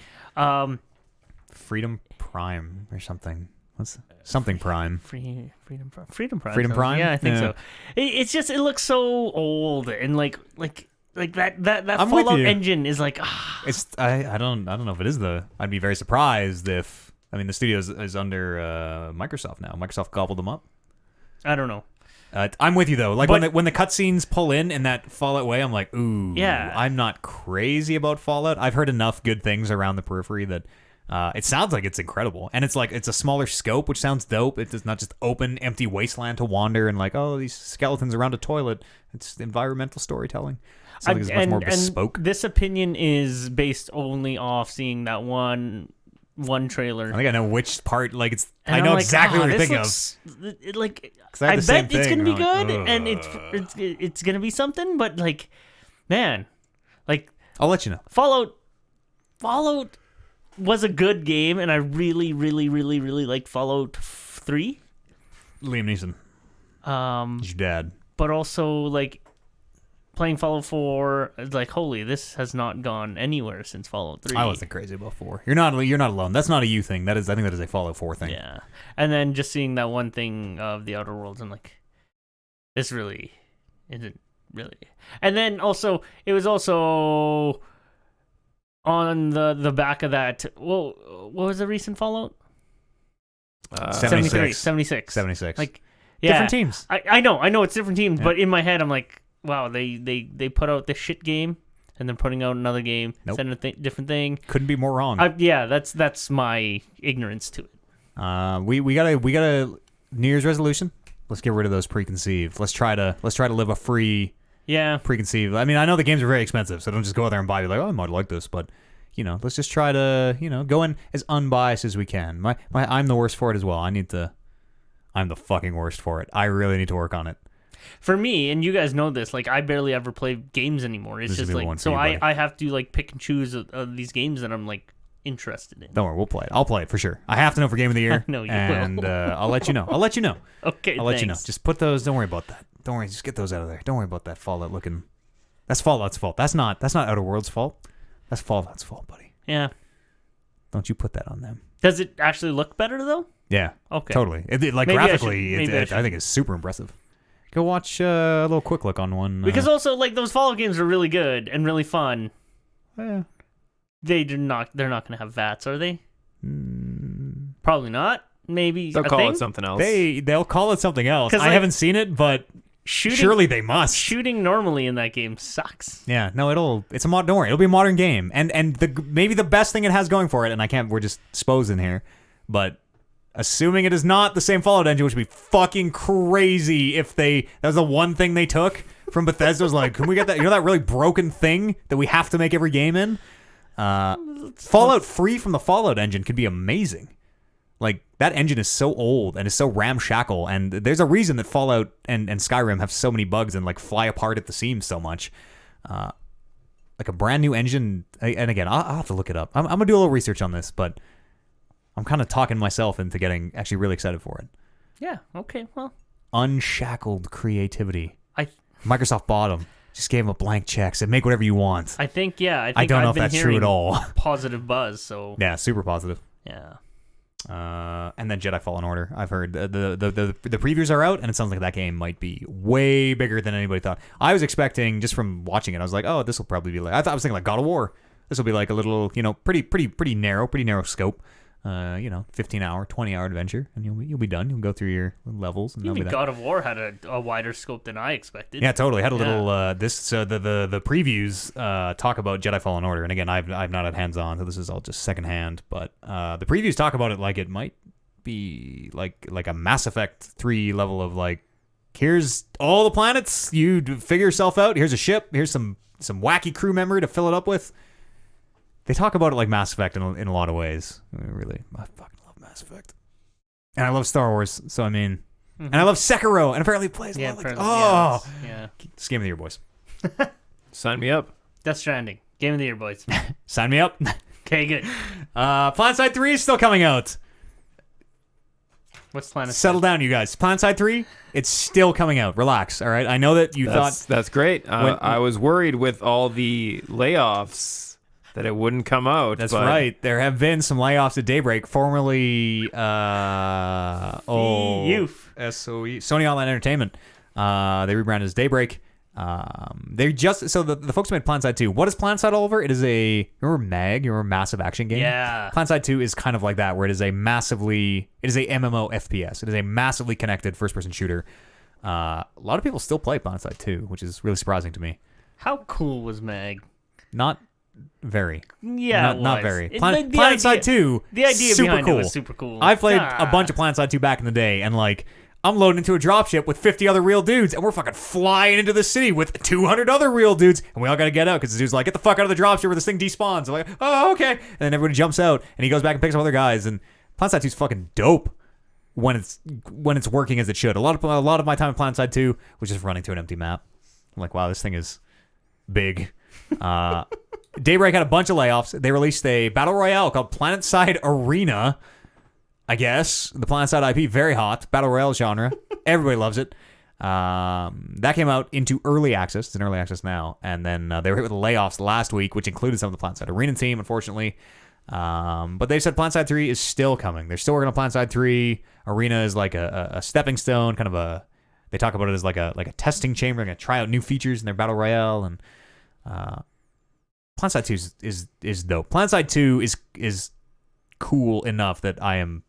Freedom Prime or something. What's something Prime? Freedom Prime. Freedom so- Prime? Yeah, I think Yeah. so. It's just it looks so old and like that I'm with Fallout you. engine is like I don't know if it is I'd be very surprised if the studio is under Microsoft now. Microsoft gobbled them up. I don't know. I'm with you though. Like But- when the cutscenes pull in that Fallout way, I'm like, ooh, Yeah. I'm not crazy about Fallout. I've heard enough good things around the periphery that it sounds like it's incredible, and it's like it's a smaller scope, which sounds dope. It's not just open, empty wasteland to wander and like, oh, these skeletons around a toilet. It's environmental storytelling. Sounds like it's much more bespoke. And this opinion is based only off seeing that one trailer. I think I know which part. Like it's. And I I'm know like, exactly what you're this thinking looks, like 'Cause I had I the same bet it's thing. gonna be I'm good, like, and it's gonna be something. But like, man, like I'll let you know. Fallout was a good game, and I really, really, really, really liked Fallout 3. Liam Neeson, he's your dad. But also like playing Fallout 4, it's like, holy, this has not gone anywhere since Fallout 3. I wasn't crazy about 4. You're not alone. That's not a you thing. I think that is a Fallout 4 thing. Yeah, and then just seeing that one thing of the Outer Worlds, and like, this really isn't really. And then also, it was also on the back of that. Well, what was the recent Fallout? 76. 76. 76. Like, yeah, different teams. I know it's different teams, Yeah. but in my head, I'm like, wow, they put out this shit game, and then putting out another game, Nope. sending a different thing. Couldn't be more wrong. That's my ignorance to it. We got a New Year's resolution. Let's get rid of those preconceived. Let's try to live a free preconceived. I mean, I know the games are very expensive, so don't just go out there and buy. Be like, oh, I might like this, but let's just try to go in as unbiased as we can. I'm the worst for it as well. I'm the fucking worst for it. I really need to work on it. For me, and you guys know this, like, I barely ever play games anymore. It's This just would be the one like, for so you, buddy. I have to like pick and choose of these games that I'm like interested in. Don't worry, we'll play it. I'll play it for sure. I have to know for game of the year. No, you and will. I'll let you know. Okay, I'll let you know. thanks. Just put those. Don't worry about that. Don't worry. Just get those out of there. Don't worry about that Fallout looking. That's Fallout's fault. That's not Outer Worlds' fault. That's Fallout's fault, buddy. Yeah. Don't you put that on them. Does it actually look better though? Yeah. Okay. Totally. Like Maybe I graphically, should- maybe I should. I think it's super impressive. Go watch a little quick look on one. Because also like those Fallout games are really good and really fun. Yeah. They're not going to have VATs, are they? Probably not. Maybe They'll a call thing? it something else. They'll call it something else. 'Cause, I like, haven't seen it, but surely they must. Shooting normally in that game sucks. Yeah, no, it's a don't worry, it'll be a modern game, and maybe the best thing it has going for it, and we're just exposing here, but assuming it is not the same Fallout engine, which would be fucking crazy if that was the one thing they took from Bethesda, was like, can we get that, that really broken thing that we have to make every game in? Fallout free from the Fallout engine could be amazing. Like, that engine is so old and is so ramshackle, and there's a reason that Fallout and Skyrim have so many bugs and, like, fly apart at the seams so much. Like, a brand new engine, and again, I'll have to look it up. I'm going to do a little research on this, but I'm kind of talking myself into getting actually really excited for it. Yeah, okay, well. Unshackled creativity. Microsoft bought them. Just gave them a blank check, said, make whatever you want. I think I don't know if that's true at all. Positive buzz, so. Yeah, super positive. Yeah. And then Jedi Fallen Order. I've heard the previews are out, and it sounds like that game might be way bigger than anybody thought. I was expecting, just from watching it, I was like, oh, this will probably be like, I was thinking like God of War. This will be like a little, pretty narrow scope. 15-hour, 20-hour adventure, and you'll be done. You'll go through your levels. And Even God of War had a wider scope than I expected. Yeah, totally. Had a little the previews talk about Jedi Fallen Order, and again, I've not had hands on, so this is all just secondhand. But the previews talk about it like it might be like a Mass Effect 3 level of like, here's all the planets, you figure yourself out. Here's a ship. Here's some wacky crew member to fill it up with. They talk about it like Mass Effect in a lot of ways. Really, I fucking love Mass Effect. And I love Star Wars, so I mean... And I love Sekiro, and apparently it plays a lot like... Oh! Yeah. It's Game of the Year, boys. Sign me up. Death Stranding. Game of the Year, boys. Sign me up. Okay, good. PlanetSide 3 is still coming out. What's Planet Settle down, you guys. PlanetSide 3, it's still coming out. Relax, all right? I know that you thought... That's great. I was worried with all the layoffs that it wouldn't come out. That's right. There have been some layoffs at Daybreak, formerly Youth. SOE, Sony Online Entertainment. They rebranded as Daybreak. They just the folks who made PlanetSide 2. What is PlanetSide, Oliver? It is remember MAG, your massive action game? Yeah. PlanetSide 2 is kind of like that, where it is a MMO FPS. It is a massively connected first-person shooter. A lot of people still play PlanetSide 2, which is really surprising to me. How cool was Mag? Not very. Yeah, not very. The PlanetSide idea, 2, the idea super behind cool. it was super cool. I played a bunch of PlanetSide 2 back in the day, and like, I'm loading into a dropship with 50 other real dudes, and we're fucking flying into the city with 200 other real dudes, and we all gotta get out, because the dude's like, get the fuck out of the dropship where this thing despawns. I'm like, oh, okay. And then everybody jumps out, and he goes back and picks up other guys, and PlanetSide 2 is fucking dope when it's working as it should. A lot of my time in PlanetSide 2 was just running through an empty map. I'm like, wow, this thing is big. Daybreak had a bunch of layoffs. They released a battle royale called PlanetSide Arena. I guess the PlanetSide IP, very hot battle royale genre. Everybody loves it. That came out into early access. It's in early access now, and then they were hit with layoffs last week, which included some of the PlanetSide Arena team, unfortunately. But they said PlanetSide 3 is still coming. They're still working on PlanetSide 3. Arena is like a stepping stone, kind of a. They talk about it as like a testing chamber. They're gonna try out new features in their battle royale, and PlanetSide 2 is dope. PlanetSide 2 is cool enough that I am.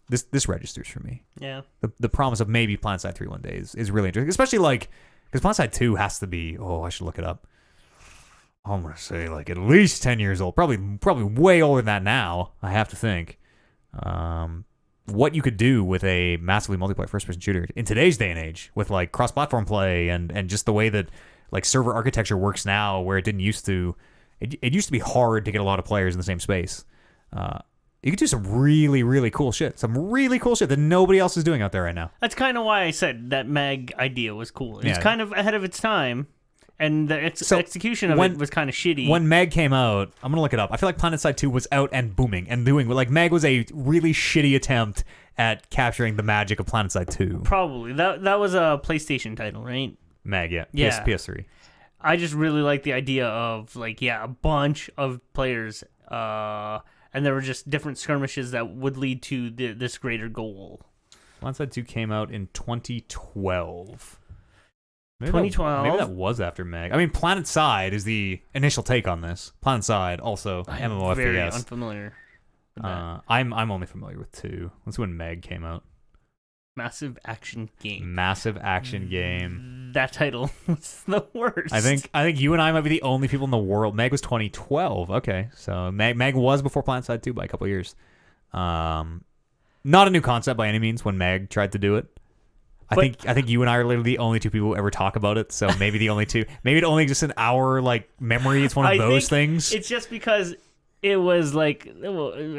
This registers for me. Yeah. The promise of maybe PlanetSide 3 one day is really interesting, especially like because PlanetSide 2 has to be. Oh, I should look it up. I'm gonna say like at least 10 years old, probably way older than that now. I have to think. What you could do with a massively multiplayer first-person shooter in today's day and age, with like cross-platform play and just the way that like server architecture works now, where it didn't used to. It used to be hard to get a lot of players in the same space. You could do some really, really cool shit. Some really cool shit that nobody else is doing out there right now. That's kind of why I said that Mag idea was cool. It's Yeah. kind of ahead of its time, and the execution of it was kind of shitty. When Meg came out, I'm going to look it up. I feel like PlanetSide 2 was out and booming and doing... Like, Meg was a really shitty attempt at capturing the magic of PlanetSide 2. Probably. That was a PlayStation title, right? Meg, yeah. Yeah. PS3. I just really like the idea of, like, a bunch of players... and there were just different skirmishes that would lead to this greater goal. PlanetSide 2 came out in 2012. 2012. Maybe that was after Meg. I mean, PlanetSide is the initial take on this. PlanetSide also MMORPG. Very unfamiliar with that. I'm only familiar with 2. That's when Meg came out. Massive action game. Massive action game. That title was the worst. I think you and I might be the only people in the world. Meg was 2012. Okay, so Meg was before PlanetSide 2 by a couple years. Not a new concept by any means when Meg tried to do it. I think you and I are literally the only 2 people who ever talk about it. So maybe the only 2. Maybe it only exists in our like memory. It's one of those things. It's just because it was like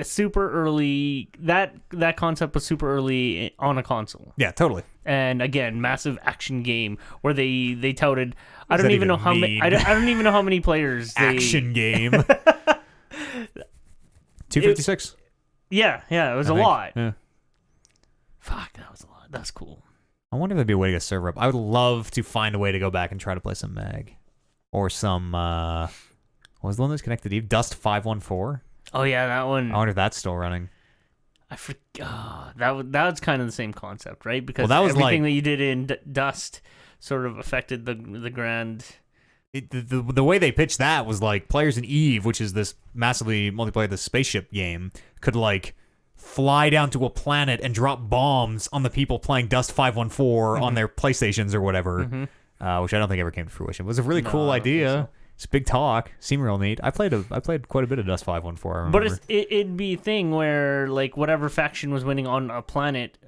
super early. That concept was super early on a console. Yeah, totally. And again, massive action game where they touted. I don't even know how many. I don't even know how many players. Action game. 256. Yeah, it was a lot. Yeah. Fuck, that was a lot. That's cool. I wonder if there'd be a way to get a server up. I would love to find a way to go back and try to play some Meg, or some. What was the one that's connected to Eve? Dust 514. Oh yeah, that one. I wonder if that's still running. I forgot. That was kind of the same concept, right? Because that was everything that you did in Dust sort of affected the grand. The way they pitched that was like players in Eve, which is this massively multiplayer, this spaceship game, could like fly down to a planet and drop bombs on the people playing Dust 514 on their PlayStations or whatever, which I don't think ever came to fruition. It was a really cool idea. It's big talk. Seemed real neat. I played quite a bit of Dust 514. But it'd be a thing where like whatever faction was winning on a planet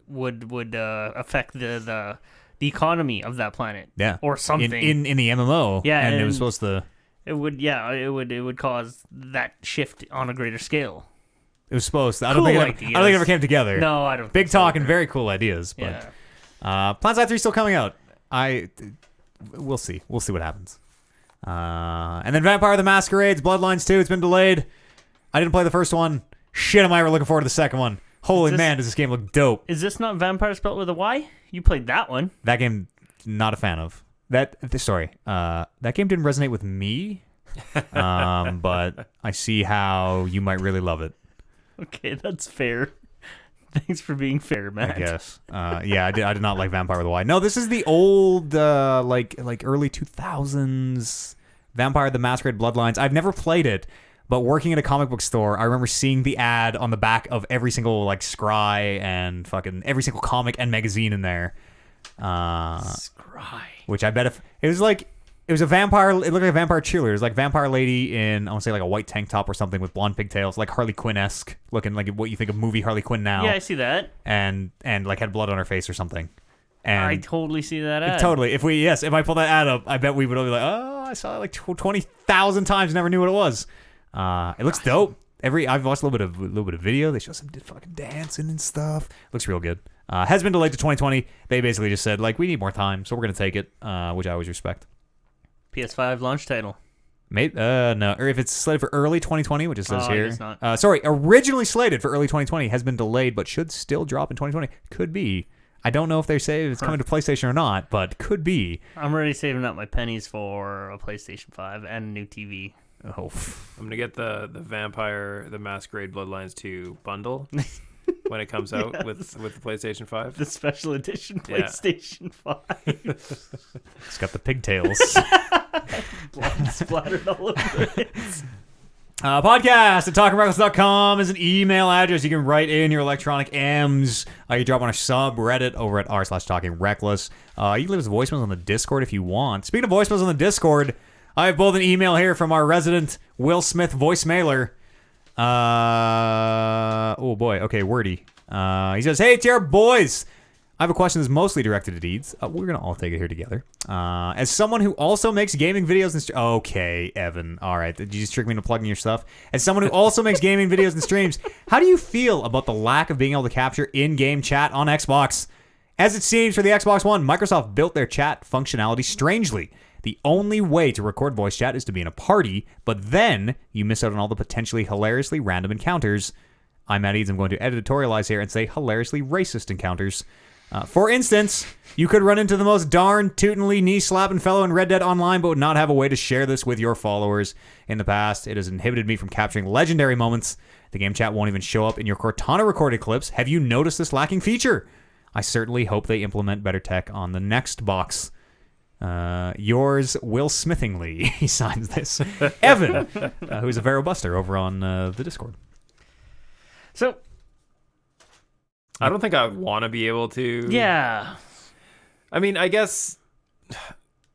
would affect the economy of that planet. Yeah. Or something in the MMO. Yeah, and it was supposed to. It would cause that shift on a greater scale. It was supposed to. I don't think it ever came together. No, I don't. Big talk and very cool ideas. But PlanetSide 3 is still coming out. We'll see. We'll see what happens. And then Vampire the Masquerade's Bloodlines 2. It's been delayed. I didn't play the first one. Shit, am I ever looking forward to the second one? Holy man, does this game look dope. Is this not Vampire spelled with a Y? You played that one. That game, not a fan of. That game didn't resonate with me. But I see how you might really love it. Okay, that's fair. Thanks for being fair, Matt. I guess. I did not like Vampire with a Y. No, this is the old, like early 2000s Vampire the Masquerade Bloodlines. I've never played it, but working at a comic book store, I remember seeing the ad on the back of every single like scry and fucking every single comic and magazine in there. Scry. Which I bet if it was like. It was a vampire. It looked like a vampire cheerleader. It was like vampire lady in, I want to say, like a white tank top or something with blonde pigtails, like Harley Quinn-esque, looking like what you think of movie Harley Quinn now. Yeah, I see that. And like had blood on her face or something. And I totally see that ad. Totally. If I pull that ad up, I bet we would all be like, oh, I saw it like 20,000 times, never knew what it was. It looks dope. I've watched a little bit of video. They show some fucking dancing and stuff. Looks real good. Has been delayed to 2020. They basically just said like we need more time, so we're gonna take it, which I always respect. PS5 launch title. Maybe no, or if it's slated for early 2020, which it says here. I guess not. Sorry, originally slated for early 2020, has been delayed, but should still drop in 2020. Could be. I don't know if they say it's coming to PlayStation or not, but could be. I'm already saving up my pennies for a PlayStation 5 and a new TV. Oh, I'm gonna get the Vampire the Masquerade Bloodlines 2 bundle when it comes out with the PlayStation 5. The special edition PlayStation 5. It's got the pigtails. Blood splattered all over it. Podcast at talkingreckless.com is an email address. You can write in your electronic M's. You drop on our subreddit over at r/talkingreckless. You can leave us voicemails on the Discord if you want. Speaking of voicemails on the Discord, I have both an email here from our resident Will Smith voicemailer. Oh boy, okay, wordy. He says, "Hey TR boys, I have a question that's mostly directed at Eads. We're gonna all take it here together. As someone who also makes gaming videos and okay, Evan, all right, did you just trick me into plugging your stuff? As someone who also makes gaming videos and streams, how do you feel about the lack of being able to capture in-game chat on Xbox? As it seems for the Xbox One, Microsoft built their chat functionality strangely. The only way to record voice chat is to be in a party, but then you miss out on all the potentially hilariously random encounters. I'm Matt Eads. I'm going to editorialize here and say hilariously racist encounters. For instance, you could run into the most darn tootin'ly knee-slapping fellow in Red Dead Online, but would not have a way to share this with your followers. In the past, it has inhibited me from capturing legendary moments. The game chat won't even show up in your Cortana recorded clips. Have you noticed this lacking feature? I certainly hope they implement better tech on the next box. Yours, Will Smithingly. He signs this. Evan, who's a Vero Buster over on the Discord. So, I don't think I would want to be able to. yeah. I mean, I guess,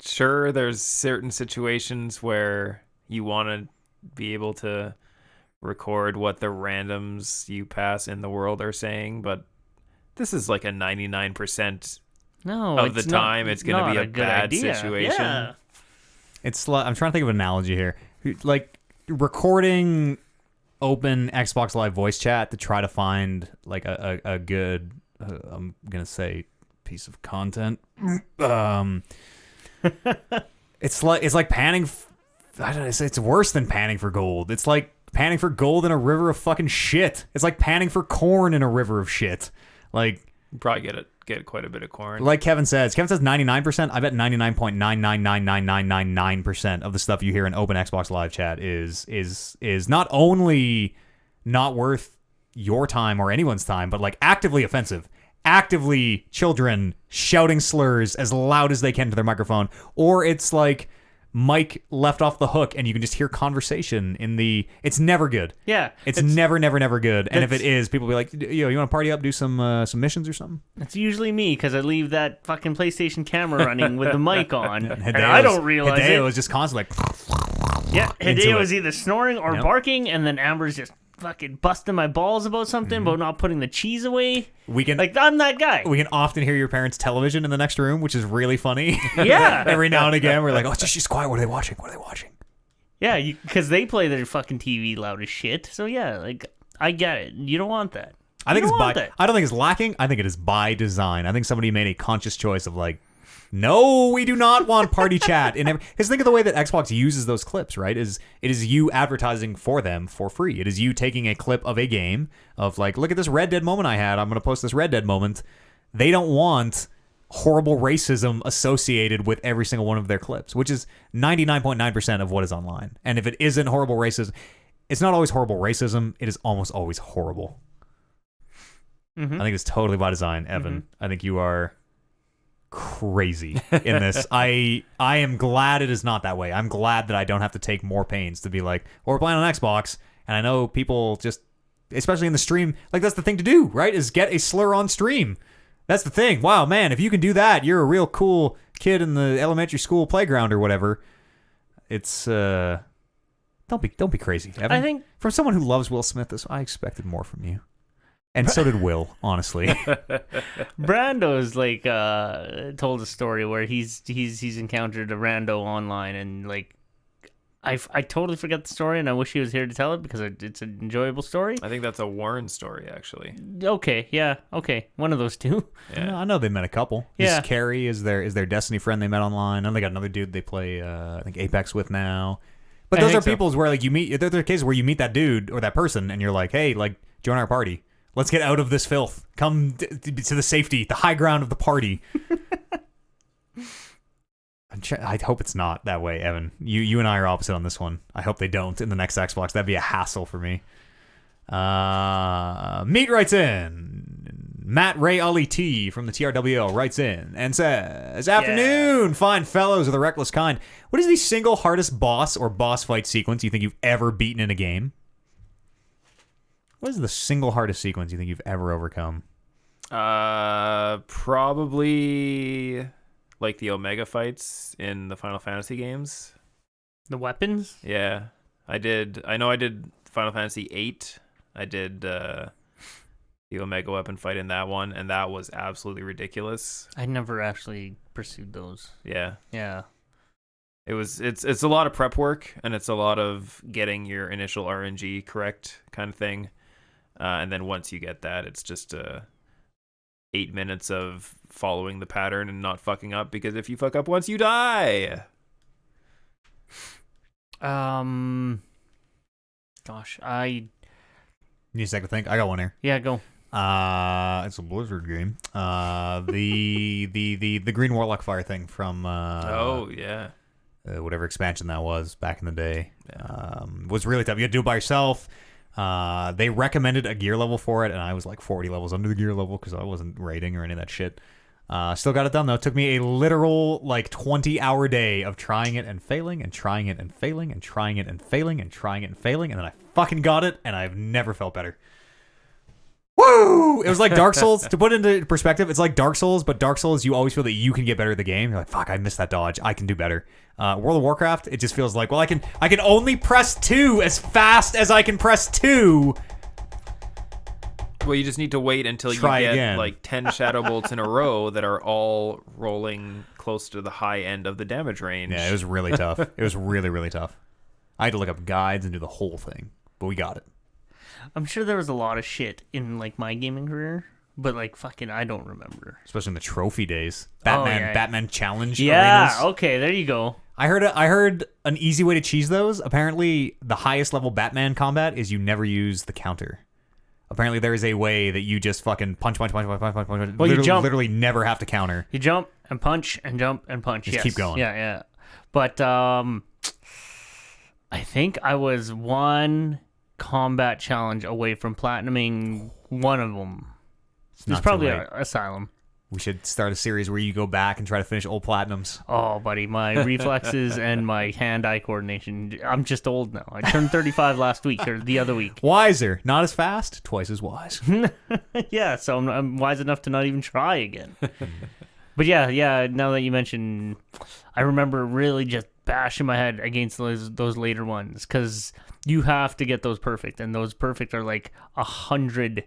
sure, there's certain situations where you want to be able to record what the randoms you pass in the world are saying, but this is like a 99% No, of the it's time it's going to be a good bad idea. situation. Yeah. It's like, I'm trying to think of an analogy here. Like recording open Xbox Live voice chat to try to find like a good, I'm going to say piece of content. It's like panning. I don't know. It's worse than panning for gold. It's like panning for gold in a river of fucking shit. It's like panning for corn in a river of shit. Like, You probably get quite a bit of corn. like Kevin says 99%. I bet 99.9999999% of the stuff you hear in open Xbox Live chat is not only not worth your time or anyone's time, but like actively offensive. Actively children shouting slurs as loud as they can to their microphone, or it's like mic left off the hook and you can just hear conversation in the. It's never good. Yeah. It's never good. And if it is, people will be like, yo, you want to party up, do some missions or something? It's usually me because I leave that fucking PlayStation camera running with the mic on. and Hideo's- I don't realize Hideo it. is just constantly like. Yeah, into Hideo it. was either snoring or Yep. barking, and then Amber's just fucking busting my balls about something, but not putting the cheese away. We can Like, I'm that guy. we can often hear your parents' television in the next room, which is really funny. Yeah. Every now and again, we're like, oh, just quiet. What are they watching? What are they watching? Yeah, because they play their fucking TV loud as shit. So, yeah, like, I get it. You don't want that. I think You it's don't by. want that. I don't think it's lacking. I think it is by design. I think somebody made a conscious choice of like, no, we do not want party chat. Because think of the way that Xbox uses those clips, right? It is you advertising for them for free. It is you taking a clip of a game of like, look at this Red Dead moment I had. I'm going to post this Red Dead moment. They don't want horrible racism associated with every single one of their clips, which is 99.9% of what is online. And if it isn't horrible racism, it's not always horrible racism. It is almost always horrible. Mm-hmm. I think it's totally by design, Evan. I think you are crazy in this. I am glad it is not that way. I'm glad that I don't have to take more pains to be like, well, we're playing on Xbox, and I know people just, especially in the stream, like that's the thing to do, right? Is get a slur on stream. That's the thing. Wow, man, if you can do that, you're a real cool kid in the elementary school playground or whatever. It's don't be crazy, Evan. I think from someone who loves Will Smith, I expected more from you. And so did Will, honestly. Brando's like told a story where he's encountered a rando online, and like I totally forget the story, and I wish he was here to tell it because it's an enjoyable story. I think that's a Warren story, actually. Okay, yeah, okay, one of those two. Yeah. I know they met a couple. Yeah. This Carrie is their Destiny friend they met online. And they got another dude they play I think Apex with now. But I those think are so. people's where like you meet. There are cases where you meet that dude or that person, and you're like, hey, like join our party. Let's get out of this filth. Come to the safety, the high ground of the party. I hope it's not that way, Evan. You and I are opposite on this one. I hope they don't in the next Xbox. That'd be a hassle for me. Meat writes in. Matt Ray Ali T from the TRWO writes in and says, afternoon, fine fellows of the reckless kind. What is the single hardest boss or boss fight sequence you think you've ever beaten in a game? What is the single hardest sequence you think you've ever overcome? Probably like the Omega fights in the Final Fantasy games. The weapons. Yeah, I did. I know I did Final Fantasy 8. I did the Omega weapon fight in that one, and that was absolutely ridiculous. I never actually pursued those. Yeah. Yeah. It's a lot of prep work, and it's a lot of getting your initial RNG correct kind of thing. And then once you get that, it's just 8 minutes of following the pattern and not fucking up, because if you fuck up once, you die. Gosh, You need a second to think. I got one here. yeah, go. It's a Blizzard game. The Green Warlock Fire thing from Oh yeah. whatever expansion that was back in the day. Was really tough. You had to do it by yourself. They recommended a gear level for it, and I was like 40 levels under the gear level because I wasn't raiding or any of that shit. Still got it done though. It took me a literal like 20-hour day of trying it and failing and trying it and failing and trying it and failing and trying it and failing, and then I fucking got it, and I've never felt better. Woo! It was like Dark Souls. To put it into perspective, it's like Dark Souls, but Dark Souls, you always feel that you can get better at the game. You're like, fuck, I missed that dodge. I can do better. World of Warcraft, it just feels like, well, I can only press 2 as fast as I can press 2. Well, you just need to wait until Try you get again. like 10 Shadow Bolts in a row that are all rolling close to the high end of the damage range. Yeah, it was really tough. It was really, really tough. I had to look up guides and do the whole thing, but we got it. I'm sure there was a lot of shit in like my gaming career, but like fucking I don't remember. Especially in the trophy days. yeah. Batman challenge Yeah, arenas. okay, there you go. I heard an easy way to cheese those. Apparently, the highest level Batman combat is you never use the counter. Apparently, there is a way that you just fucking punch. Well, literally, you jump. literally never have to counter. You jump and punch and jump and punch. Just yes. keep going. Yeah. But I think I was one combat challenge away from platinuming one of them. It's not too probably late. Asylum. We should start a series where you go back and try to finish old platinums. Oh, buddy, my reflexes and my hand-eye coordination. I'm just old now. I turned 35 last week or the other week. Wiser, not as fast, twice as wise. Yeah, so I'm wise enough to not even try again. But yeah. Now that you mention, I remember really just bashing my head against those later ones because you have to get those perfect, and those perfect are like 100+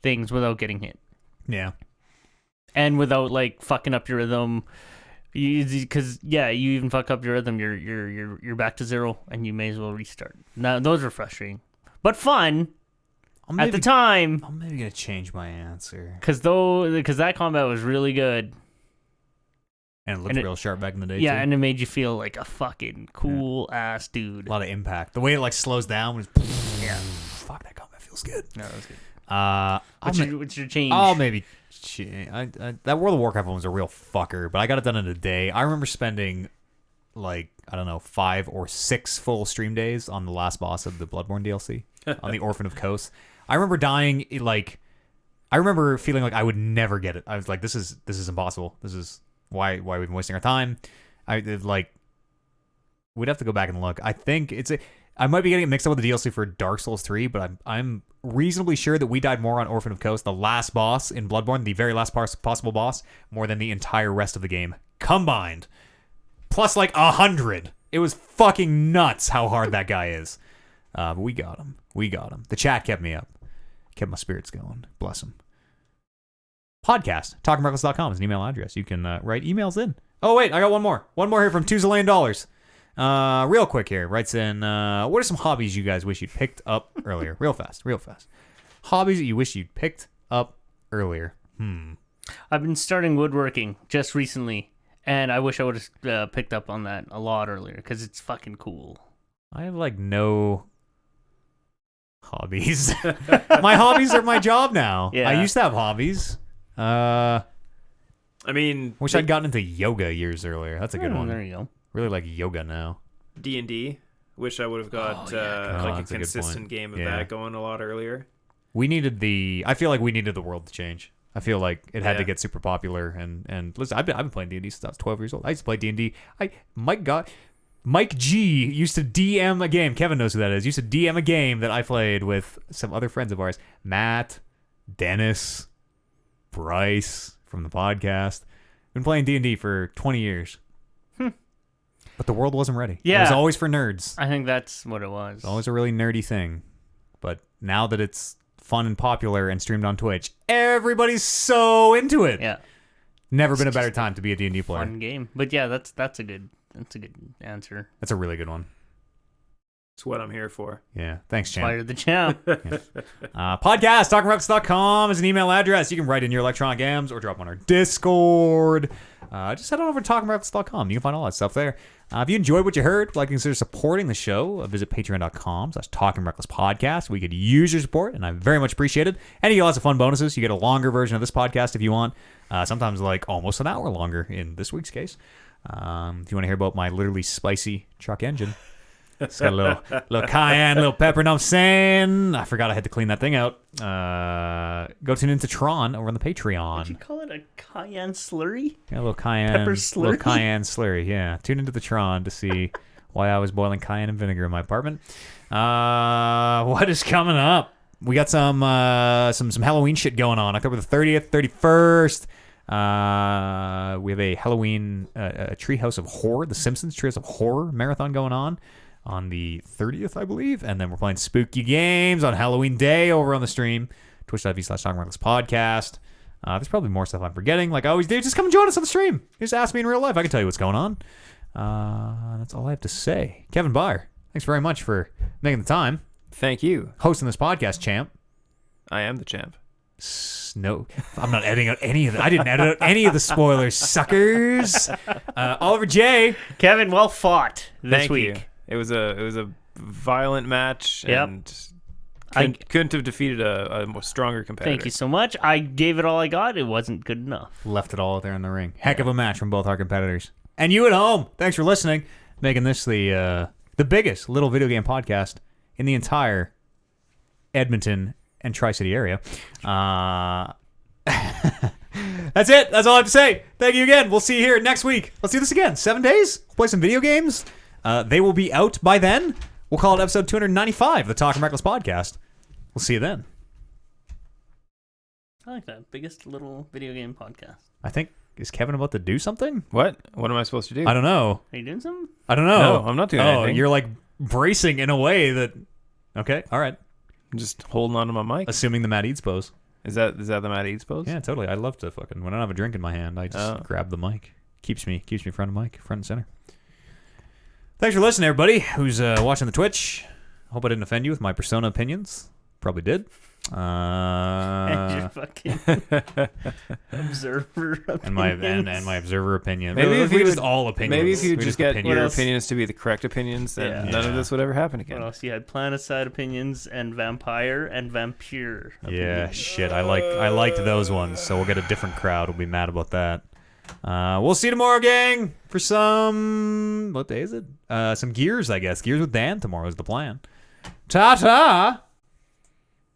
things without getting hit. Yeah. And without like fucking up your rhythm, because you even fuck up your rhythm, you're back to 0, and you may as well restart. Now those are frustrating, but fun at the time. I'm maybe gonna change my answer. Because that combat was really good. And it looked real sharp back in the day. Yeah, too. and it made you feel like a fucking cool ass dude. A lot of impact. The way it like slows down was. Yeah. Fuck, that combat feels good. No, that was good. What's your change? I'll maybe. That World of Warcraft one was a real fucker, but I got it done in a day. I remember spending like, I don't know, 5 or 6 full stream days on the last boss of the Bloodborne DLC on the Orphan of Kos. I remember dying like, I remember feeling like I would never get it. I was like, this is impossible. This is why we've been wasting our time. We'd have to go back and look. I think I might be getting it mixed up with the DLC for Dark Souls 3, but I'm reasonably sure that we died more on Orphan of Kos, the last boss in Bloodborne, the very last possible boss, more than the entire rest of the game combined. Plus like 100. It was fucking nuts how hard that guy is. But we got him. The chat kept me up. Kept my spirits going. Bless him. Podcast, talkingreckless.com is an email address. You can write emails in. Oh, wait, I got one more. One more here from $2 zillion. Real quick here. Writes in, what are some hobbies you guys wish you'd picked up earlier? Real fast. Hobbies that you wish you'd picked up earlier. I've been starting woodworking just recently, and I wish I would have picked up on that a lot earlier because it's fucking cool. I have like no hobbies. My hobbies are my job now. Yeah. I used to have hobbies. I mean, Wish I'd gotten into yoga years earlier. That's a good one. There you go. Really like yoga now. D&D. Wish I would have got like that's a a good consistent point. game of Yeah. that going a lot earlier. I feel like we needed the world to change. I feel like it had to Yeah. get super popular. And listen, I've been playing D&D since I was 12 years old. I used to play D&D. Mike G used to DM a game. Kevin knows who that is. Used to DM a game that I played with some other friends of ours. Matt, Dennis, Bryce from the podcast. Been playing D&D for 20 years. But the world wasn't ready. Yeah. It was always for nerds. I think that's what it was. It's always a really nerdy thing. But now that it's fun and popular and streamed on Twitch, everybody's so into it. Yeah. Never been a better time to be a D&D player. Fun game. But yeah, that's a good answer. That's a really good one. It's what I'm here for. Yeah. Thanks, Champ. Fire the champ. Podcast, talkingreckless.com is an email address. You can write in your electronic gams or drop on our Discord. Just head on over to talkingreckless.com. You can find all that stuff there. If you enjoyed what you heard, would like to consider supporting the show, visit patreon.com/talkingrecklesspodcast. We could use your support, and I very much appreciate it. And you get lots of fun bonuses. You get a longer version of this podcast if you want. Sometimes like almost an hour longer in this week's case. If you want to hear about my literally spicy truck engine. It's got a little cayenne, a little pepper, know what I'm saying? I forgot I had to clean that thing out. Go tune into Tron over on the Patreon. Did you call it a cayenne slurry? Yeah, a little cayenne. Pepper slurry? Little cayenne slurry, yeah. Tune into the Tron to see why I was boiling cayenne and vinegar in my apartment. What is coming up? We got some Halloween shit going on. October the 30th, 31st. We have a Halloween a Treehouse of Horror, The Simpsons Treehouse of Horror marathon going on the 30th, I believe. And then we're playing spooky games on Halloween Day over on the stream, twitch.tv/talkingrecklesspodcast. There's probably more stuff I'm forgetting. Like I always do, just come and join us on the stream. Just ask me in real life. I can tell you what's going on. That's all I have to say. Kevin Byer, thanks very much for making the time. Thank you. Hosting this podcast, champ. I am the champ. No, I'm not editing out any of it. I didn't edit out any of the spoilers, suckers. Oliver J. Kevin, well fought this Thank week. you. It was a violent match, Yep. and couldn't have defeated a more stronger competitor. Thank you so much. I gave it all I got. It wasn't good enough. Left it all out there in the ring. Heck of a match from both our competitors. And you at home, thanks for listening, making this the biggest little video game podcast in the entire Edmonton and Tri-City area. That's it. That's all I have to say. Thank you again. We'll see you here next week. Let's do this again. 7 days. We'll play some video games. They will be out by then. We'll call it episode 295 of the Talking Reckless podcast. We'll see you then. I like that. Biggest little video game podcast. I think, is Kevin about to do something? What? What am I supposed to do? I don't know. Are you doing something? I don't know. No, I'm not doing anything. You're like bracing in a way that... Okay, all right. I'm just holding on to my mic. Assuming the Matt Eads pose. Is that the Matt Eads pose? Yeah, totally. I love to fucking... When I don't have a drink in my hand, I just grab the mic. Keeps me front of mic, front and center. Thanks for listening, everybody who's watching the Twitch. Hope I didn't offend you with my persona opinions. Probably did. And your fucking observer opinions. and my observer opinion. Maybe if we you just would- all opinions. Maybe if you We just get opinions. your opinions to be the correct opinions, then none of this would ever happen What again. else? You had planet-side opinions and vampire and vampire Yeah, opinions. shit. I liked those ones, so we'll get a different crowd. We'll be mad about that. We'll see you tomorrow, gang, for some... What day is it? Some Gears, I guess. Gears with Dan tomorrow is the plan. Ta-ta!